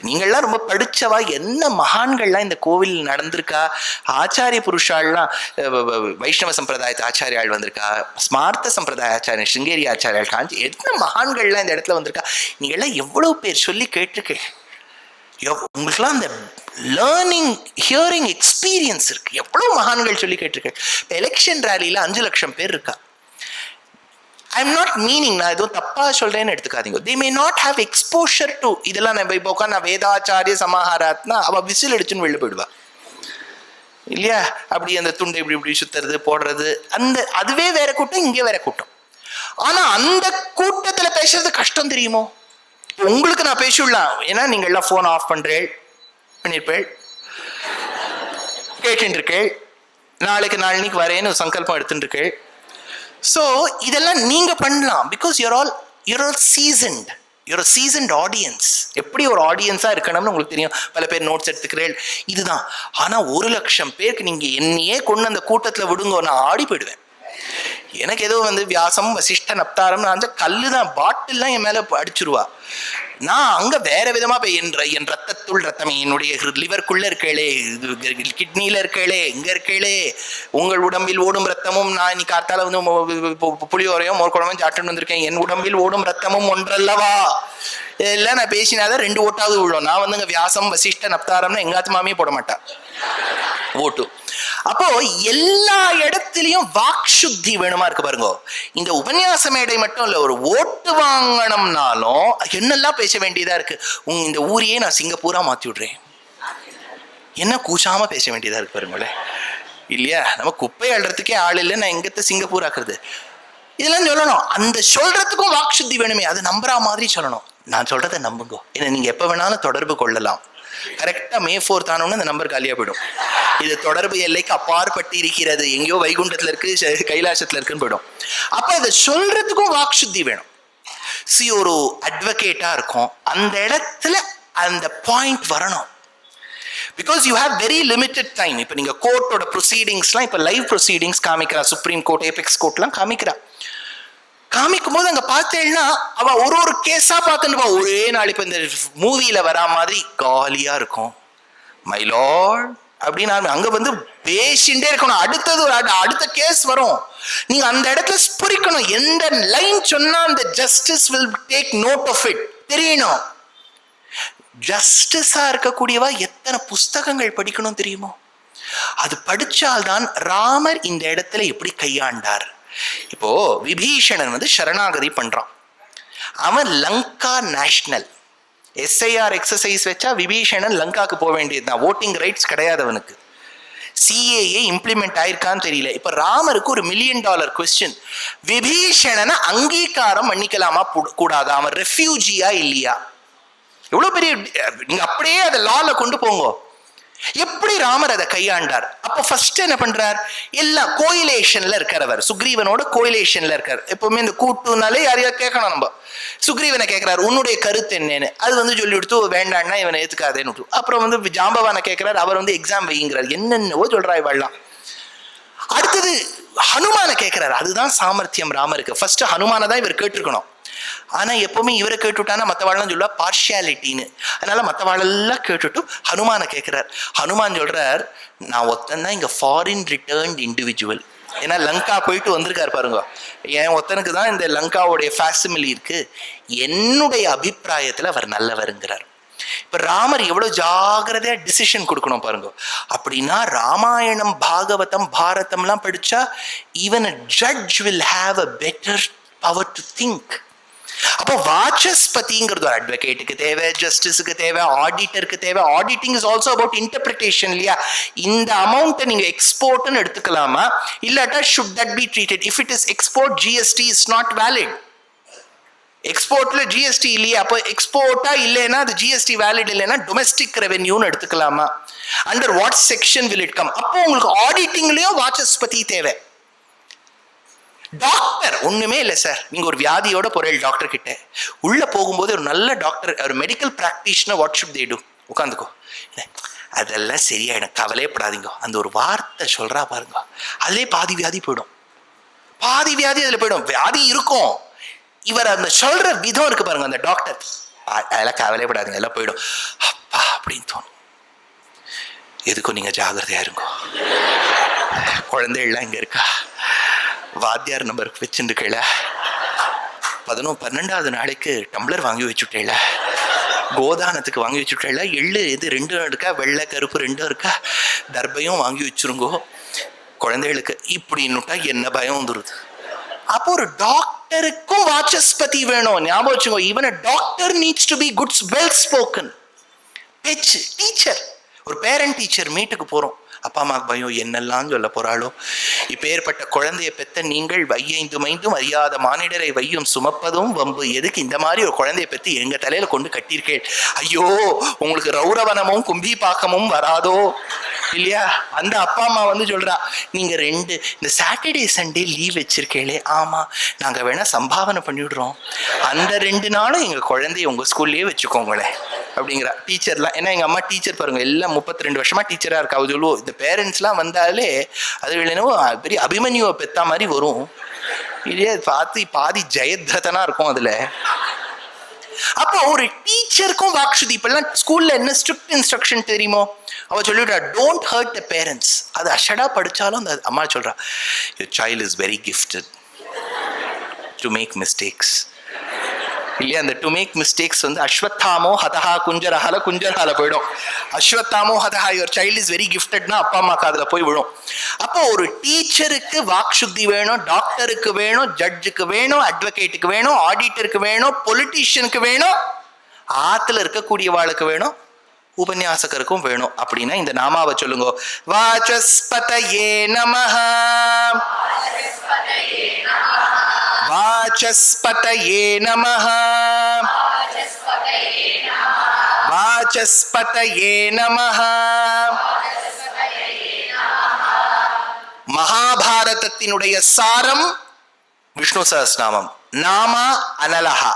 நீங்கள்லாம் ரொம்ப படிச்சவா, என்ன மகான்கள்லாம் இந்த கோவில் நடந்திருக்கா, ஆச்சாரிய புருஷாள்லாம் வைஷ்ணவ சம்பிரதாயத்து ஆச்சாரியாள் வந்திருக்கா, ஸ்மார்த்த சம்பிரதாய ஆச்சாரிய சிங்கேரி ஆச்சாரியாள், காஞ்சி, என்ன மகான்கள்லாம் இந்த இடத்துல வந்திருக்கா. நீங்கள்லாம் எவ்வளவு பேர் சொல்லி கேட்டிருக்க, உங்களுக்குலாம் அந்த லேர்னிங் ஹியரிங் எக்ஸ்பீரியன்ஸ் இருக்கு. எவ்வளவு மகான்கள் சொல்லி கேட்டிருக்க. இப்போ எலெக்ஷன் ரேலியில 5 லட்சம் பேர் இருக்கா. ஐ எம் நாட் மீனிங், நான் எதுவும் தப்பா சொல்றேன்னு எடுத்துக்காதீங்க. they may not have exposure to இதெல்லாம். நம்ம இப்போ உட்காந்து நான் வேதாச்சாரிய சமாஹாராத்னா அவ விசில் அடிச்சுன்னு வெளில போயிடுவா இல்லையா. அப்படி அந்த துண்டை இப்படி இப்படி சுத்துறது போடுறது, அந்த அதுவே வேற கூட்டம், இங்கே வேற கூட்டம். ஆனா அந்த கூட்டத்துல பேசுறது கஷ்டம் தெரியுமோ. உங்களுக்கு நான் பேசிவிடலாம், ஏன்னா நீங்க எல்லாம் போன் ஆஃப் பண்ணிருப்பேள், கேட்டு இருக்கேள், நாளைக்கு வரேன்னு சங்கல்பம் எடுத்துட்டு இருக்கேள். ஸோ இதெல்லாம் நீங்க பண்ணலாம், because you're all seasoned, you're a seasoned audience. எப்படி ஒரு ஆடியன்ஸா இருக்கணும்னு உங்களுக்கு தெரியும். பல பேர் நோட்ஸ் எடுத்துக்கிறேன், இதுதான். ஆனா 1 லட்சம் பேருக்கு நீங்க என்னையே கொண்டு அந்த கூட்டத்துல விடுங்க, நான் ஆடி போயிடுவேன். எனக்கு ஏதோ வியாசம் வசிஷ்ட நப்தாரம், அந்த கல்லுதான் பாட்டில்லாம் என் மேல அடிச்சிருவா. நான் அங்க வேற விதமா போய் என் ரத்தத்துள் ரத்தமே, என்னுடைய லிவருக்குள்ள இருக்கேளே, கிட்னில இருக்கேளே, எங்க இருக்கேளே, உங்கள் உடம்பில் ஓடும் ரத்தமும், நான் இன்னைக்கு காத்தால புளியோரையும் மோர்குழம்பும் சாப்பிட்டு வந்திருக்கேன், என் உடம்பில் ஓடும் ரத்தமும் ஒன்றல்லவா. எல்லாம் நான் பேசினாதான் 2 ஓட்டாவது விழும். நான் வியாசம் வசிஷ்ட நப்தாரம்னா எங்க ஆத்மாமே போட மாட்டேன் ஓட்டு. அப்போ எல்லா இடத்திலையும் வாக் சுத்தி வேணுமா இருக்கு பாருங்க. இந்த உபன்யாச மேடை மட்டும் இல்ல, ஒரு ஓட்டு வாங்கணும்னாலும் என்னெல்லாம் பேச வேண்டியதா இருக்கு. இந்த ஊரையே நான் சிங்கப்பூரா மாத்தி விடுறேன், என்ன கூச்சாம பேச வேண்டியதா இருக்கு பாருங்களேன் இல்லையா. நம்ம குப்பை அள்ளுறதுக்கே ஆள் இல்லை, நான் எங்கத்த சிங்கப்பூர் ஆக்குறது. இதெல்லாம் சொல்லணும். அந்த சொல்றதுக்கும் வாக் சுத்தி வேணுமே, அது நம்புற மாதிரி சொல்லணும். நான் சொல்றதை நம்புங்க, ஏன்னா நீங்க எப்ப வேணாலும் தொடர்பு கொள்ளலாம். கரெக்டா May 4th ஆனோன்னு அந்த நம்பர் காலியா போயிடும். இது தொடர்பு எல்லைக்கு அப்பாற்பட்டு இருக்கிறது, எங்கேயோ வைகுண்டத்துல இருக்கு, கைலாசத்துல இருக்குன்னு போயிடும். அப்ப இதை சொல்றதுக்கும் வாக் சுத்தி வேணும். ஒரு அட்வொகேட்டா இருக்கும், அந்த இடத்துல அந்த பாயிண்ட் வரணும். Because you have very limited time. இப்போ நீங்க கோர்ட்டோட ப்ரொசீடிங்ஸ்லாம், இப்போ லைவ் ப்ரொசீடிங்ஸ் காமிக்கிறா, சுப்ரீம் கோர்ட், ஏபெக்ஸ் கோர்ட்லாம் காமிக்கிறா. காமிக்கும் போது அங்க பார்த்தேன்னா அவ ஒரு கேஸா பார்த்துட்டு ஒரே நாள். இப்ப இந்த மூவில வரா மாதிரி காலியா இருக்கும். மை லார்ட் அப்படின்னு அங்க பேசிண்டே இருக்கணும். அடுத்த கேஸ் வரும், நீங்க அந்த இடத்துல ஸ்புரிக்கணும். எந்த லைன் சொன்னா அந்த justice will take note of it தெரியணும். ஜஸ்டிஸா இருக்கக்கூடியவா எத்தனை புஸ்தகங்கள் படிக்கணும் தெரியுமோ. அது படிச்சால்தான் ராமர் இந்த இடத்துல எப்படி கையாண்டார். இப்போ விபீஷணன் சரணாகதி பண்றான். அவன் லங்கா நேஷனல், SIR எக்ஸசைஸ் வச்சா விபீஷணன் லங்காக்கு போக வேண்டியதுதான். ஓட்டிங் ரைட்ஸ் கிடையாது அவனுக்கு. CAA இம்ப்ளிமெண்ட் ஆயிருக்கான்னு தெரியல. இப்ப ராமருக்கு ஒரு $1 மில்லியன் கொஸ்டின், விபீஷணனை அங்கீகாரம் பண்ணிக்கலாமா கூடாதா? அவன் ரெஃப்யூஜியா இல்லையா? எவ்வளவு பெரிய, நீங்க அப்படியே அதை லால கொண்டு போங்க. எப்படி ராமர் அதை கையாண்டார்? அப்ப ஃபர்ஸ்ட் என்ன பண்றார், எல்லாம் கோயிலேஷன்ல இருக்கார். சுக்ரீவனோட கோயிலேஷன்ல இருக்கார். எப்பவுமே இந்த கூட்டுனாலே யாரையா கேட்கணும். நம்ம சுக்ரீவனை கேட்கிறார், உன்னுடைய கருத்து என்னன்னு. அது சொல்லி கொடுத்து வேண்டான்னா இவனை ஏத்துக்காதேன்னு. அப்புறம் ஜாம்பவானை கேட்கிறார், அவர் எக்ஸாம் வைங்கிறார். என்னென்னவோ சொல்றா இவெல்லாம். அடுத்தது ஹனுமான கேட்கிறார். அதுதான் சாமர்த்தியம் ராமருக்கு. ஃபர்ஸ்ட் ஹனுமான தான் இவர் கேட்டிருக்கணும். ஆனா எப்பவுமே இவரை கேட்டுட்டானா மற்றவாழ்லாம் சொல்லுவா பார்ஷியாலிட்டின்னு. அதனால மற்றவாழெல்லாம் கேட்டுட்டு ஹனுமான கேட்கிறார். ஹனுமான் சொல்றார், நான் ஒத்தன் இங்க ஃபாரின் ரிட்டர்ன்ட் இண்டிவிஜுவல். ஏன்னா லங்கா போயிட்டு வந்திருக்காரு பாருங்க. என் ஒத்தனுக்கு தான் இந்த லங்காவுடைய ஃபேசிமிலி இருக்கு. என்னுடைய அபிப்பிராயத்துல அவர் நல்லவருங்கிறார். இப்ப ராமர் எவ்வளவு ஜாகிரதையா டிசிஷன் கொடுக்கணும் பாருங்க. அப்படின்னா ராமாயணம், பாகவதம், பாரதம்லாம் படிச்சா even a judge will have a better power to think. அப்போ வாசஸ்பதிங்கிறது அட்வொகேட்டுக்கு தேவை, ஜஸ்டிஸுக்கு தேவை, ஆடிட்டருக்கு தேவை. Auditing is also about interpretation இல்லையா? இந்த அமௌண்ட்டை நீங்க எக்ஸ்போர்ட்னு எடுத்துக்கலாமா, இல்லாட்டா should that be treated? If it is export, GST is not valid. எக்ஸ்போர்ட்ல GST இல்லையா? அப்போ எக்ஸ்போர்ட்டா இல்லைன்னா அது GST வேலிட் இல்லைன்னா டொமஸ்டிக் ரெவென்யூன்னு எடுத்துக்கலாமா? Under what section will it come? அப்போ உங்களுக்கு ஆடிட்டிங்லயும் வாசஸ்பதி தேவை. டாக்டர் ஒண்ணுமே இல்லை சார், நீங்க ஒரு வியாதியோட பொருள் டாக்டர் கிட்ட உள்ள போகும்போது ஒரு நல்ல டாக்டர், ஒரு medical practitioner, what should they do? உட்காந்துக்கோ, அதெல்லாம் சரியாயிடும், கவலைப்படாதீங்க. அந்த ஒரு வார்த்தை சொல்றா பாருங்க, அதுலேயே பாதி வியாதி போயிடும். பாதி வியாதி அதுல போயிடும். வியாதி இருக்கும், இவர் அந்த சொல்ற விதம் இருக்கு பாருங்க, அந்த டாக்டர், அதெல்லாம் கவலைப்படாதீங்க, எல்லாம் போயிடும் அப்பா அப்படின்னு தோணும். எதுக்கும் நீங்க ஜாகிரதையா இருங்க. குழந்தைகள்லாம் இங்க இருக்கா? வாத்தியார் நம்பருக்கு வச்சுருக்கல, 12வது நாளைக்கு டம்ளர் வாங்கி வச்சுட்டேல, கோதானத்துக்கு வாங்கி வச்சுட்டேல, எள்ளு இது 2 இருக்கா, வெள்ளை கருப்பு 2 இருக்கா, தர்பையும் வாங்கி வச்சிருங்கோ குழந்தைகளுக்கு. இப்படின்னுட்டா என்ன பயம் வந்துருது. அப்போ ஒரு டாக்டருக்கும் வாசஸ்பதி வேணும். ஞாபகம் வச்சுக்கோ, even a doctor needs to be good, well spoken. பேச்சு. டீச்சர், ஒரு பேரண்ட் டீச்சர் மீட்டுக்கு போறோம், அப்பா அம்மாவுக்கு பயம், என்னெல்லாம் சொல்ல போறாளோ. இப்ப ஏற்பட்ட குழந்தைய பெத்த நீங்கள் வையைந்தும் ஐந்தும் அறியாத மானிடரை வையும் சுமப்பதும் வம்பு. எதுக்கு இந்த மாதிரி ஒரு குழந்தைய பெற்று எங்க தலையில கொண்டு கட்டியிருக்கேள்? ஐயோ, உங்களுக்கு ரௌரவனமும் கும்பி பாக்கமும் வராதோ இல்லையா? அந்த அப்பா அம்மா சொல்றா, நீங்க 2 இந்த சாட்டர்டே சண்டே லீவ் வச்சிருக்கேளே. ஆமா, நாங்க வேணா சம்பாவனை பண்ணிவிடுறோம், அந்த 2 நாளும் எங்க குழந்தைய உங்க ஸ்கூல்லயே வச்சுக்கோங்களேன் அப்படிங்கிறா டீச்சர்லாம். ஏன்னா எங்க அம்மா டீச்சர் பாருங்க, எல்லாம் 32 வருஷமா டீச்சரா இருக்கா. சொல்லுவோம், இந்த பேரண்ட்ஸ்லாம் வந்தாலே அது என்னவோ பெரிய அபிமன்யுவை பெத்தா மாதிரி வரும் இல்லையா? பார்த்து பாதி ஜெயத்ரதனா இருக்கும் அதுல. அப்போ ஒரு டீச்சருக்கும் வாக்ஷுதி. இப்பெல்லாம் ஸ்கூல்ல என்ன ஸ்ட்ரிக்ட் இன்ஸ்ட்ரக்ஷன் தெரியுமோ? அவ சொல்லிவிட்டா, டோன்ட் ஹர்ட் த பேரண்ட்ஸ். அது அஷடா படிச்சாலும் அந்த அம்மா சொல்றா, your child is very gifted to make mistakes இல்லையா? அந்த டு மேக் மிஸ்டேக்ஸ் அஸ்வத்தாமோ ஹதஹா குஞ்சரஹால குஞ்சரஹால போயிடும். அஸ்வத்தாமோ ஹதஹா யுவர் சைல்ட் இஸ் வெரி கிஃப்டட்னா அப்பா அம்மாக்கு அதுல போய் விடும். அப்போ ஒரு டீச்சருக்கு வாக்சுத்தி வேணும், டாக்டருக்கு வேணும், ஜட்ஜுக்கு வேணும், அட்வொகேட்டுக்கு வேணும், ஆடிட்டருக்கு வேணும், பொலிட்டீஷியனுக்கு வேணும், ஆத்துல இருக்கக்கூடியவாளுக்கு வேணும், உபன்யாசகருக்கும் வேணும். அப்படின்னா இந்த நாமாவை சொல்லுங்க. வாசஸ்பதயே நமஹ, வாசஸ்பதயே நமஹ, வாசஸ்பதயே நமஹ. மகாபாரதத்தினுடைய சாரம் விஷ்ணு சஹஸ்ரநாமம். நாமா அனலஹா,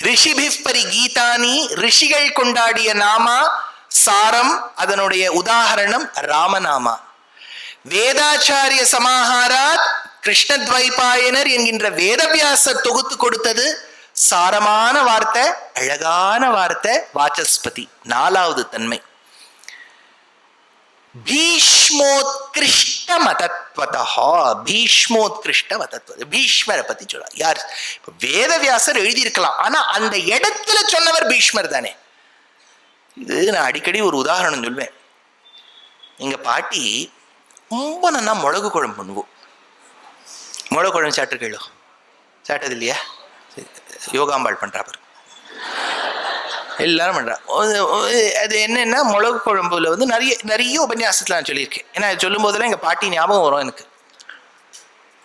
ரிஷிபிப்பரி கீதானி, ரிஷிகள் கொண்டாடிய நாமா சாரம், அதனுடைய உதாரணம் ராமநாமா. வேதாச்சாரிய சமாஹாராத் கிருஷ்ணத்வைபாயனர் என்கின்ற வேதவியாசர் தொகுத்து கொடுத்தது சாரமான வார்த்தை, அழகான வார்த்தை வாசஸ்பதி. 4வது தன்மை பீஷ்மோத்கிருஷ்ட மதத்வதஹா. பீஷ்மோத்கிருஷ்ட மதத்வத, பீஷ்மரை பத்தி சொல்ல யார்? வேதவியாசர் எழுதியிருக்கலாம், ஆனா அந்த இடத்துல சொன்னவர் பீஷ்மர் தானே. இது நான் அடிக்கடி ஒரு உதாரணம் சொல்வேன். எங்க பாட்டி ரொம்ப நல்லா மிளகு குழம்பு பண்ணுவோம். மிளகு குழம்பு சாப்பிட்டுருக்கீங்களோ? சாப்பிட்டது இல்லையா? யோகாம்பாள் பண்றா பாரு. எல்லாரும் பண்றான். அது என்னன்னா மிளகு குழம்புல வந்து நிறைய நிறைய உபன்யாசத்துல நான் சொல்லியிருக்கேன். ஏன்னா சொல்லும் போதெல்லாம் எங்க பாட்டி ஞாபகம் வரும் எனக்கு.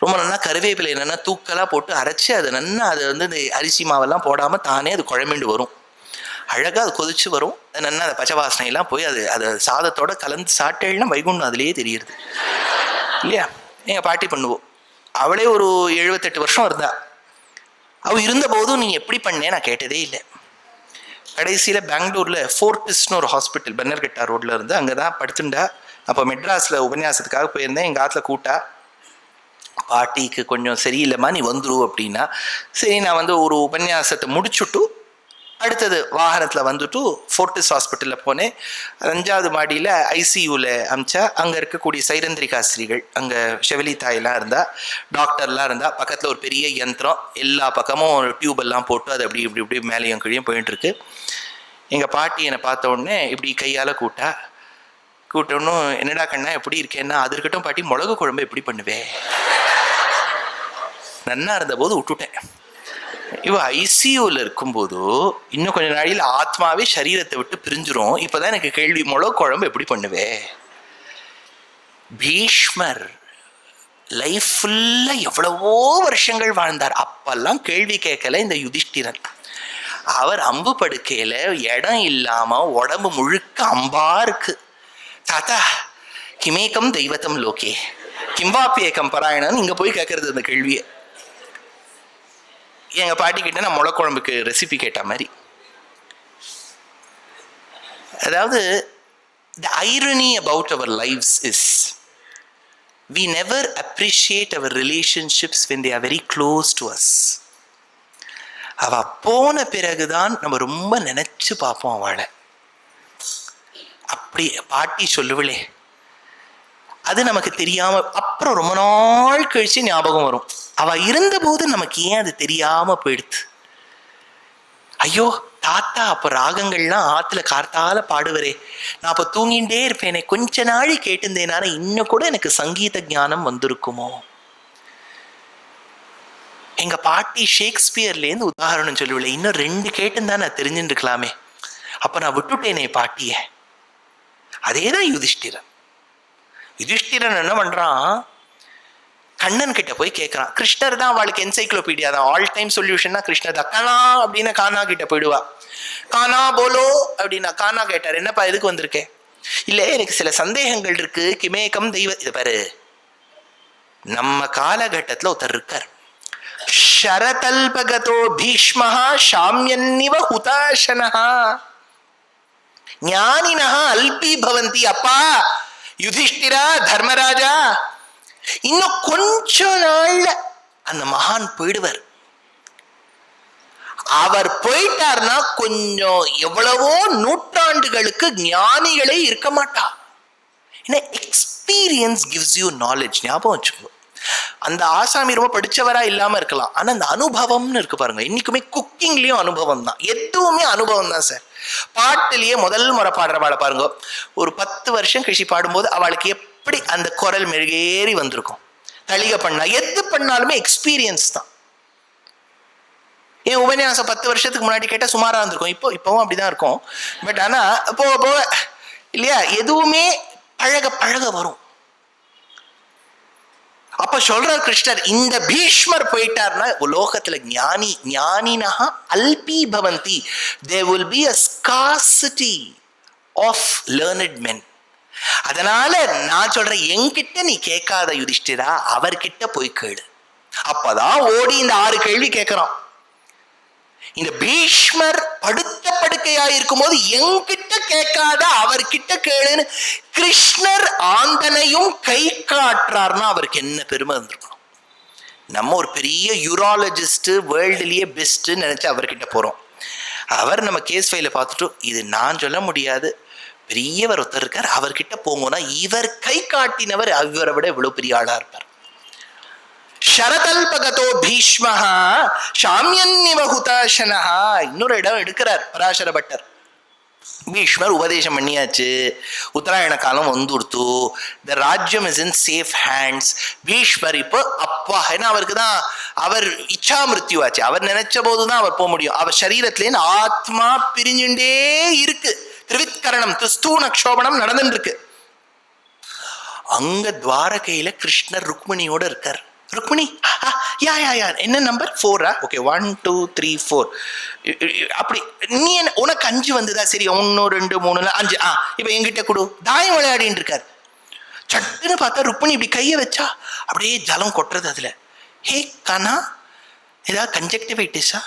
ரொம்ப நல்லா கருவேப்பிலை நல்லா தூக்கலா போட்டு அரைச்சி அதை நல்லா அதை வந்து இந்த அரிசி மாவெல்லாம் போடாம தானே அது குழம்பிண்டு வரும். அழகா அது கொதிச்சு வரும். நல்லா அந்த பச்சை வாசனை எல்லாம் போய் அதை சாதத்தோட கலந்து சாப்பிட்டேன்னா வைகுண்டம் அதுலயே தெரியுது இல்லையா? எங்க பாட்டி பண்ணுவோம். அவளே ஒரு 78 வருஷம் இருந்தா. அவ இருந்த போதும் நீ எப்படி பண்ணே நான் கேட்டதே இல்லை. கடைசியில பெங்களூர்ல ஃபோர்டிஸ்னு ஒரு ஹாஸ்பிட்டல் பென்னர்கட்டா ரோட்ல இருந்து அங்கதான் படுத்துண்டா. அப்போ மெட்ராஸ்ல உபன்யாசத்துக்காக போயிருந்தேன். எங்க ஆத்துல கூட்டா பாட்டிக்கு கொஞ்சம் சரியில்லைம்மா நீ வந்துரு அப்படின்னா, சரி நான் வந்து ஒரு உபன்யாசத்தை முடிச்சுட்டு அடுத்தது வாகனத்தில் வந்துட்டு ஃபோர்டிஸ் ஹாஸ்பிட்டலில் போனேன். 5வது மாடியில் ஐசியூவில் அமிச்சா அங்கே இருக்கக்கூடிய சைரந்திரிகாஸ்திரிகள், அங்கே செவிலி தாயெல்லாம் இருந்தா, டாக்டர்லாம் இருந்தா, பக்கத்தில் ஒரு பெரிய யந்திரம், எல்லா பக்கமும் ஒரு டியூப் எல்லாம் போட்டு அது அப்படி இப்படி இப்படி மேலேயும் கீழேயும் போயிட்டு இருக்கு. எங்கள் பாட்டி என்னை பார்த்த உடனே இப்படி கையால் கூட்டணும். என்னடா கண்ணா எப்படி இருக்கேன்னா, அது இருக்கட்டும் பாட்டி, மிளகு குழம்பு எப்படி பண்ணுவேன்? நன்னா இருந்த போது விட்டுட்டேன். இவ ஐசியூல இருக்கும்போது இன்னும் கொஞ்ச நாளையில் ஆத்மாவே சரீரத்தை விட்டு பிரிஞ்சிரும். இப்பதான் எனக்கு கேள்வி, மிளகு குழம்பு எப்படி பண்ணுவே? பீஷ்மர் லைஃப் ஃபுல்லா எவ்வளவோ வருஷங்கள் வாழ்ந்தார். அப்பெல்லாம் கேள்வி கேட்கல இந்த யுதிஷ்டிரன். அவர் அம்பு படுக்கையில இடம் இல்லாம உடம்பு முழுக்க அம்பா இருக்கு. தாத்தா கிமேக்கம் தெய்வத்தம் லோகே கிம்வாப்பியேக்கம் பராயணன் இங்க போய் கேட்கறது அந்த கேள்வியை. எங்க பாட்டி கிட்ட நான் மிளகு குழம்புக்கு ரெசிபி கேட்ட மாதிரி. அதாவது the irony about our lives is we never appreciate our relationships when they are very close to us. அவ போன பிறகுதான் நம்ம ரொம்ப நினைச்சு பார்ப்போம் அவளை. அப்படி பாட்டி சொல்லுவளே, அது நமக்கு தெரியாம அப்புறம் ரொம்ப நாள் கழிச்சு ஞாபகம் வரும். அவ இருந்த போது நமக்கு ஏன் அது தெரியாம போயிடுது? ஐயோ தாத்தா அப்ப ராகங்கள்லாம் ஆத்துல கார்த்தால பாடுவரே, நான் அப்ப தூங்கிண்டே இருப்பேனே, கொஞ்ச நாள் கேட்டிருந்தேனால இன்னும் கூட எனக்கு சங்கீத ஞானம் வந்திருக்குமோ. எங்க பாட்டி ஷேக்ஸ்பியர்லேருந்து உதாரணம் சொல்லுவில்லை, இன்னும் 2 கேட்டுந்தான் நான் தெரிஞ்சுட்டு இருக்கலாமே, அப்ப நான் விட்டுட்டேனே பாட்டிய. அதேதான் யுதிஷ்டிரன். யுதிஷ்டிரன் என்ன பண்றான், கண்ணன் கிட்ட போய் கேட்கறான். கிருஷ்ணர் தான் அவளுக்கு என்சைக்ளோபீடியா தான், ஆல் டைம் சொல்யூஷன் தான் கிருஷ்ணர் தான். கானா அப்படின்னு கானா கிட்ட போயிடுவா. கானா போலோ அப்படின்னா, கானா கேட்டார் என்னப்பா எதுக்கு வந்திருக்கேன்? இல்ல எனக்கு சில சந்தேகங்கள் இருக்கு, கிமேக்கம் தெய்வ. இது பாரு, நம்ம காலகட்டத்துல ஒருத்தர் இருக்கார், ஷரதல்பகதோ பீஷ்மஹா சாம்யன்னிவ ஹுதாசனஹா ஞானினஹா அல்பி பவந்தி. அப்பா யுதிஷ்டிரா, தர்மராஜா, இன்னும் கொஞ்ச நாள்ல அந்த மகான் போயிடுவார். அவர் போயிட்டார்னா கொஞ்சம் எவ்வளவோ நூற்றாண்டுகளுக்கு ஞானிகளே இருக்க மாட்டா. ஏன்னா எக்ஸ்பீரியன்ஸ் கிவ்ஸ் யூ நாலேஜ். ஞாபகம் வச்சுக்கோ, அந்த ஆசாமி ரொம்ப படிச்சவரா இல்லாம இருக்கலாம், ஆனா அந்த அனுபவம்னு இருக்கு பாருங்க. இன்னைக்குமே குக்கிங்லயும் அனுபவம் தான், எதுவுமே அனுபவம் தான் சார். பாட்டுலயே முதல் முறை பாடுறவாளை பாருங்க, ஒரு 10 வருஷம் கழிச்சு பாடும்போது அவளுக்கு எப்படி அந்த குரல் மெழுகேறி வந்திருக்கும். தளிகை பண்ணா எது பண்ணாலுமே எக்ஸ்பீரியன்ஸ் தான். ஏன் உபன்யாசம் 10 வருஷத்துக்கு முன்னாடி கேட்டா சுமாரா இருந்திருக்கும், இப்பவும் அப்படிதான் இருக்கும். பட் ஆனா போக போக இல்லையா, எதுவுமே பழக பழக வரும். அப்ப சொல்றார் கிருஷ்ணர், இந்த பீஷ்மர் போயிட்டார்னா லோகத்துல ஞானினஹா அல்பி பவந்தி, there will be a scarcity of learned men. அதனால நான் சொல்றேன், என்கிட்ட நீ கேட்காத யுதிஷ்டிரா, அவர்கிட்ட போய் கேளு. அப்பதான் ஓடி இந்த 6 கேள்வி கேட்கிறான். இந்த பீஷ்மர் படுத்த படுக்கையா இருக்கும் போது என்கிட்ட கேட்காத அவர்கிட்ட கேளுன்னு கிருஷ்ணர் ஆந்தனையும் கை காட்டுறாருன்னா அவருக்கு என்ன பெருமை இருந்திருக்கணும். நம்ம ஒரு பெரிய யூராலஜிஸ்ட், வேர்ல்டுலயே பெஸ்ட் நினைச்சு அவர்கிட்ட போறோம். அவர் நம்ம கேஸ் ஃபைல பார்த்துட்டு, இது நான் சொல்ல முடியாது, பெரியவர் ஒருத்தர் இருக்கார், அவர்கிட்ட போங்கன்னா இவர் கை காட்டினவர் அவரை விட இவ்வளவு பெரிய ஆளா இருப்பார். ஷரதல்பகதோ பீஷ்மஹா சாம்யன்னிவ ஹுதாசனஹா. இன்னொரு இடம் எடுக்கிறார் பராசர பட்டர். பீஷ்மர் உபதேசம் பண்ணியாச்சு, உத்தராயண காலம் வந்துடுத்து, த ராஜ்யம் இஸ் இன் சேஃப் ஹேண்ட்ஸ். பீஷ்மர் இப்போ அப்பா, ஏன்னா அவருக்கு தான் அவர் இச்சா மிருத்யு ஆச்சு, அவர் நினைச்ச போதுதான் அவர் போக முடியும். அவர் சரீரத்திலேருந்து ஆத்மா பிரிஞ்சுட்டே இருக்கு, திரிவித்கரணம் திஸ்தூண க்ஷோபனம் நடந்துட்டு இருக்கு. அங்க துவாரகையில கிருஷ்ணர் ருக்மிணியோட இருக்கார். ருக்மிணி, யா என்ன நம்பர் 4? ஓகே, 1 2 3 4. அப்படி நீ என்ன, உனக்கு 5 வந்ததா? சரி, 1 2 3 5. இப்ப எங்கிட்ட கொடு. தாயம் விளையாடின்னு இருக்கார். சட்டுன்னு பார்த்தா ருக்மிணி இப்படி கையை வச்சா அப்படியே ஜலம் கொட்டுறது அதுல. ஹே கண்ணா, ஏதாவது கன்ஜெக்டிவைட்டிஸா?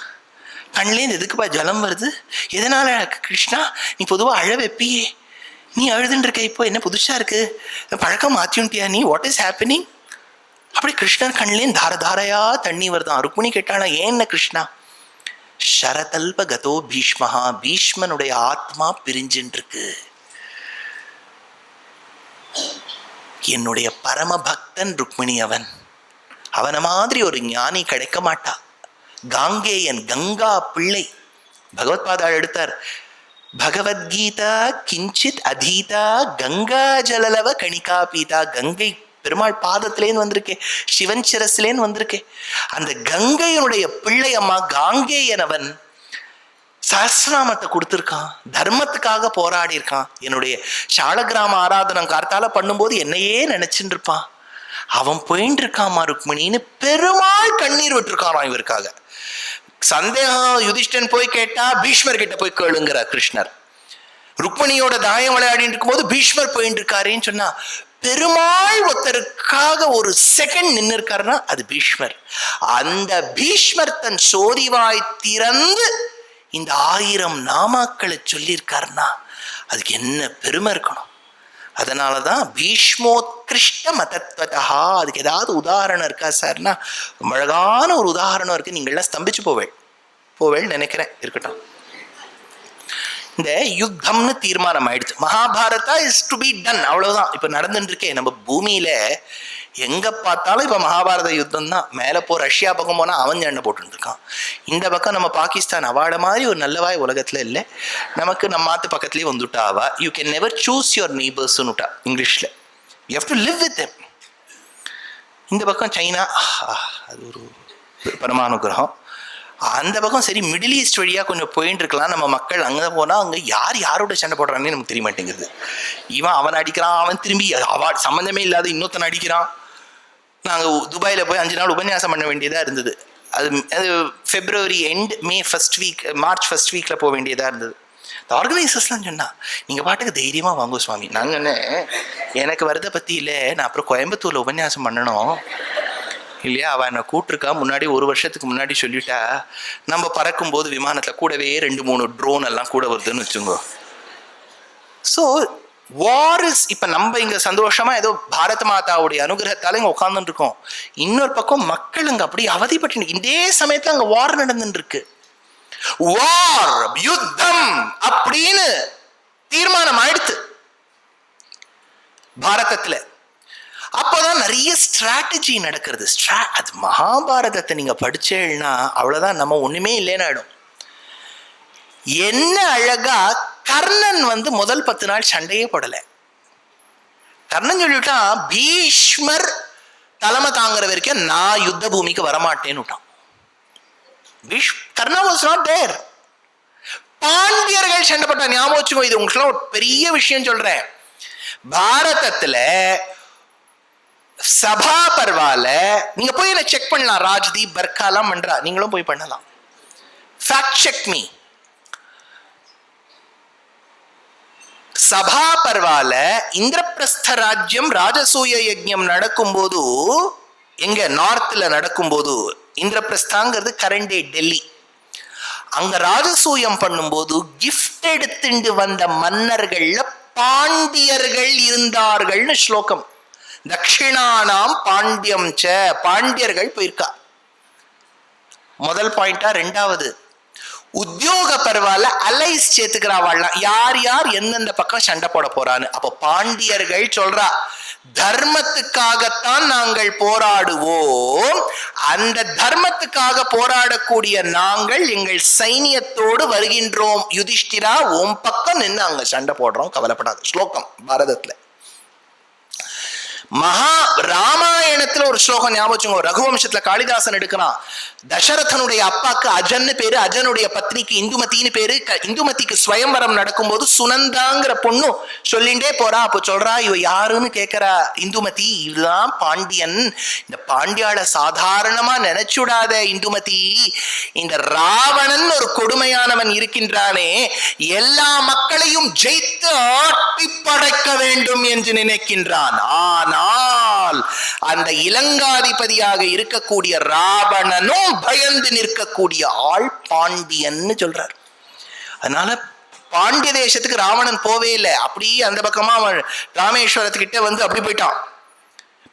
கண்லேருந்து எதுக்குப்பா ஜலம் வருது? எதனால கிருஷ்ணா? நீ பொதுவா அழ வைப்பியே, நீ அழுதுன்னு இருக்க, இப்போ என்ன புதுசா இருக்கு, பழக்கம் மாத்தியுண்டியா நீ? What is happening? அப்படி கிருஷ்ணர் கண்லேயும் தார தாரையா தண்ணி வருதான். ருக்மிணி கேட்டானா, ஏன்ன கிருஷ்ணா? ஷரதல்ப கதோ பீஷ்மஹா, பீஷ்மனுடைய ஆத்மா பிரிஞ்சுன்னு இருக்கு. என்னுடைய பரம பக்தன் ருக்மிணி, அவனை மாதிரி ஒரு ஞானி கிடைக்க மாட்டா. காங்கேயன், கங்கா பிள்ளை. பகவத்பாதாள் எடுத்தார், பகவத்கீதா கிஞ்சித் அதீதா கங்கா ஜலலவ கணிகா பீதா. கங்கை பெருமாள் பாதத்திலேன்னு வந்திருக்கே, சிவன் சிரசிலேன்னு வந்திருக்கே. அந்த கங்கையனுடைய பிள்ளை அம்மா காங்கேயன் அவன் சஹஸ்ரநாமத்தை கொடுத்துருக்கான், தர்மத்துக்காக போராடி இருக்கான். என்னுடைய சாலகிராம ஆராதனம் கார்த்தால பண்ணும்போது என்னையே நினைச்சுட்டு இருப்பான். அவன் போயிட்டு இருக்காமா ருக்மிணின்னு பெருமாள் கண்ணீர் விட்டுருக்காராம் இவருக்காக. சந்தேகம் யுதிஷ்டன் போய் கேட்டா பீஷ்மர் கிட்ட போய் கேளுங்கிறார் கிருஷ்ணர். ருக்மிணியோட தாயம் விளையாடிட்டு இருக்கும்போது பீஷ்மர் போயிட்டு இருக்காருன்னு சொன்னா, பெருமாள் ஒருத்தருக்காக ஒரு செகண்ட் நின்று இருக்காருன்னா அது பீஷ்மர். அந்த பீஷ்மர் தன் சோதிவாய் திறந்து இந்த 1000 நாமாக்களை சொல்லியிருக்காருன்னா அதுக்கு என்ன பெருமை இருக்கணும். அதனாலதான் பீஷ்மோத்கிருஷ்ட மதத்வதா. அதுக்கு ஏதாவது உதாரணம் இருக்கா சார்னா, அழகான ஒரு உதாரணம் இருக்கு. நீங்கள்லாம் ஸ்தம்பிச்சு போவேள் நினைக்கிறேன், இருக்கட்டும். இந்த யுத்தம்னு தீர்மானம் ஆயிடுச்சு, Mahabharata is to be done, அவ்வளவுதான். இப்ப நடந்துட்டு இருக்கே நம்ம பூமியில எங்க பார்த்தாலும் இப்ப மகாபாரத யுத்தம் தான். மேல ரஷ்யா பக்கம் போனா அவன் சண்டை போட்டு இருக்கான், இந்த பக்கம் நம்ம பாகிஸ்தான் அவாட மாதிரி ஒரு நல்லவாய் உலகத்துல இல்லை. நமக்கு நம்ம மாத்து பக்கத்துலயே வந்துட்டா அவா. You can never choose your நெய்பர்ஸ்னுட்டா இங்கிலீஷ்ல, you have to live with them. இந்த பக்கம் சைனா, அது ஒரு பரமானுகிரகம். அந்த பக்கம் சரி மிடில் ஈஸ்ட் வழியா கொஞ்சம் போயிட்டு இருக்கலாம் நம்ம மக்கள். அங்கே போனா அங்க யாரோட சண்டை போடுறான்னு நமக்கு தெரிய மாட்டேங்குது. இவன் அவன் அடிக்கிறான், அவன் திரும்பி சம்மந்தமே இல்லாத இன்னொருத்தன் அடிக்கிறான். நாங்கள் துபாயில் போய் 5 நாள் உபன்யாசம் பண்ண வேண்டியதாக இருந்தது. அது February end, May 1st week, March 1st weekல போக வேண்டியதாக இருந்தது. இந்த ஆர்கனைசர்ஸ்லாம் சொன்னா, நீங்கள் பாட்டுக்கு தைரியமாக வாங்க சுவாமி. நாங்கள் என்ன, எனக்கு வரதை பற்றி இல்லை, நான் அப்புறம் கோயம்புத்தூரில் உபன்யாசம் பண்ணணும் இல்லையா, அவன் என்னை கூப்பிட்டுருக்கா. முன்னாடி 1 வருஷத்துக்கு முன்னாடி சொல்லிட்டா, நம்ம பறக்கும்போது விமானத்தில் கூடவே 2-3 ட்ரோன் எல்லாம் கூட வருதுன்னு வச்சுங்கோ. ஸோ வார் இஸ், இப்ப நம்ம இங்க சந்தோஷமா ஏதோ பாரத மாதாவுடைய அனுகிரகத்தால இங்க உட்கார்ந்துட்டு இருக்கோம். இன்னொரு பக்கம் மக்கள் அங்க அப்படி அவதிப்பட்டு, இதே சமயத்துல அங்க வார் நடந்துட்டு இருக்கு. வார், யுத்தம் அப்படின்னு தீர்மானம் ஆயிடுத்து பாரதத்துல. அப்போதான் நிறைய ஸ்ட்ராட்டஜி நடக்கிறது. அது மகாபாரதத்தை நீங்க படிச்சேன்னா அவ்வளவுதான், நம்ம ஒண்ணுமே இல்லைன்னு ஆயிடும். என்ன அழகா கர்ணன் முதல் 10 நாள் சண்டையே போடல. கர்ணன் சொல்லிட்டான், பீஷ்மர் தலைமை தாங்குற வரைக்கும் நான் யுத்த பூமிக்கு வரமாட்டேன்னு விட்டான். கர்ணா வாஸ் நாட் தேர். பாண்டியர்கள் சண்டை போட்டா, ஞாபகம் வச்சுக்கோ, இது உங்களுக்கு ஒரு பெரிய விஷயம் சொல்றேன். பாரதத்துல சபா பர்வால நீங்க போய் என்ன செக் பண்ணலாம். ராஜ்தீப் பர்காலாம் பண்றா, நீங்களும் போய் பண்ணலாம். Fact check me. சபா பர்வால இந்திரபிரஸ்த ராஜ்யம் ராஜசூய யஜ்ஞம் நடக்கும்போது, எங்க நார்த்ல நடக்கும்போது, இந்திரபிரஸ்தாங்கிறது கரண்ட் டே டெல்லி, அங்க ராஜசூயம் பண்ணும்போது கிஃப்ட் எடுத்துட்டு வந்த மன்னர்கள்ல பாண்டியர்கள் இருந்தார்கள்னு ஸ்லோகம். தட்சிணானாம் பாண்டியம் ச, பாண்டியர்கள் போயிருக்கா. முதல் பாயிண்டா. ரெண்டாவது, உத்தியோக பரவால அலைஸ் சேர்த்துக்கிறாள், யார் யார் எந்தெந்த பக்கம் சண்டை போட போறான்னு. அப்போ பாண்டியர்கள் சொல்றா, தர்மத்துக்காகத்தான் நாங்கள் போராடுவோம். அந்த தர்மத்துக்காக போராடக்கூடிய நாங்கள் எங்கள் சைனியத்தோடு வருகின்றோம். யுதிஷ்டிரா உன் பக்கம் நின்று அங்க சண்டை போடுறோம், கவலைப்படாத. ஸ்லோகம் பாரதத்துல. மகா ராமாயணத்துல ஒரு ஸ்லோகம் ஞாபகம் வச்சுக்கோ. ரகுவம்சத்துல காளிதாசன் எடுக்கிறான். தசரதனுடைய அப்பாக்கு அஜன்னு பேரு, அஜனுடைய பத்னிக்கு இந்துமதினு பேரு. இந்துமதிக்கு ஸ்வயம்வரம் நடக்கும்போது சுனந்தாங்கிற பொண்ணு சொல்லிண்டே போறா. அப்ப சொல்றா, இவ யாருன்னு கேட்கிறா இந்துமதி. இதுதான் பாண்டியன். இந்த பாண்டியால சாதாரணமா நினைச்சுடாத இந்துமதி. இந்த ராவணன் ஒரு கொடுமையானவன் இருக்கின்றானே, எல்லா மக்களையும் ஜெயித்து ஆட்டி படைக்க வேண்டும் என்று நினைக்கின்றான். ஆனால் அந்த இலங்காதிபதியாக இருக்கக்கூடிய ராவணனும் பயந்து நிற்கக்கூடிய ஆள் பாண்டியன் சொல்றார். அதனால பாண்டிய தேசத்துக்கு ராவணன் போவே இல்லை. அப்படியே அந்த பக்கமா அவன் ராமேஸ்வரத்துக்கிட்ட வந்து அப்படி போயிட்டான்.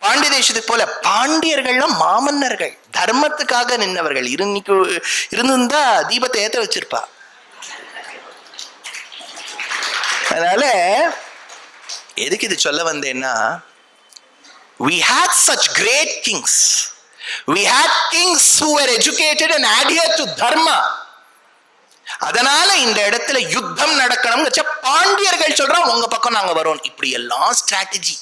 பாண்டிய தேசத்துக்கு போல. பாண்டியர்கள்லாம் மாமன்னர்கள், தர்மத்துக்காக நின்றவர்கள். இருந்திருந்தா தீபத்தை ஏத்த வச்சிருப்பா. அதனால எதுக்கு இது சொல்ல வந்தேன்னா, we had such great kings. We had kings who were educated and adhered to dharma. அதனால இந்த இடத்துல யுத்தம் நடக்கணும். பாண்டியர்கள் சொல்றோம் உங்க பக்கம் நாங்க வரோம். இப்படி எல்லாம் ஸ்ட்ராட்டஜி.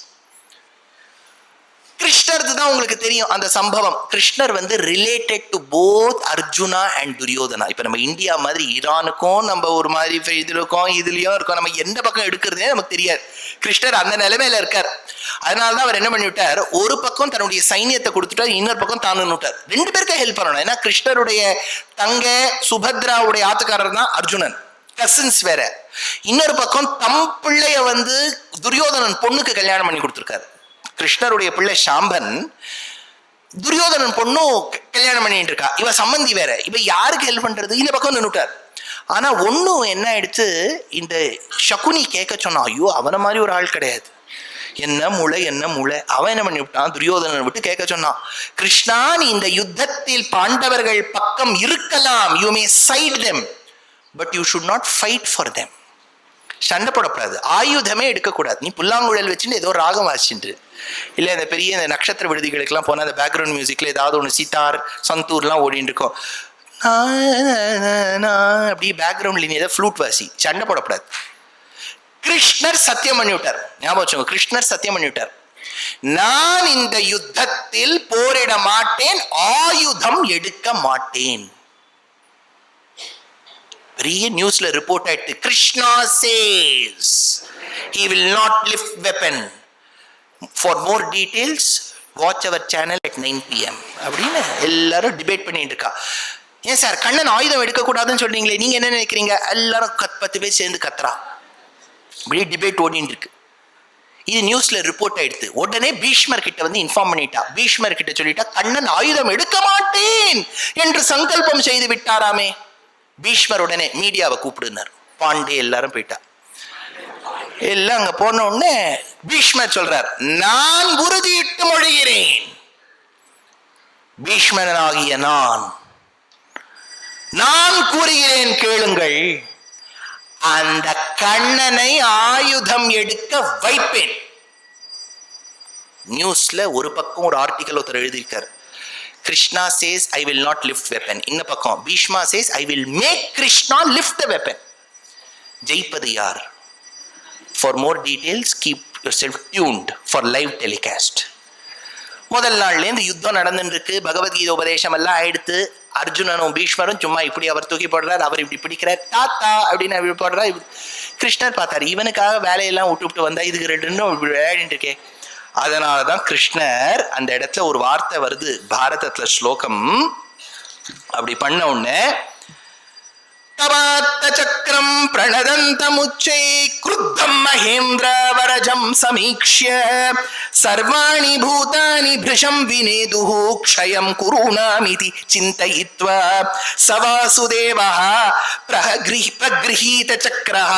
கிருஷ்ணர் தான் உங்களுக்கு தெரியும் அந்த சம்பவம். கிருஷ்ணர் வந்து related to both Arjuna and Duryodhana. இப்ப நம்ம இந்தியா மாதிரி ஈரானுக்கும் நம்ம ஒரு மாதிரி இதுல இருக்கோம், இதுலயும் இருக்கோம். நம்ம எந்த பக்கம் எடுக்கிறதே நமக்கு தெரியாது. கிருஷ்ணர் அந்த நிலைமையில இருக்கார். அதனாலதான் அவர் என்ன பண்ணிவிட்டார், ஒரு பக்கம் தன்னுடைய சைன்யத்தை கொடுத்துட்டார், இன்னொரு பக்கம் தானு விட்டார். ரெண்டு பேருக்கும் ஹெல்ப் பண்ணணும். ஏன்னா கிருஷ்ணருடைய தங்க சுபத்ராவுடைய ஆத்துக்காரர் தான் அர்ஜுனன், கசின்ஸ் வேற. இன்னொரு பக்கம் தம் பிள்ளைய வந்து துரியோதனன் பொண்ணுக்கு கல்யாணம் பண்ணி கொடுத்துருக்காரு. கிருஷ்ணருடைய பிள்ளை சாம்பன் துரியோதனன் பொண்ணும் கல்யாணம் பண்ணிட்டு இருக்கா. இவ சம்பந்தி வேற. இவ யாருக்கு ஹெல்ப் பண்றது? இந்த பக்கம் நின்னுட்டார். ஆனா ஒன்னும் என்ன ஆயிடுச்சு, இந்த சகுனி கேட்க சொன்னா, ஐயோ அவன மாதிரி ஒரு ஆள் கிடையாது, என்ன மூளை என்ன மூளை. அவன் என்ன பண்ணி விட்டான், துரியோதனனை விட்டு கேட்க சொன்னான், கிருஷ்ணா நீ இந்த யுத்தத்தில் பாண்டவர்கள் பக்கம் இருக்கலாம், you may side them, but you should not fight for them. சண்டை போடக்கூடாது, ஆயுதமே எடுக்கக்கூடாது. நீ புல்லாங்குழல் வச்சுட்டு ஏதோ ராகம் வாசிச்சுட்டு, இல்லை இந்த பெரிய இந்த நட்சத்திர விடுதிகளுக்கெல்லாம் போனால் அந்த பேக்ரவுண்ட் மியூசிக்ல ஏதாவது ஒன்று சித்தார் சந்தூர்லாம் ஓடிட்டு இருக்கோம், அப்படி பேக்ரவுண்ட்ல நீ ஏதாவது ஃப்ளூட் வாசி. சண்டை போடக்கூடாது. கிருஷ்ணர் சத்தியம் பண்ணி விட்டார். ஞாபகம் வச்சுக்கோங்க, கிருஷ்ணர் சத்தியம் பண்ணி விட்டார், நான் இந்த யுத்தத்தில் போரிட மாட்டேன், ஆயுதம் எடுக்க மாட்டேன். பெரிய நியூஸ்ல ரிப்போர்ட் ஆயிட்டு, Krishna says he will not lift weapon. For more details watch our channel at 9 PM அப்படின்னு எல்லாரும் டிபேட் பண்ணிட்டு இருக்கா. ஏன் சார் கண்ணன் ஆயுதம் எடுக்க கூடாதுன்னு சொல்றீங்களே, நீங்க என்ன நினைக்கிறீங்க? எல்லாரும் 10 பேர் சேர்ந்து கத்துறா. இப்படி டிபேட் ஓடிட்டு இருக்கு. இது நியூஸ்ல ரிப்போர்ட் ஆயிடுது. உடனே பீஷ்மர் கிட்ட வந்து இன்ஃபார்ம் பண்ணிட்டா. பீஷ்மர் கிட்ட சொல்லிட்டா, கண்ணன் ஆயுதம் எடுக்க மாட்டேன் என்று சங்கல்பம் செய்து விட்டாராமே. பீஷ்மர் உடனே மீடியாவை கூப்பிடுனார். பாண்டே எல்லாரும் போயிட்டா. எல்லாம் அங்க போன உடனே பீஷ்மர் சொல்றார், நான் உறுதியிட்டு மொழிகிறேன், பீஷ்மனாகிய நான் கூறுகிறேன் கேளுங்கள், அந்த கண்ணனை ஆயுதம் எடுக்க வைப்பேன். நியூஸ்ல ஒரு பக்கம் ஒரு ஆர்டிக்கல் ஒருத்தர் எழுதியிருக்கார், Krishna says I will not lift weapon. இந்த பக்கம் Bhishma says I will make Krishna lift the weapon. ஜெயிப்பது யார்? For more details keep yourself tuned for live telecast. முதல் நாள்ல இருந்து யுத்தம் நடந்துட்டு இருக்கு. பகவத்கீதை உபதேசம் எல்லாம் ஆயிடுத்து. அர்ஜுனனும் பீஷ்மரும் சும்மா இப்படி அவர் தூக்கி போடுறார், அவர் இப்படி பிடிக்கிறார், தாத்தா அப்படின்னு அப்படி போடுறார். கிருஷ்ணர் பார்த்தாரு, இவனுக்காக வேலையெல்லாம் விட்டு வந்தா இதுக்கு ரெண்டு விளையாடிட்டு இருக்கே. அதனாலதான் கிருஷ்ணர் அந்த இடத்துல ஒரு வார்த்தை வருது பாரதத்துல, ஸ்லோகம் அப்படி பண்ண உடனே, தவாத்த சக்கரம் பிரணதந்தமுச்சை க்ருத்தம் மகேந்திர வரஜம் சமீக்ஷ்ய சர்வாணி பூதானி பிருஷம் வினேதுஹு க்ஷயம் குருணாமிதி சிந்தயித்வா சவாசுதேவः பிரகிரஹீத சக்ரः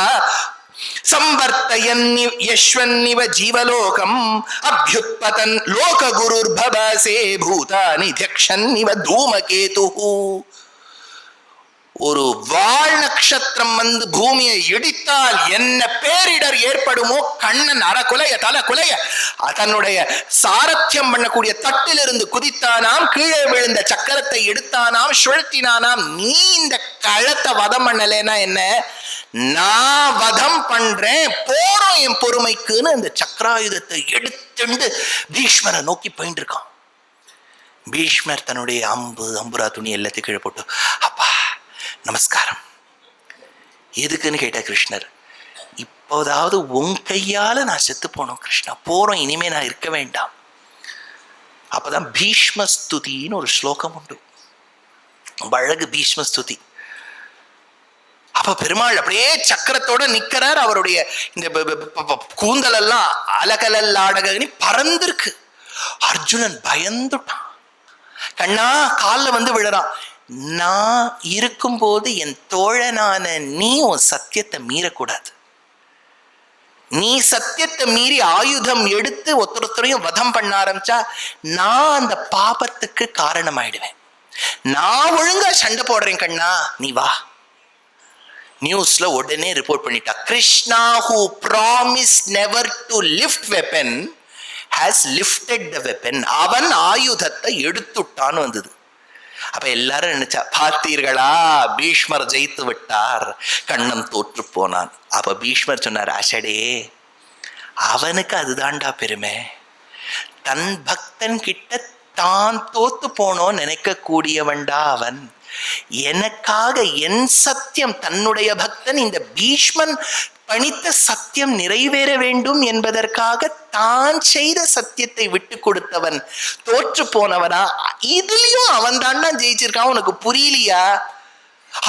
சம்வர்த்தயன் யஸ்வன்னிவ ஜீவலோகம் அப்யுத்பதன் லோககுருர்பவாசே பூதானி தக்ஷன்னிவ தூமகேதுஹு. ஒரு வால் நட்சத்திரம் வந்து பூமியை இடித்தால் என்ன பேரிடர் ஏற்படுமோ, கண்ணன் அறக்குலைய தலை குலைய தன்னுடைய சாரத்தியம் பண்ணக்கூடிய தட்டிலிருந்து குதித்தானாம், கீழே விழுந்த சக்கரத்தை எடுத்தானாம், சுழத்தினானாம். நீ இந்த கழத்தை வதம் பண்ணலைன்னா என்ன, நான் வதம் பண்றேன், போறோம் என் பொறுமைக்குன்னு அந்த சக்கராயுதத்தை எடுத்துண்டு பீஷ்மரை நோக்கி போயிட்டு இருக்கான். பீஷ்மர் தன்னுடைய அம்புரா துணி எல்லாத்தையும் கீழே போட்டு, அப்பா நமஸ்காரம். எதுக்குன்னு கேட்ட கிருஷ்ணர், இப்போதாவது உன் கையால நான் செத்து போனோம் கிருஷ்ணா, போறோம், இனிமே நான் இருக்க வேண்டாம். அப்பதான் பீஷ்மஸ்துதின்னு ஒரு ஸ்லோகம் உண்டு, அழகு பீஷ்மஸ்துதி. அப்ப பெருமாள் அப்படியே சக்கரத்தோட நிக்கிறார். அவருடைய இந்த கூந்தல் எல்லாம் அலகலல்லாடகனி பறந்திருக்கு. அர்ஜுனன் பயந்துட்டான். கண்ணா கால்ல வந்து விழறான். நான் இருக்கும்போது என் தோழனான நீ உன் சத்தியத்தை மீறக்கூடாது. நீ சத்தியத்தை மீறி ஆயுதம் எடுத்து ஒருத்தரையும் வதம் பண்ண ஆரம்பிச்சா நான் அந்த பாபத்துக்கு காரணமாயிடுவேன். நான் ஒழுங்கா சண்டை போடுறேன் கண்ணா, நீ வா. நியூஸ்ல உடனே ரிப்போர்ட் பண்ணிட்டா, Krishna who promised never to lift weapon has lifted the weapon. அவன் ஆயுதத்தை எடுத்துட்டான்னு வந்தது. அப்ப எல்லாரும் நினைச்சா, பார்த்தீர்களா பீஷ்மர் ஜெயித்து விட்டார், கண்ணன் தோற்று போனான். அப்ப பீஷ்மர் சொன்னார், அஷடே அவனுக்கு அதுதான்டா பெருமை. தன் பக்தன் கிட்ட தான் தோத்து போனோம் நினைக்க கூடியவன்டா அவன். எனக்காக என் சத்தியம், தன்னுடைய பக்தன் இந்த பீஷ்மன் பணித்த சத்தியம் நிறைவேற வேண்டும் என்பதற்காக தான் செய்த சத்தியத்தை விட்டு கொடுத்தவன் தோற்று போனவனா, இதுலயும் அவன் தாண்டா ஜெயிச்சிருக்கான். உனக்கு புரியலையா?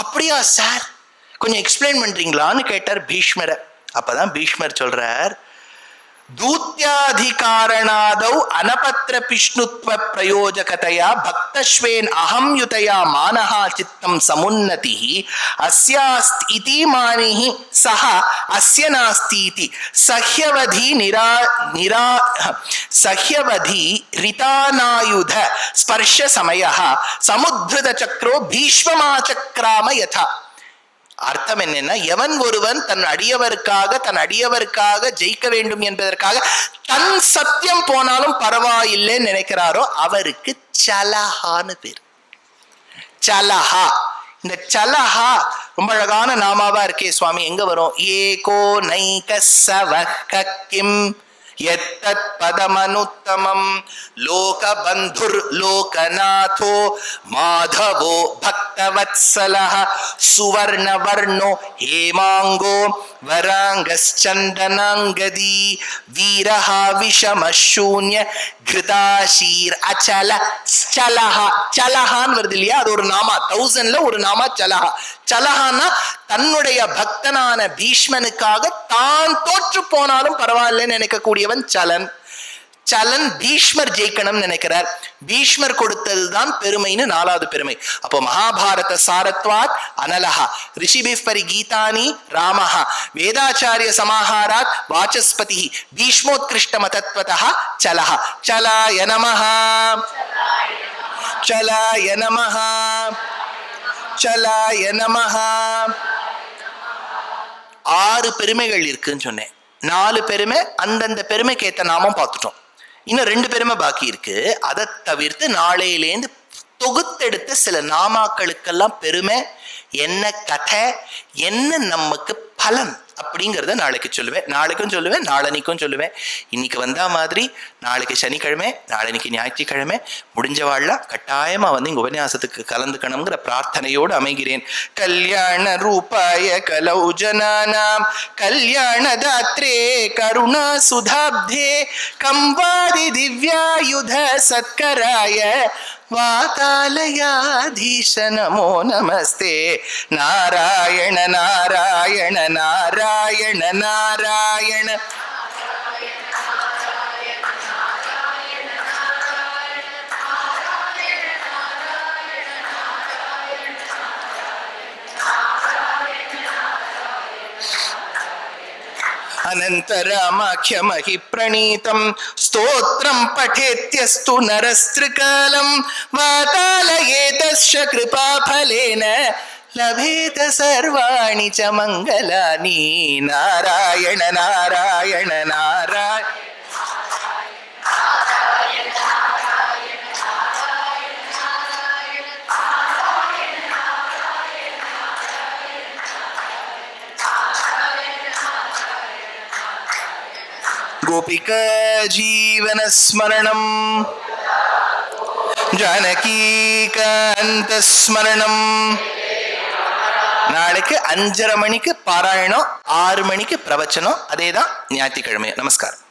அப்படியா சார், கொஞ்சம் எக்ஸ்பிளைன் பண்றீங்களான்னு கேட்டார் பீஷ்மரை. அப்பதான் பீஷ்மர் சொல்றார், தூத்யாதிகாரணாதௌ அனபத்ர பிஷ்ணுத்வ பிரயோஜகதையா பக்தஸ்வேன் அகம் யுதயா மானஹா சித்தம் சமுன்னதிஹி அஸ்யாஸ்தி இதி மானிஹி சஹ அஸ்ய நாஸ்தீதி சஹ்யவதி சஹ்யவதி ரிதானாயுத ஸ்பர்ஷ சமயஹ சமுத்ருத சக்ரோ பீஷ்மமாசக்ராம யதா. அர்த்தம் என்னன்னா, எவன் ஒருவன் தன் அடியவருக்காக ஜெயிக்க வேண்டும் என்பதற்காக தன் சத்தியம் போனாலும் பரவாயில்லைன்னு நினைக்கிறாரோ அவருக்கு சலஹான்னு பேர். சலஹா. இந்த சலஹா ரொம்ப அழகான நாமாவா இருக்கே சுவாமி, எங்க வரும்? ஏகோ நைக சவஹ கிம் யத்தத் பதமனுத்தமம் லோக பந்துர் லோகநாதோ மாதவோ பக்தவத்சலஹ சுவர்ண வர்ணோ ஹேமாங்கோ வராங்கஸ்சந்தனாங்கதி வீரஹ விஷமசூன்ய கிருதாஷீர் அச்சல சலஹ. சலஹான்னு வருது இல்லையா, அது ஒரு நாமா, 1000ல ஒரு நாமா சலஹா. சலஹான்னா தன்னுடைய பக்தனான பீஷ்மனுக்காக தான் தோற்று போனாலும் பரவாயில்லைன்னு நினைக்கக்கூடியவன் சலன். சலன் பீஷ்மர் ஜெயிக்கணும் நினைக்கிறார். பீஷ்மர் கொடுத்ததுதான் பெருமைன்னு 4வது பெருமை. அப்போ மகாபாரத சாரத்வாத் அனலஹா ரிஷிபிஃப் பரிகீதானி ராமஹா வேதாச்சாரிய சமாஹாராத் வாசஸ்பதி பீஷ்மோத்கிருஷ்ட மதத்வதஹ சலஹ. சலாய நமஹ, சலாய நமஹ, சலாய நமஹ. 6 பெருமைகள் இருக்குன்னு சொன்னேன். 4 பெருமை அந்தந்த பெருமைக்கு ஏத்த நாமம் பார்த்துட்டோம். இன்னும் 2 பெருமை பாக்கி இருக்கு. அதை தவிர்த்து நாளையிலேருந்து தொகுத்தெடுத்த சில நாமாக்களுக்கெல்லாம் பெருமை என்ன, கதை என்ன, நமக்கு பலன் அப்படிங்கிறத நாளைக்கு சொல்லுவேன். நாளைக்கும் சொல்லுவேன், நாளன்னைக்கும் சொல்லுவேன். இன்னைக்கு வந்தா மாதிரி நாளைக்கு சனிக்கிழமை, நாளன்னைக்கு ஞாயிற்றுக்கிழமை முடிஞ்சவாள்லாம் கட்டாயமா வந்து இங்க உபன்யாசத்துக்கு கலந்துக்கணுங்கிற பிரார்த்தனையோடு அமைகிறேன். கல்யாண ரூபாய கலௌ ஜனானாம் கல்யாண தாத்ரே கருணா சுதாப்தே கம்வாதி திவ்யாயுத சத்கராய வாதாலயாதீஷ நமோ நமஸ்தே. நாராயண நாராயண நாராயண நாராயண अनन्तरामाख्यमहि प्रणीतं स्तोत्रं पठेत्यस्तु नरस्त्रिकालं वातालयेतस्य कृपाफलेन லபேத சர்வாணி ச மங்களானி. நாராயண நாராயண நாராயண. கோபிகா ஜீவன ஸ்மரணம் ஜானகீகாந்த ஸ்மரணம். நாளைக்கு 5:30 மணிக்கு பாராயணம், 6 மணிக்கு பிரவச்சனம். அதேதான் ஞாயிற்றுக்கிழமை. நமஸ்காரம்.